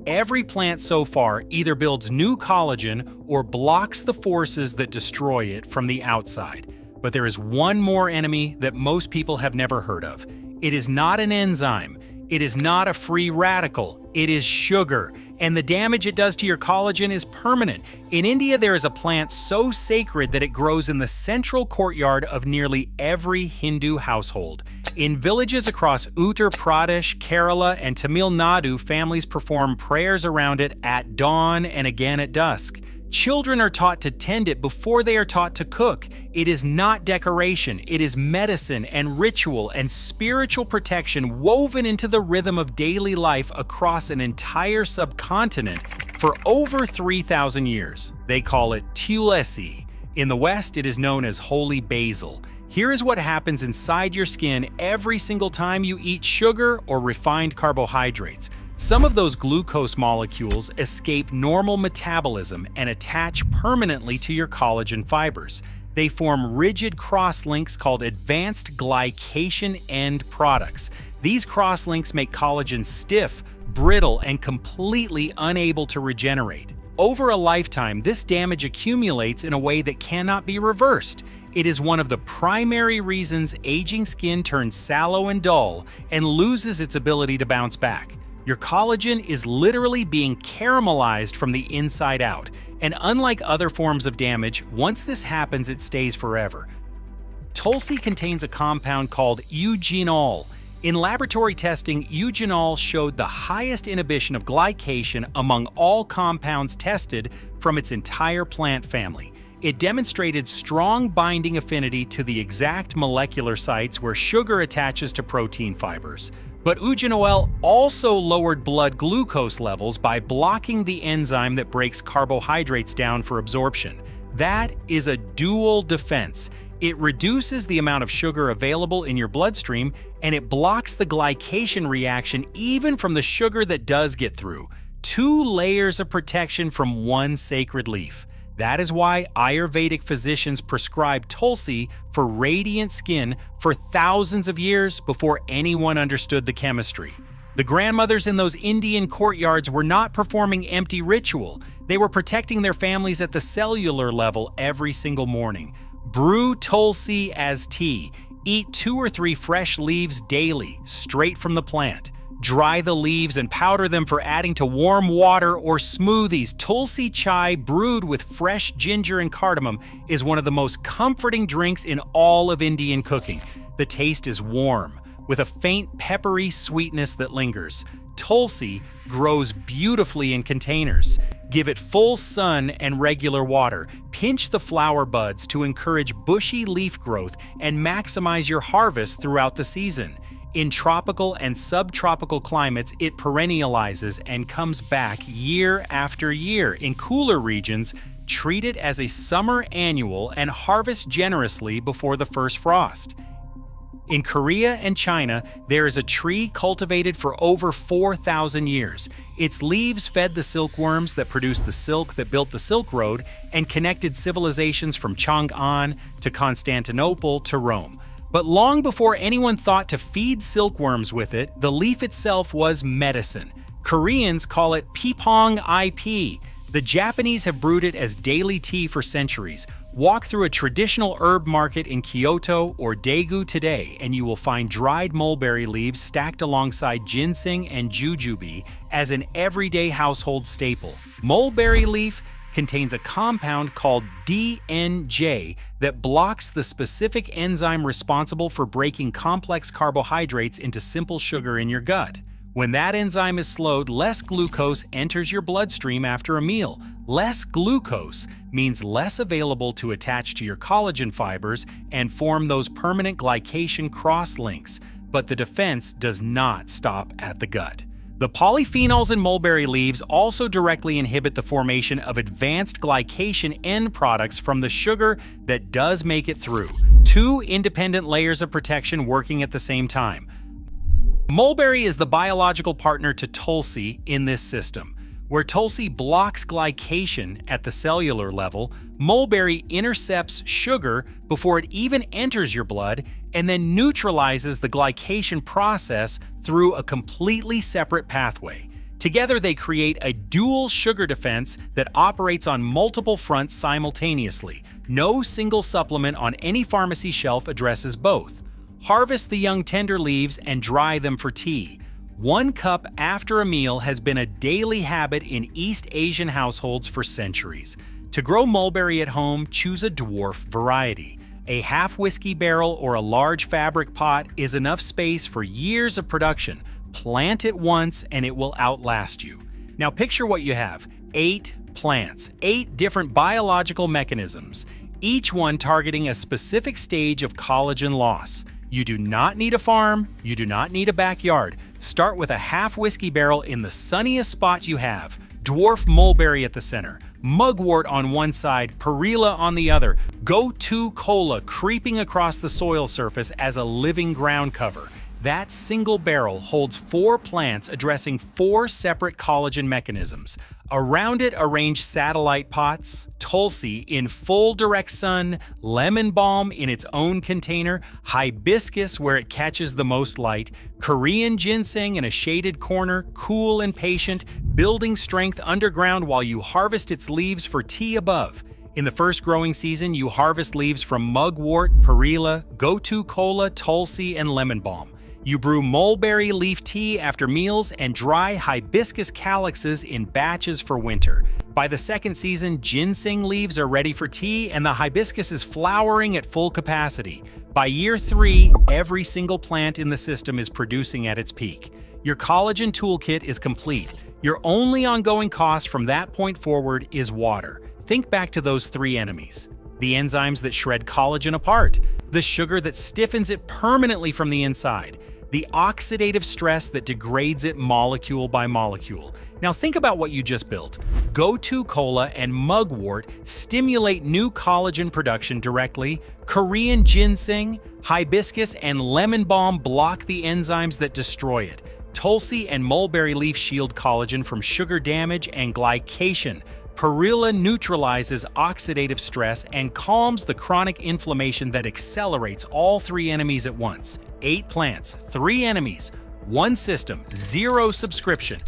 Every plant so far either builds new collagen or blocks the forces that destroy it from the outside. But there is one more enemy that most people have never heard of. It is not an enzyme. It is not a free radical. It is sugar. And the damage it does to your collagen is permanent. In India, there is a plant so sacred that it grows in the central courtyard of nearly every Hindu household. In villages across Uttar Pradesh, Kerala, and Tamil Nadu, families perform prayers around it at dawn and again at dusk. Children are taught to tend it before they are taught to cook. It is not decoration, it is medicine and ritual and spiritual protection woven into the rhythm of daily life across an entire subcontinent for over 3,000 years. They call it tulsi. In the West, it is known as holy basil. Here is what happens inside your skin every single time you eat sugar or refined carbohydrates. Some of those glucose molecules escape normal metabolism and attach permanently to your collagen fibers. They form rigid crosslinks called advanced glycation end products. These crosslinks make collagen stiff, brittle, and completely unable to regenerate. Over a lifetime, this damage accumulates in a way that cannot be reversed. It is one of the primary reasons aging skin turns sallow and dull and loses its ability to bounce back. Your collagen is literally being caramelized from the inside out, and unlike other forms of damage, once this happens, it stays forever. Tulsi contains a compound called eugenol. In laboratory testing, eugenol showed the highest inhibition of glycation among all compounds tested from its entire plant family. It demonstrated strong binding affinity to the exact molecular sites where sugar attaches to protein fibers. But eugenol also lowered blood glucose levels by blocking the enzyme that breaks carbohydrates down for absorption. That is a dual defense. It reduces the amount of sugar available in your bloodstream, and it blocks the glycation reaction even from the sugar that does get through. 2 layers of protection from one sacred leaf. That is why Ayurvedic physicians prescribed Tulsi for radiant skin for thousands of years before anyone understood the chemistry. The grandmothers in those Indian courtyards were not performing empty ritual. They were protecting their families at the cellular level every single morning. Brew Tulsi as tea. Eat 2 or 3 fresh leaves daily, straight from the plant. Dry the leaves and powder them for adding to warm water or smoothies. Tulsi chai brewed with fresh ginger and cardamom is one of the most comforting drinks in all of Indian cooking. The taste is warm, with a faint peppery sweetness that lingers. Tulsi grows beautifully in containers. Give it full sun and regular water. Pinch the flower buds to encourage bushy leaf growth and maximize your harvest throughout the season. In tropical and subtropical climates, it perennializes and comes back year after year. In cooler regions, treat it as a summer annual and harvest generously before the first frost. In Korea and China, there is a tree cultivated for over 4,000 years. Its leaves fed the silkworms that produced the silk that built the Silk Road and connected civilizations from Chang'an to Constantinople to Rome. But long before anyone thought to feed silkworms with it, the leaf itself was medicine. Koreans call it pipong IP. The Japanese have brewed it as daily tea for centuries. Walk through a traditional herb market in Kyoto or Daegu today, and you will find dried mulberry leaves stacked alongside ginseng and jujube as an everyday household staple. Mulberry leaf contains a compound called DNJ that blocks the specific enzyme responsible for breaking complex carbohydrates into simple sugar in your gut. When that enzyme is slowed, less glucose enters your bloodstream after a meal. Less glucose means less available to attach to your collagen fibers and form those permanent glycation crosslinks. But the defense does not stop at the gut. The polyphenols in mulberry leaves also directly inhibit the formation of advanced glycation end products from the sugar that does make it through. Two independent layers of protection working at the same time. Mulberry is the biological partner to Tulsi in this system. Where Tulsi blocks glycation at the cellular level, mulberry intercepts sugar before it even enters your blood and then neutralizes the glycation process through a completely separate pathway. Together, they create a dual sugar defense that operates on multiple fronts simultaneously. No single supplement on any pharmacy shelf addresses both. Harvest the young tender leaves and dry them for tea. 1 cup after a meal has been a daily habit in East Asian households for centuries. To grow mulberry at home, choose a dwarf variety. A half whiskey barrel or a large fabric pot is enough space for years of production. Plant it once and it will outlast you. Now picture what you have. 8 plants, 8 different biological mechanisms, each one targeting a specific stage of collagen loss. You do not need a farm, you do not need a backyard. Start with a half whiskey barrel in the sunniest spot you have. Dwarf mulberry at the center, mugwort on one side, perilla on the other. Go-to cola creeping across the soil surface as a living ground cover. That single barrel holds 4 plants addressing 4 separate collagen mechanisms. Around it, arrange satellite pots, Tulsi in full direct sun, lemon balm in its own container, hibiscus where it catches the most light, Korean ginseng in a shaded corner, cool and patient, building strength underground while you harvest its leaves for tea above. In the first growing season, you harvest leaves from mugwort, perilla, go-to cola, Tulsi, and lemon balm. You brew mulberry leaf tea after meals and dry hibiscus calyxes in batches for winter. By the second season, ginseng leaves are ready for tea and the hibiscus is flowering at full capacity. By year 3, every single plant in the system is producing at its peak. Your collagen toolkit is complete. Your only ongoing cost from that point forward is water. Think back to those 3 enemies. The enzymes that shred collagen apart, the sugar that stiffens it permanently from the inside, the oxidative stress that degrades it molecule by molecule. Now think about what you just built. Go-to cola and mugwort stimulate new collagen production directly. Korean ginseng, hibiscus, and lemon balm block the enzymes that destroy it. Tulsi and mulberry leaf shield collagen from sugar damage and glycation. Perilla neutralizes oxidative stress and calms the chronic inflammation that accelerates all 3 enemies at once. 8 plants, 3 enemies, 1 system, 0 subscription.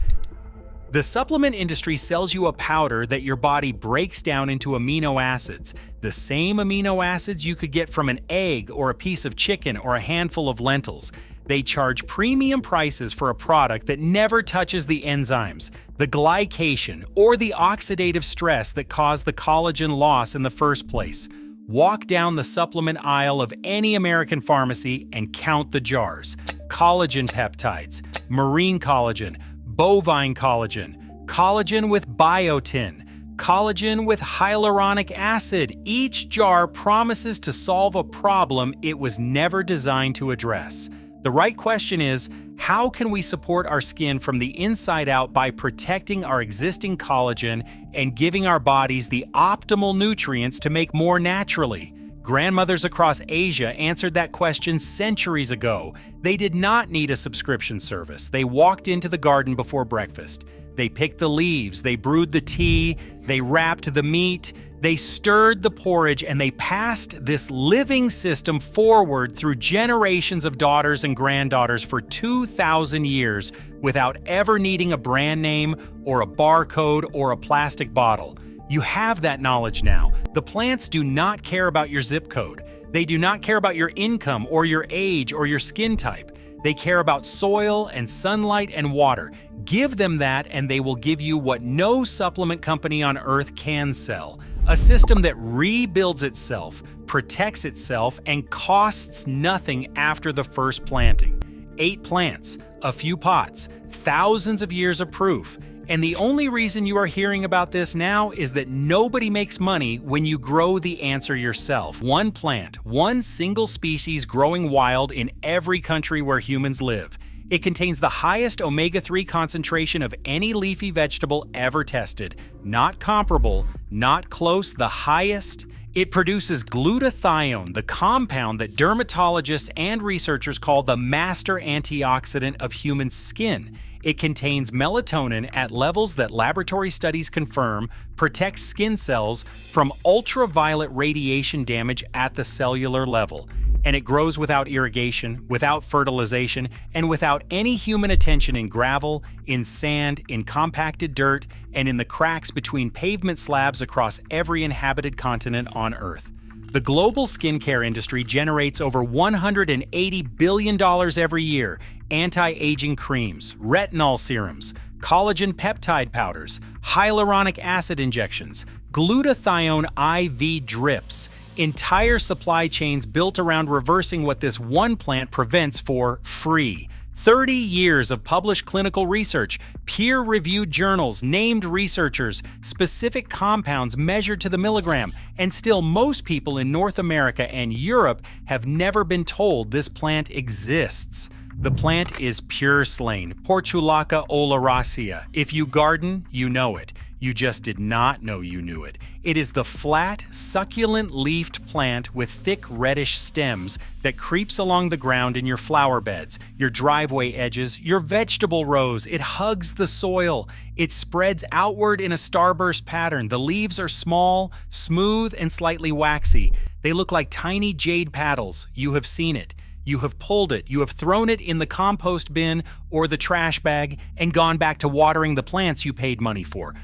The supplement industry sells you a powder that your body breaks down into amino acids, the same amino acids you could get from an egg or a piece of chicken or a handful of lentils. They charge premium prices for a product that never touches the enzymes, the glycation, or the oxidative stress that caused the collagen loss in the first place. Walk down the supplement aisle of any American pharmacy and count the jars. Collagen peptides, marine collagen, bovine collagen, collagen with biotin, collagen with hyaluronic acid. Each jar promises to solve a problem it was never designed to address. The right question is, how can we support our skin from the inside out by protecting our existing collagen and giving our bodies the optimal nutrients to make more naturally? Grandmothers across Asia answered that question centuries ago. They did not need a subscription service. They walked into the garden before breakfast. They picked the leaves, they brewed the tea, they wrapped the meat, They stirred the porridge and they passed this living system forward through generations of daughters and granddaughters for 2,000 years without ever needing a brand name or a barcode or a plastic bottle. You have that knowledge now. The plants do not care about your zip code. They do not care about your income or your age or your skin type. They care about soil and sunlight and water. Give them that and they will give you what no supplement company on earth can sell. A system that rebuilds itself, protects itself, and costs nothing after the first planting. 8 plants, a few pots, thousands of years of proof. And the only reason you are hearing about this now is that nobody makes money when you grow the answer yourself. One plant, one single species growing wild in every country where humans live. It contains the highest omega-3 concentration of any leafy vegetable ever tested. Not comparable, not close, the highest. It produces glutathione, the compound that dermatologists and researchers call the master antioxidant of human skin. It contains melatonin at levels that laboratory studies confirm protects skin cells from ultraviolet radiation damage at the cellular level. And it grows without irrigation, without fertilization, and without any human attention in gravel, in sand, in compacted dirt, and in the cracks between pavement slabs across every inhabited continent on Earth. The global skincare industry generates over $180 billion every year. Anti-aging creams, retinol serums, collagen peptide powders, hyaluronic acid injections, glutathione IV drips, entire supply chains built around reversing what this one plant prevents for free. 30 years of published clinical research, peer-reviewed journals, named researchers, specific compounds measured to the milligram, and still most people in North America and Europe have never been told this plant exists. The plant is purslane, Portulaca oleracea. If you garden, you know it. You just did not know you knew it. It is the flat, succulent-leafed plant with thick reddish stems that creeps along the ground in your flower beds, your driveway edges, your vegetable rows. It hugs the soil. It spreads outward in a starburst pattern. The leaves are small, smooth, and slightly waxy. They look like tiny jade paddles. You have seen it. You have pulled it. You have thrown it in the compost bin or the trash bag and gone back to watering the plants you paid money for.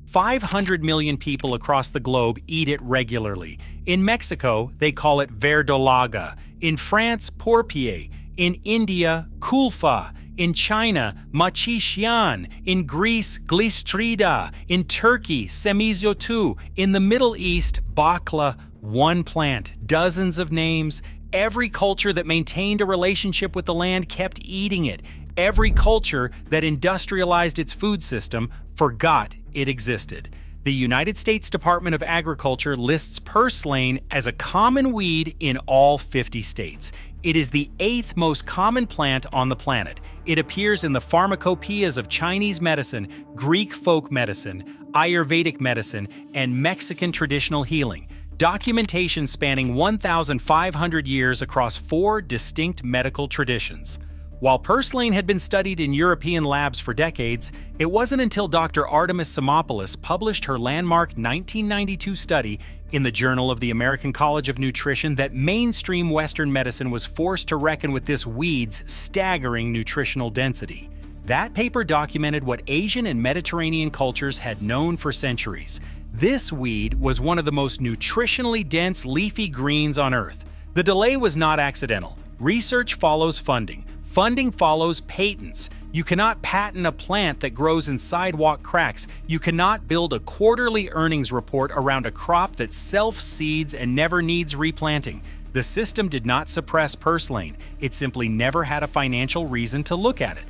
500 million people across the globe eat it regularly. In Mexico, they call it verdolaga. In France, pourpier. In India, kulfa. In China, machixian. In Greece, glistrida. In Turkey, semizotu. In the Middle East, bakla. One plant, dozens of names. Every culture that maintained a relationship with the land kept eating it. Every culture that industrialized its food system forgot it existed. The United States Department of Agriculture lists purslane as a common weed in all 50 states. It is the 8th most common plant on the planet. It appears in the pharmacopoeias of Chinese medicine, Greek folk medicine, Ayurvedic medicine, and Mexican traditional healing. Documentation spanning 1,500 years across 4 distinct medical traditions. While purslane had been studied in European labs for decades, it wasn't until Dr. Artemis Simopoulos published her landmark 1992 study in the Journal of the American College of Nutrition that mainstream Western medicine was forced to reckon with this weed's staggering nutritional density. That paper documented what Asian and Mediterranean cultures had known for centuries. This weed was one of the most nutritionally dense leafy greens on Earth. The delay was not accidental. Research follows funding. Funding follows patents. You cannot patent a plant that grows in sidewalk cracks. You cannot build a quarterly earnings report around a crop that self-seeds and never needs replanting. The system did not suppress purslane. It simply never had a financial reason to look at it.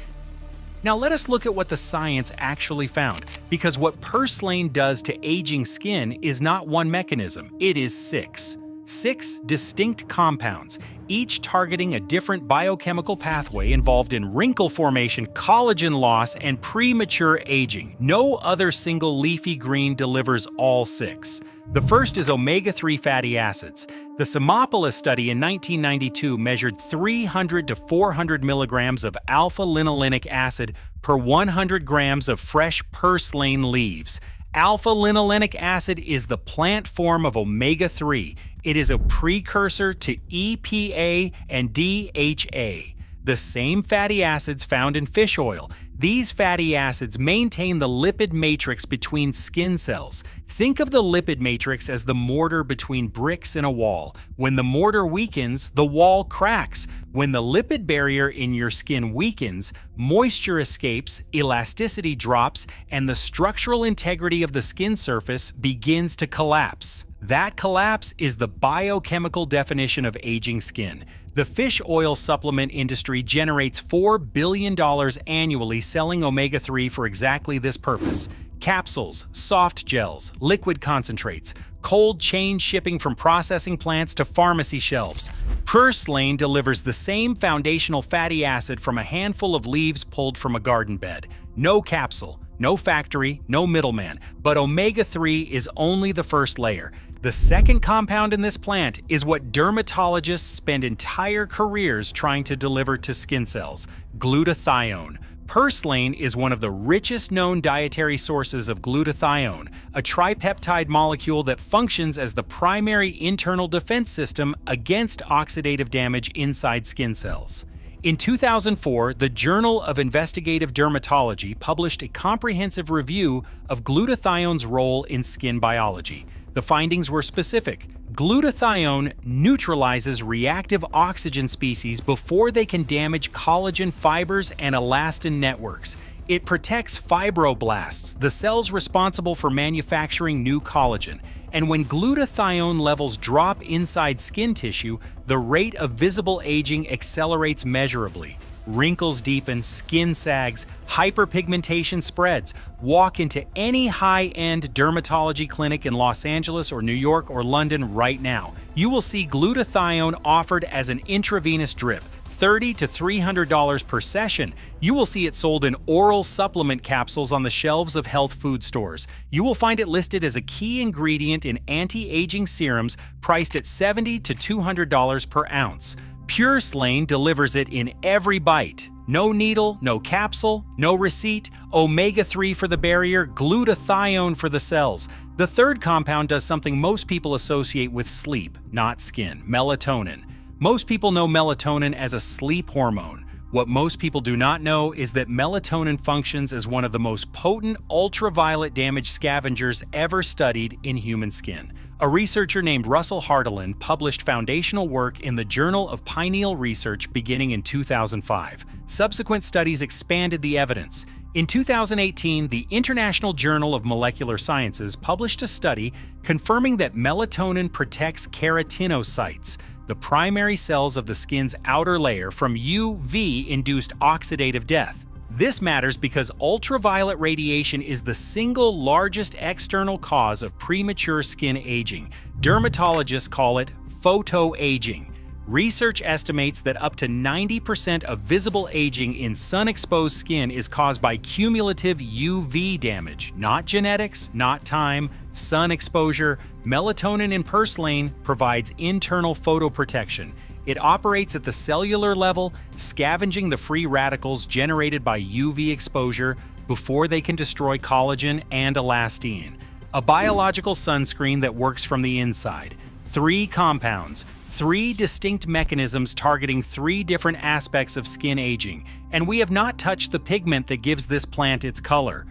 Now let us look at what the science actually found, because what purslane does to aging skin is not one mechanism, it is 6. 6 distinct compounds, each targeting a different biochemical pathway involved in wrinkle formation, collagen loss, and premature aging. No other single leafy green delivers all 6. The first is omega-3 fatty acids. The Simopoulos study in 1992 measured 300 to 400 milligrams of alpha-linolenic acid per 100 grams of fresh purslane leaves. Alpha-linolenic acid is the plant form of omega-3. It is a precursor to EPA and DHA, the same fatty acids found in fish oil. These fatty acids maintain the lipid matrix between skin cells. Think of the lipid matrix as the mortar between bricks in a wall. When the mortar weakens, the wall cracks. When the lipid barrier in your skin weakens, moisture escapes, elasticity drops, and the structural integrity of the skin surface begins to collapse. That collapse is the biochemical definition of aging skin. The fish oil supplement industry generates $4 billion annually selling omega-3 for exactly this purpose. Capsules, soft gels, liquid concentrates, cold chain shipping from processing plants to pharmacy shelves. Purslane delivers the same foundational fatty acid from a handful of leaves pulled from a garden bed. No capsule, no factory, no middleman, but omega-3 is only the first layer. The second compound in this plant is what dermatologists spend entire careers trying to deliver to skin cells: glutathione. Purslane is one of the richest known dietary sources of glutathione, a tripeptide molecule that functions as the primary internal defense system against oxidative damage inside skin cells. In 2004, the Journal of Investigative Dermatology published a comprehensive review of glutathione's role in skin biology. The findings were specific. Glutathione neutralizes reactive oxygen species before they can damage collagen fibers and elastin networks. It protects fibroblasts, the cells responsible for manufacturing new collagen. And when glutathione levels drop inside skin tissue, the rate of visible aging accelerates measurably. Wrinkles deepen, skin sags, hyperpigmentation spreads. Walk into any high-end dermatology clinic in Los Angeles or New York or London right now. You will see glutathione offered as an intravenous drip, $30 to $300 per session. You will see it sold in oral supplement capsules on the shelves of health food stores. You will find it listed as a key ingredient in anti-aging serums priced at $70 to $200 per ounce. Purslane delivers it in every bite. No needle, no capsule, no receipt, omega-3 for the barrier, glutathione for the cells. The third compound does something most people associate with sleep, not skin: melatonin. Most people know melatonin as a sleep hormone. What most people do not know is that melatonin functions as one of the most potent ultraviolet damage scavengers ever studied in human skin. A researcher named Russell Hardeland published foundational work in the Journal of Pineal Research beginning in 2005. Subsequent studies expanded the evidence. In 2018, the International Journal of Molecular Sciences published a study confirming that melatonin protects keratinocytes, the primary cells of the skin's outer layer, from UV-induced oxidative death. This matters because ultraviolet radiation is the single largest external cause of premature skin aging. Dermatologists call it photoaging. Research estimates that up to 90% of visible aging in sun-exposed skin is caused by cumulative UV damage, not genetics, not time, sun exposure. Melatonin in purslane provides internal photoprotection. It operates at the cellular level, scavenging the free radicals generated by UV exposure before they can destroy collagen and elastin. A biological sunscreen that works from the inside. 3 compounds, 3 distinct mechanisms targeting 3 different aspects of skin aging, and we have not touched the pigment that gives this plant its color.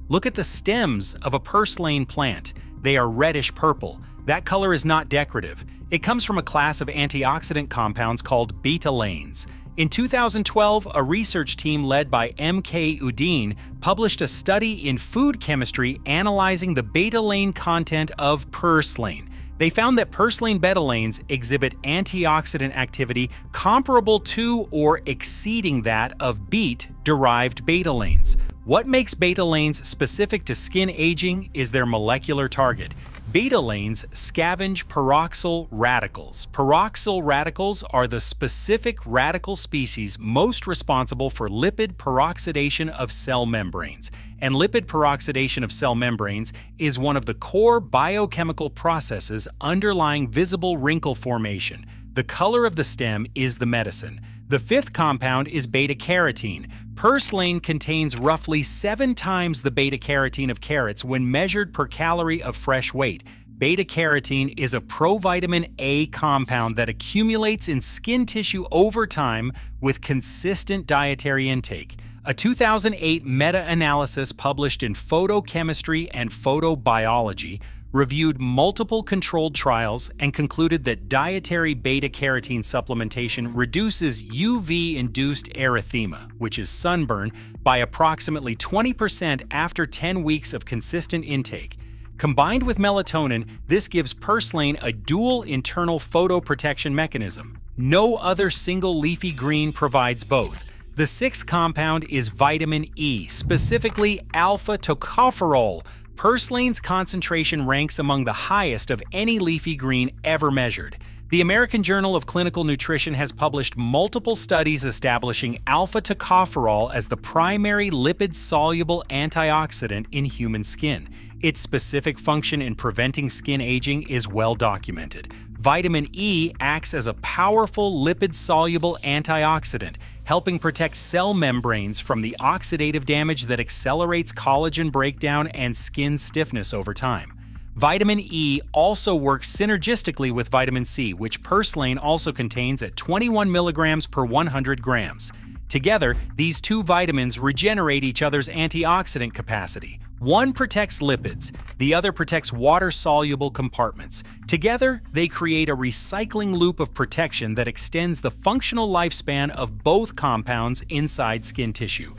Look at the stems of a purslane plant. They are reddish purple. That color is not decorative. It comes from a class of antioxidant compounds called betalains. In 2012, a research team led by M.K. Udine published a study in food chemistry analyzing the betalain content of purslane. They found that purslane betalains exhibit antioxidant activity comparable to or exceeding that of beet-derived betalains. What makes betalains specific to skin aging is their molecular target. Betalains scavenge peroxyl radicals. Peroxyl radicals are the specific radical species most responsible for lipid peroxidation of cell membranes. And lipid peroxidation of cell membranes is one of the core biochemical processes underlying visible wrinkle formation. The color of the stem is the medicine. The fifth compound is beta-carotene. Purslane contains roughly 7 times the beta-carotene of carrots when measured per calorie of fresh weight. Beta-carotene is a provitamin A compound that accumulates in skin tissue over time with consistent dietary intake. A 2008 meta-analysis published in Photochemistry and Photobiology reviewed multiple controlled trials and concluded that dietary beta-carotene supplementation reduces UV-induced erythema, which is sunburn, by approximately 20% after 10 weeks of consistent intake. Combined with melatonin, this gives purslane a dual internal photoprotection mechanism. No other single leafy green provides both. The sixth compound is vitamin E, specifically alpha-tocopherol. Purslane's concentration ranks among the highest of any leafy green ever measured. The American Journal of Clinical Nutrition has published multiple studies establishing alpha-tocopherol as the primary lipid-soluble antioxidant in human skin. Its specific function in preventing skin aging is well documented. Vitamin E acts as a powerful lipid-soluble antioxidant, helping protect cell membranes from the oxidative damage that accelerates collagen breakdown and skin stiffness over time. Vitamin E also works synergistically with vitamin C, which purslane also contains at 21 milligrams per 100 grams. Together, these two vitamins regenerate each other's antioxidant capacity. One protects lipids, the other protects water-soluble compartments. Together, they create a recycling loop of protection that extends the functional lifespan of both compounds inside skin tissue.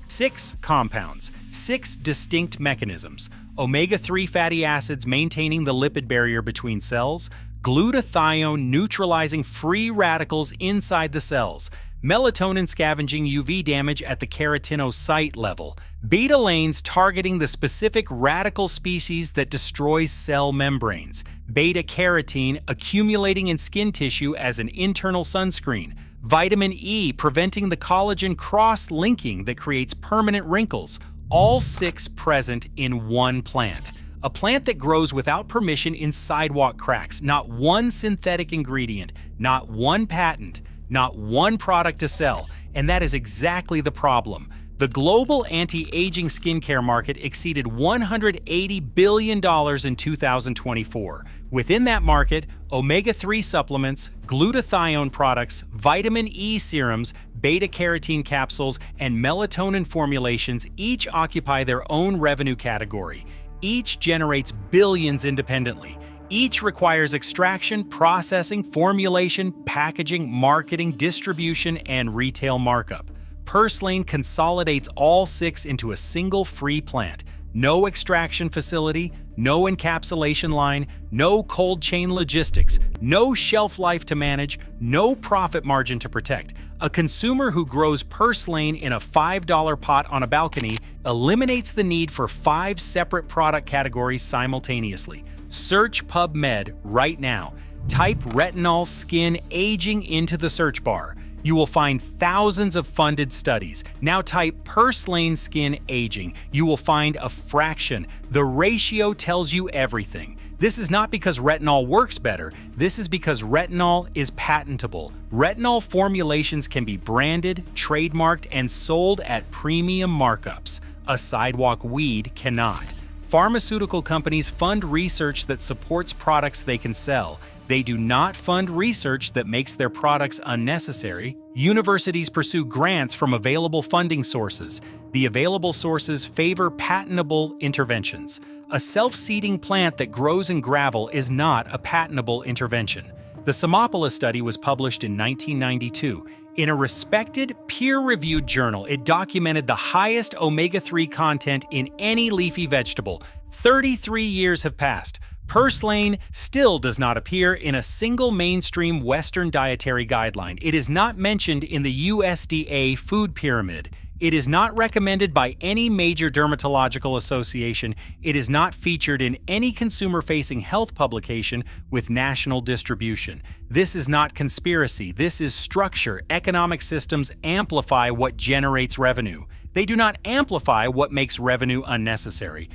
6 compounds, 6 distinct mechanisms. Omega-3 fatty acids maintaining the lipid barrier between cells, glutathione neutralizing free radicals inside the cells, melatonin scavenging UV damage at the keratinocyte level, beta-lanes targeting the specific radical species that destroys cell membranes, beta-carotene accumulating in skin tissue as an internal sunscreen, vitamin E preventing the collagen cross-linking that creates permanent wrinkles, all 6 present in one plant. A plant that grows without permission in sidewalk cracks, not one synthetic ingredient, not one patent, not one product to sell, and that is exactly the problem. The global anti-aging skincare market exceeded $180 billion in 2024. Within that market, omega-3 supplements, glutathione products, vitamin E serums, beta-carotene capsules, and melatonin formulations each occupy their own revenue category. Each generates billions independently. Each requires extraction, processing, formulation, packaging, marketing, distribution, and retail markup. Purslane consolidates all 6 into a single free plant. No extraction facility, no encapsulation line, no cold chain logistics, no shelf life to manage, no profit margin to protect. A consumer who grows purslane in a $5 pot on a balcony eliminates the need for 5 separate product categories simultaneously. Search PubMed right now. Type retinol skin aging into the search bar. You will find thousands of funded studies. Now type purslane skin aging. You will find a fraction. The ratio tells you everything. This is not because retinol works better. This is because retinol is patentable. Retinol formulations can be branded, trademarked, and sold at premium markups. A sidewalk weed cannot. Pharmaceutical companies fund research that supports products they can sell. They do not fund research that makes their products unnecessary. Universities pursue grants from available funding sources. The available sources favor patentable interventions. A self-seeding plant that grows in gravel is not a patentable intervention. The Semopolis study was published in 1992. In a respected, peer-reviewed journal, it documented the highest omega-3 content in any leafy vegetable. 33 years have passed. Purslane still does not appear in a single mainstream Western dietary guideline. It is not mentioned in the USDA food pyramid. It is not recommended by any major dermatological association. It is not featured in any consumer-facing health publication with national distribution. This is not conspiracy. This is structure. Economic systems amplify what generates revenue. They do not amplify what makes revenue unnecessary.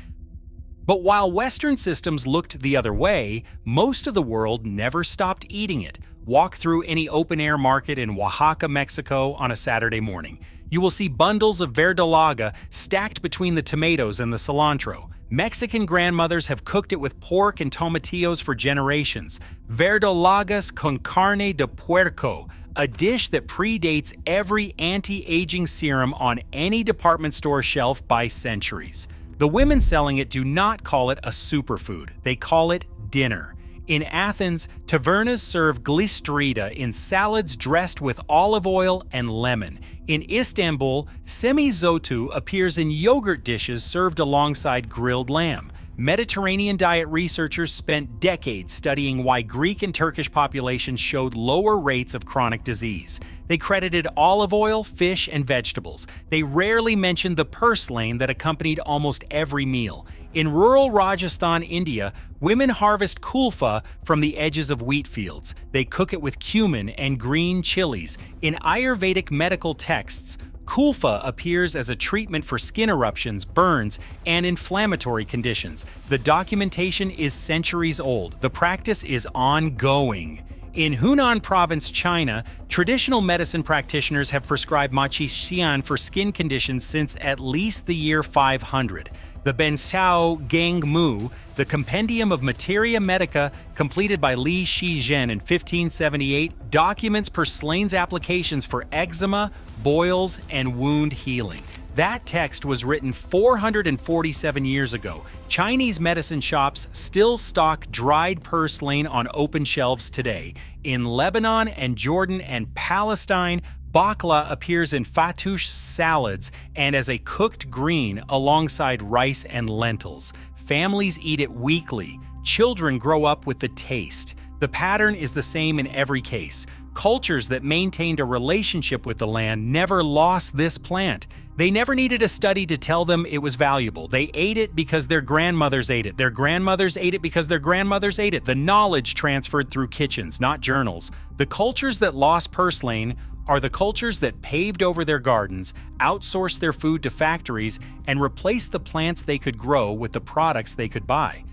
But while Western systems looked the other way, most of the world never stopped eating it. Walk through any open-air market in Oaxaca, Mexico on a Saturday morning. You will see bundles of verdolaga stacked between the tomatoes and the cilantro. Mexican grandmothers have cooked it with pork and tomatillos for generations. Verdolagas con carne de puerco, a dish that predates every anti-aging serum on any department store shelf by centuries. The women selling it do not call it a superfood, they call it dinner. In Athens, tavernas serve glistrida in salads dressed with olive oil and lemon. In Istanbul, semizotu appears in yogurt dishes served alongside grilled lamb. Mediterranean diet researchers spent decades studying why Greek and Turkish populations showed lower rates of chronic disease. They credited olive oil, fish, and vegetables. They rarely mentioned the purslane that accompanied almost every meal. In rural Rajasthan, India, women harvest kulfa from the edges of wheat fields. They cook it with cumin and green chilies. In Ayurvedic medical texts, kulfa appears as a treatment for skin eruptions, burns, and inflammatory conditions. The documentation is centuries old. The practice is ongoing. In Hunan Province, China, traditional medicine practitioners have prescribed machi xian for skin conditions since at least the year 500. The Bensao Gang Mu, the Compendium of Materia Medica, completed by Li Shizhen in 1578, documents purslane's applications for eczema, boils, and wound healing. That text was written 447 years ago. Chinese medicine shops still stock dried purslane on open shelves today. In Lebanon and Jordan and Palestine, bakla appears in fattoush salads and as a cooked green alongside rice and lentils. Families eat it weekly. Children grow up with the taste. The pattern is the same in every case. Cultures that maintained a relationship with the land never lost this plant. They never needed a study to tell them it was valuable. They ate it because their grandmothers ate it. Their grandmothers ate it because their grandmothers ate it. The knowledge transferred through kitchens, not journals. The cultures that lost purslane are the cultures that paved over their gardens, outsourced their food to factories, and replaced the plants they could grow with the products they could buy.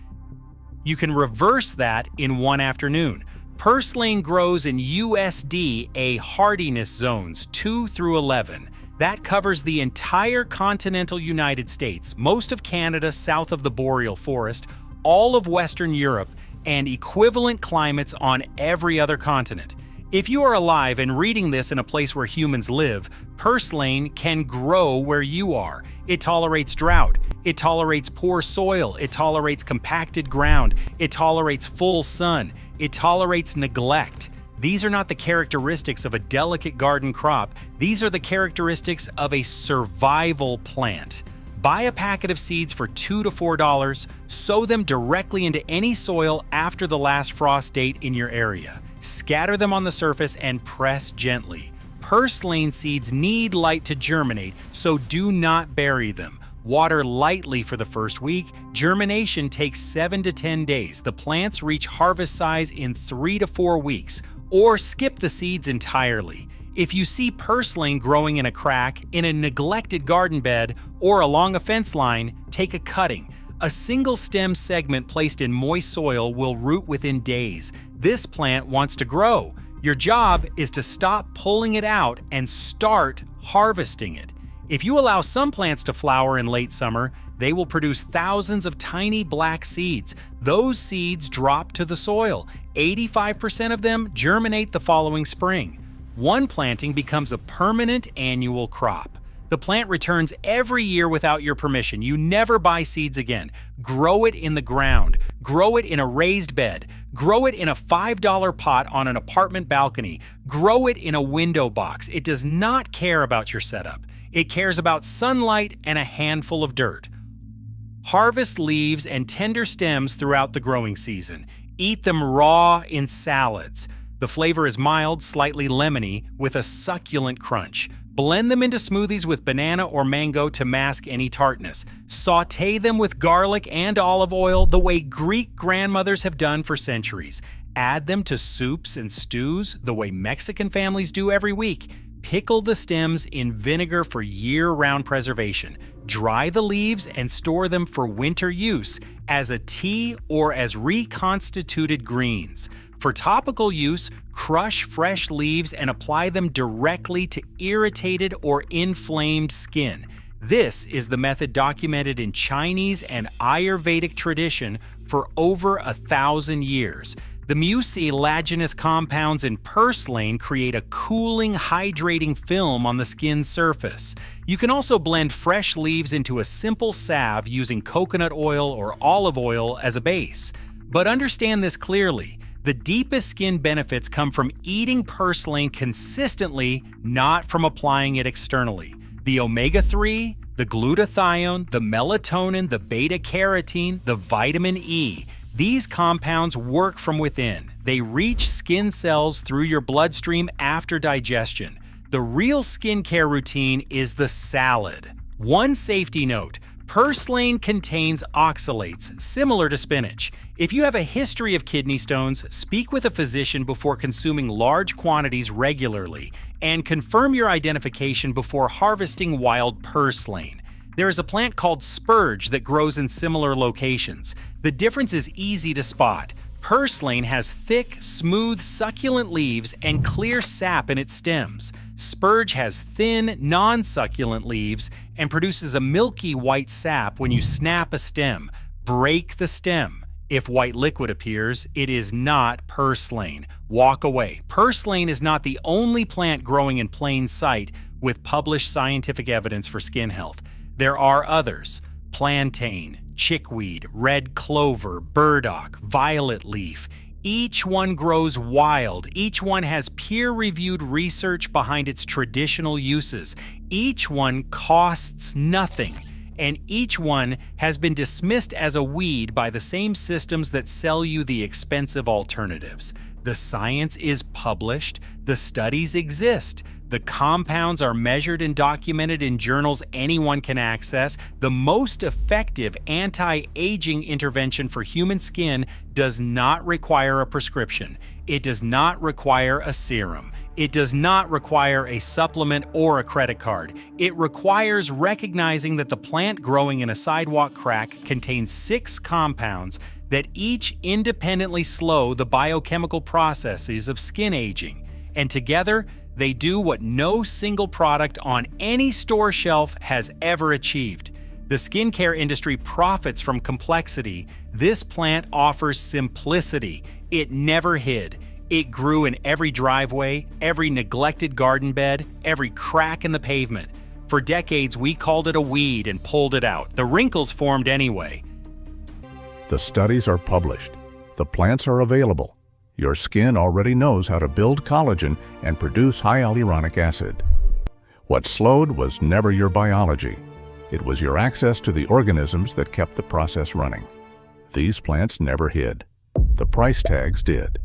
You can reverse that in one afternoon. Purslane grows in USDA hardiness zones 2 through 11. That covers the entire continental United States, most of Canada south of the boreal forest, all of Western Europe, and equivalent climates on every other continent. If you are alive and reading this in a place where humans live, purslane can grow where you are. It tolerates drought. It tolerates poor soil. It tolerates compacted ground. It tolerates full sun. It tolerates neglect. These are not the characteristics of a delicate garden crop. These are the characteristics of a survival plant. Buy a packet of seeds for $2 to $4. Sow them directly into any soil after the last frost date in your area. Scatter them on the surface and press gently. Purslane seeds need light to germinate, so do not bury them. Water lightly for the first week. Germination takes 7 to 10 days. The plants reach harvest size in 3 to 4 weeks, or skip the seeds entirely. If you see purslane growing in a crack, in a neglected garden bed, or along a fence line, take a cutting. A single stem segment placed in moist soil will root within days. This plant wants to grow. Your job is to stop pulling it out and start harvesting it. If you allow some plants to flower in late summer, they will produce thousands of tiny black seeds. Those seeds drop to the soil. 85% of them germinate the following spring. One planting becomes a permanent annual crop. The plant returns every year without your permission. You never buy seeds again. Grow it in the ground. Grow it in a raised bed. Grow it in a $5 pot on an apartment balcony. Grow it in a window box. It does not care about your setup. It cares about sunlight and a handful of dirt. Harvest leaves and tender stems throughout the growing season. Eat them raw in salads. The flavor is mild, slightly lemony, with a succulent crunch. Blend them into smoothies with banana or mango to mask any tartness. Sauté them with garlic and olive oil the way Greek grandmothers have done for centuries. Add them to soups and stews the way Mexican families do every week. Pickle the stems in vinegar for year-round preservation. Dry the leaves and store them for winter use as a tea or as reconstituted greens. For topical use, crush fresh leaves and apply them directly to irritated or inflamed skin. This is the method documented in Chinese and Ayurvedic tradition for over 1,000 years. The mucilaginous compounds in purslane create a cooling, hydrating film on the skin's surface. You can also blend fresh leaves into a simple salve using coconut oil or olive oil as a base. But understand this clearly. The deepest skin benefits come from eating purslane consistently, not from applying it externally. The omega-3, the glutathione, the melatonin, the beta-carotene, the vitamin E, these compounds work from within. They reach skin cells through your bloodstream after digestion. The real skincare routine is the salad. One safety note: purslane contains oxalates, similar to spinach. If you have a history of kidney stones, speak with a physician before consuming large quantities regularly, and confirm your identification before harvesting wild purslane. There is a plant called spurge that grows in similar locations. The difference is easy to spot. Purslane has thick, smooth, succulent leaves and clear sap in its stems. Spurge has thin, non-succulent leaves and produces a milky white sap when you snap a stem. Break the stem. If white liquid appears, it is not purslane. Walk away. Purslane is not the only plant growing in plain sight with published scientific evidence for skin health. There are others: plantain, chickweed, red clover, burdock, violet leaf. Each one grows wild. Each one has peer-reviewed research behind its traditional uses. Each one costs nothing. And each one has been dismissed as a weed by the same systems that sell you the expensive alternatives. The science is published. The studies exist. The compounds are measured and documented in journals anyone can access. The most effective anti-aging intervention for human skin does not require a prescription. It does not require a serum. It does not require a supplement or a credit card. It requires recognizing that the plant growing in a sidewalk crack contains 6 compounds that each independently slow the biochemical processes of skin aging. And together, they do what no single product on any store shelf has ever achieved. The skincare industry profits from complexity. This plant offers simplicity. It never hid. It grew in every driveway, every neglected garden bed, every crack in the pavement. For decades, we called it a weed and pulled it out. The wrinkles formed anyway. The studies are published. The plants are available. Your skin already knows how to build collagen and produce hyaluronic acid. What slowed was never your biology. It was your access to the organisms that kept the process running. These plants never hid. The price tags did.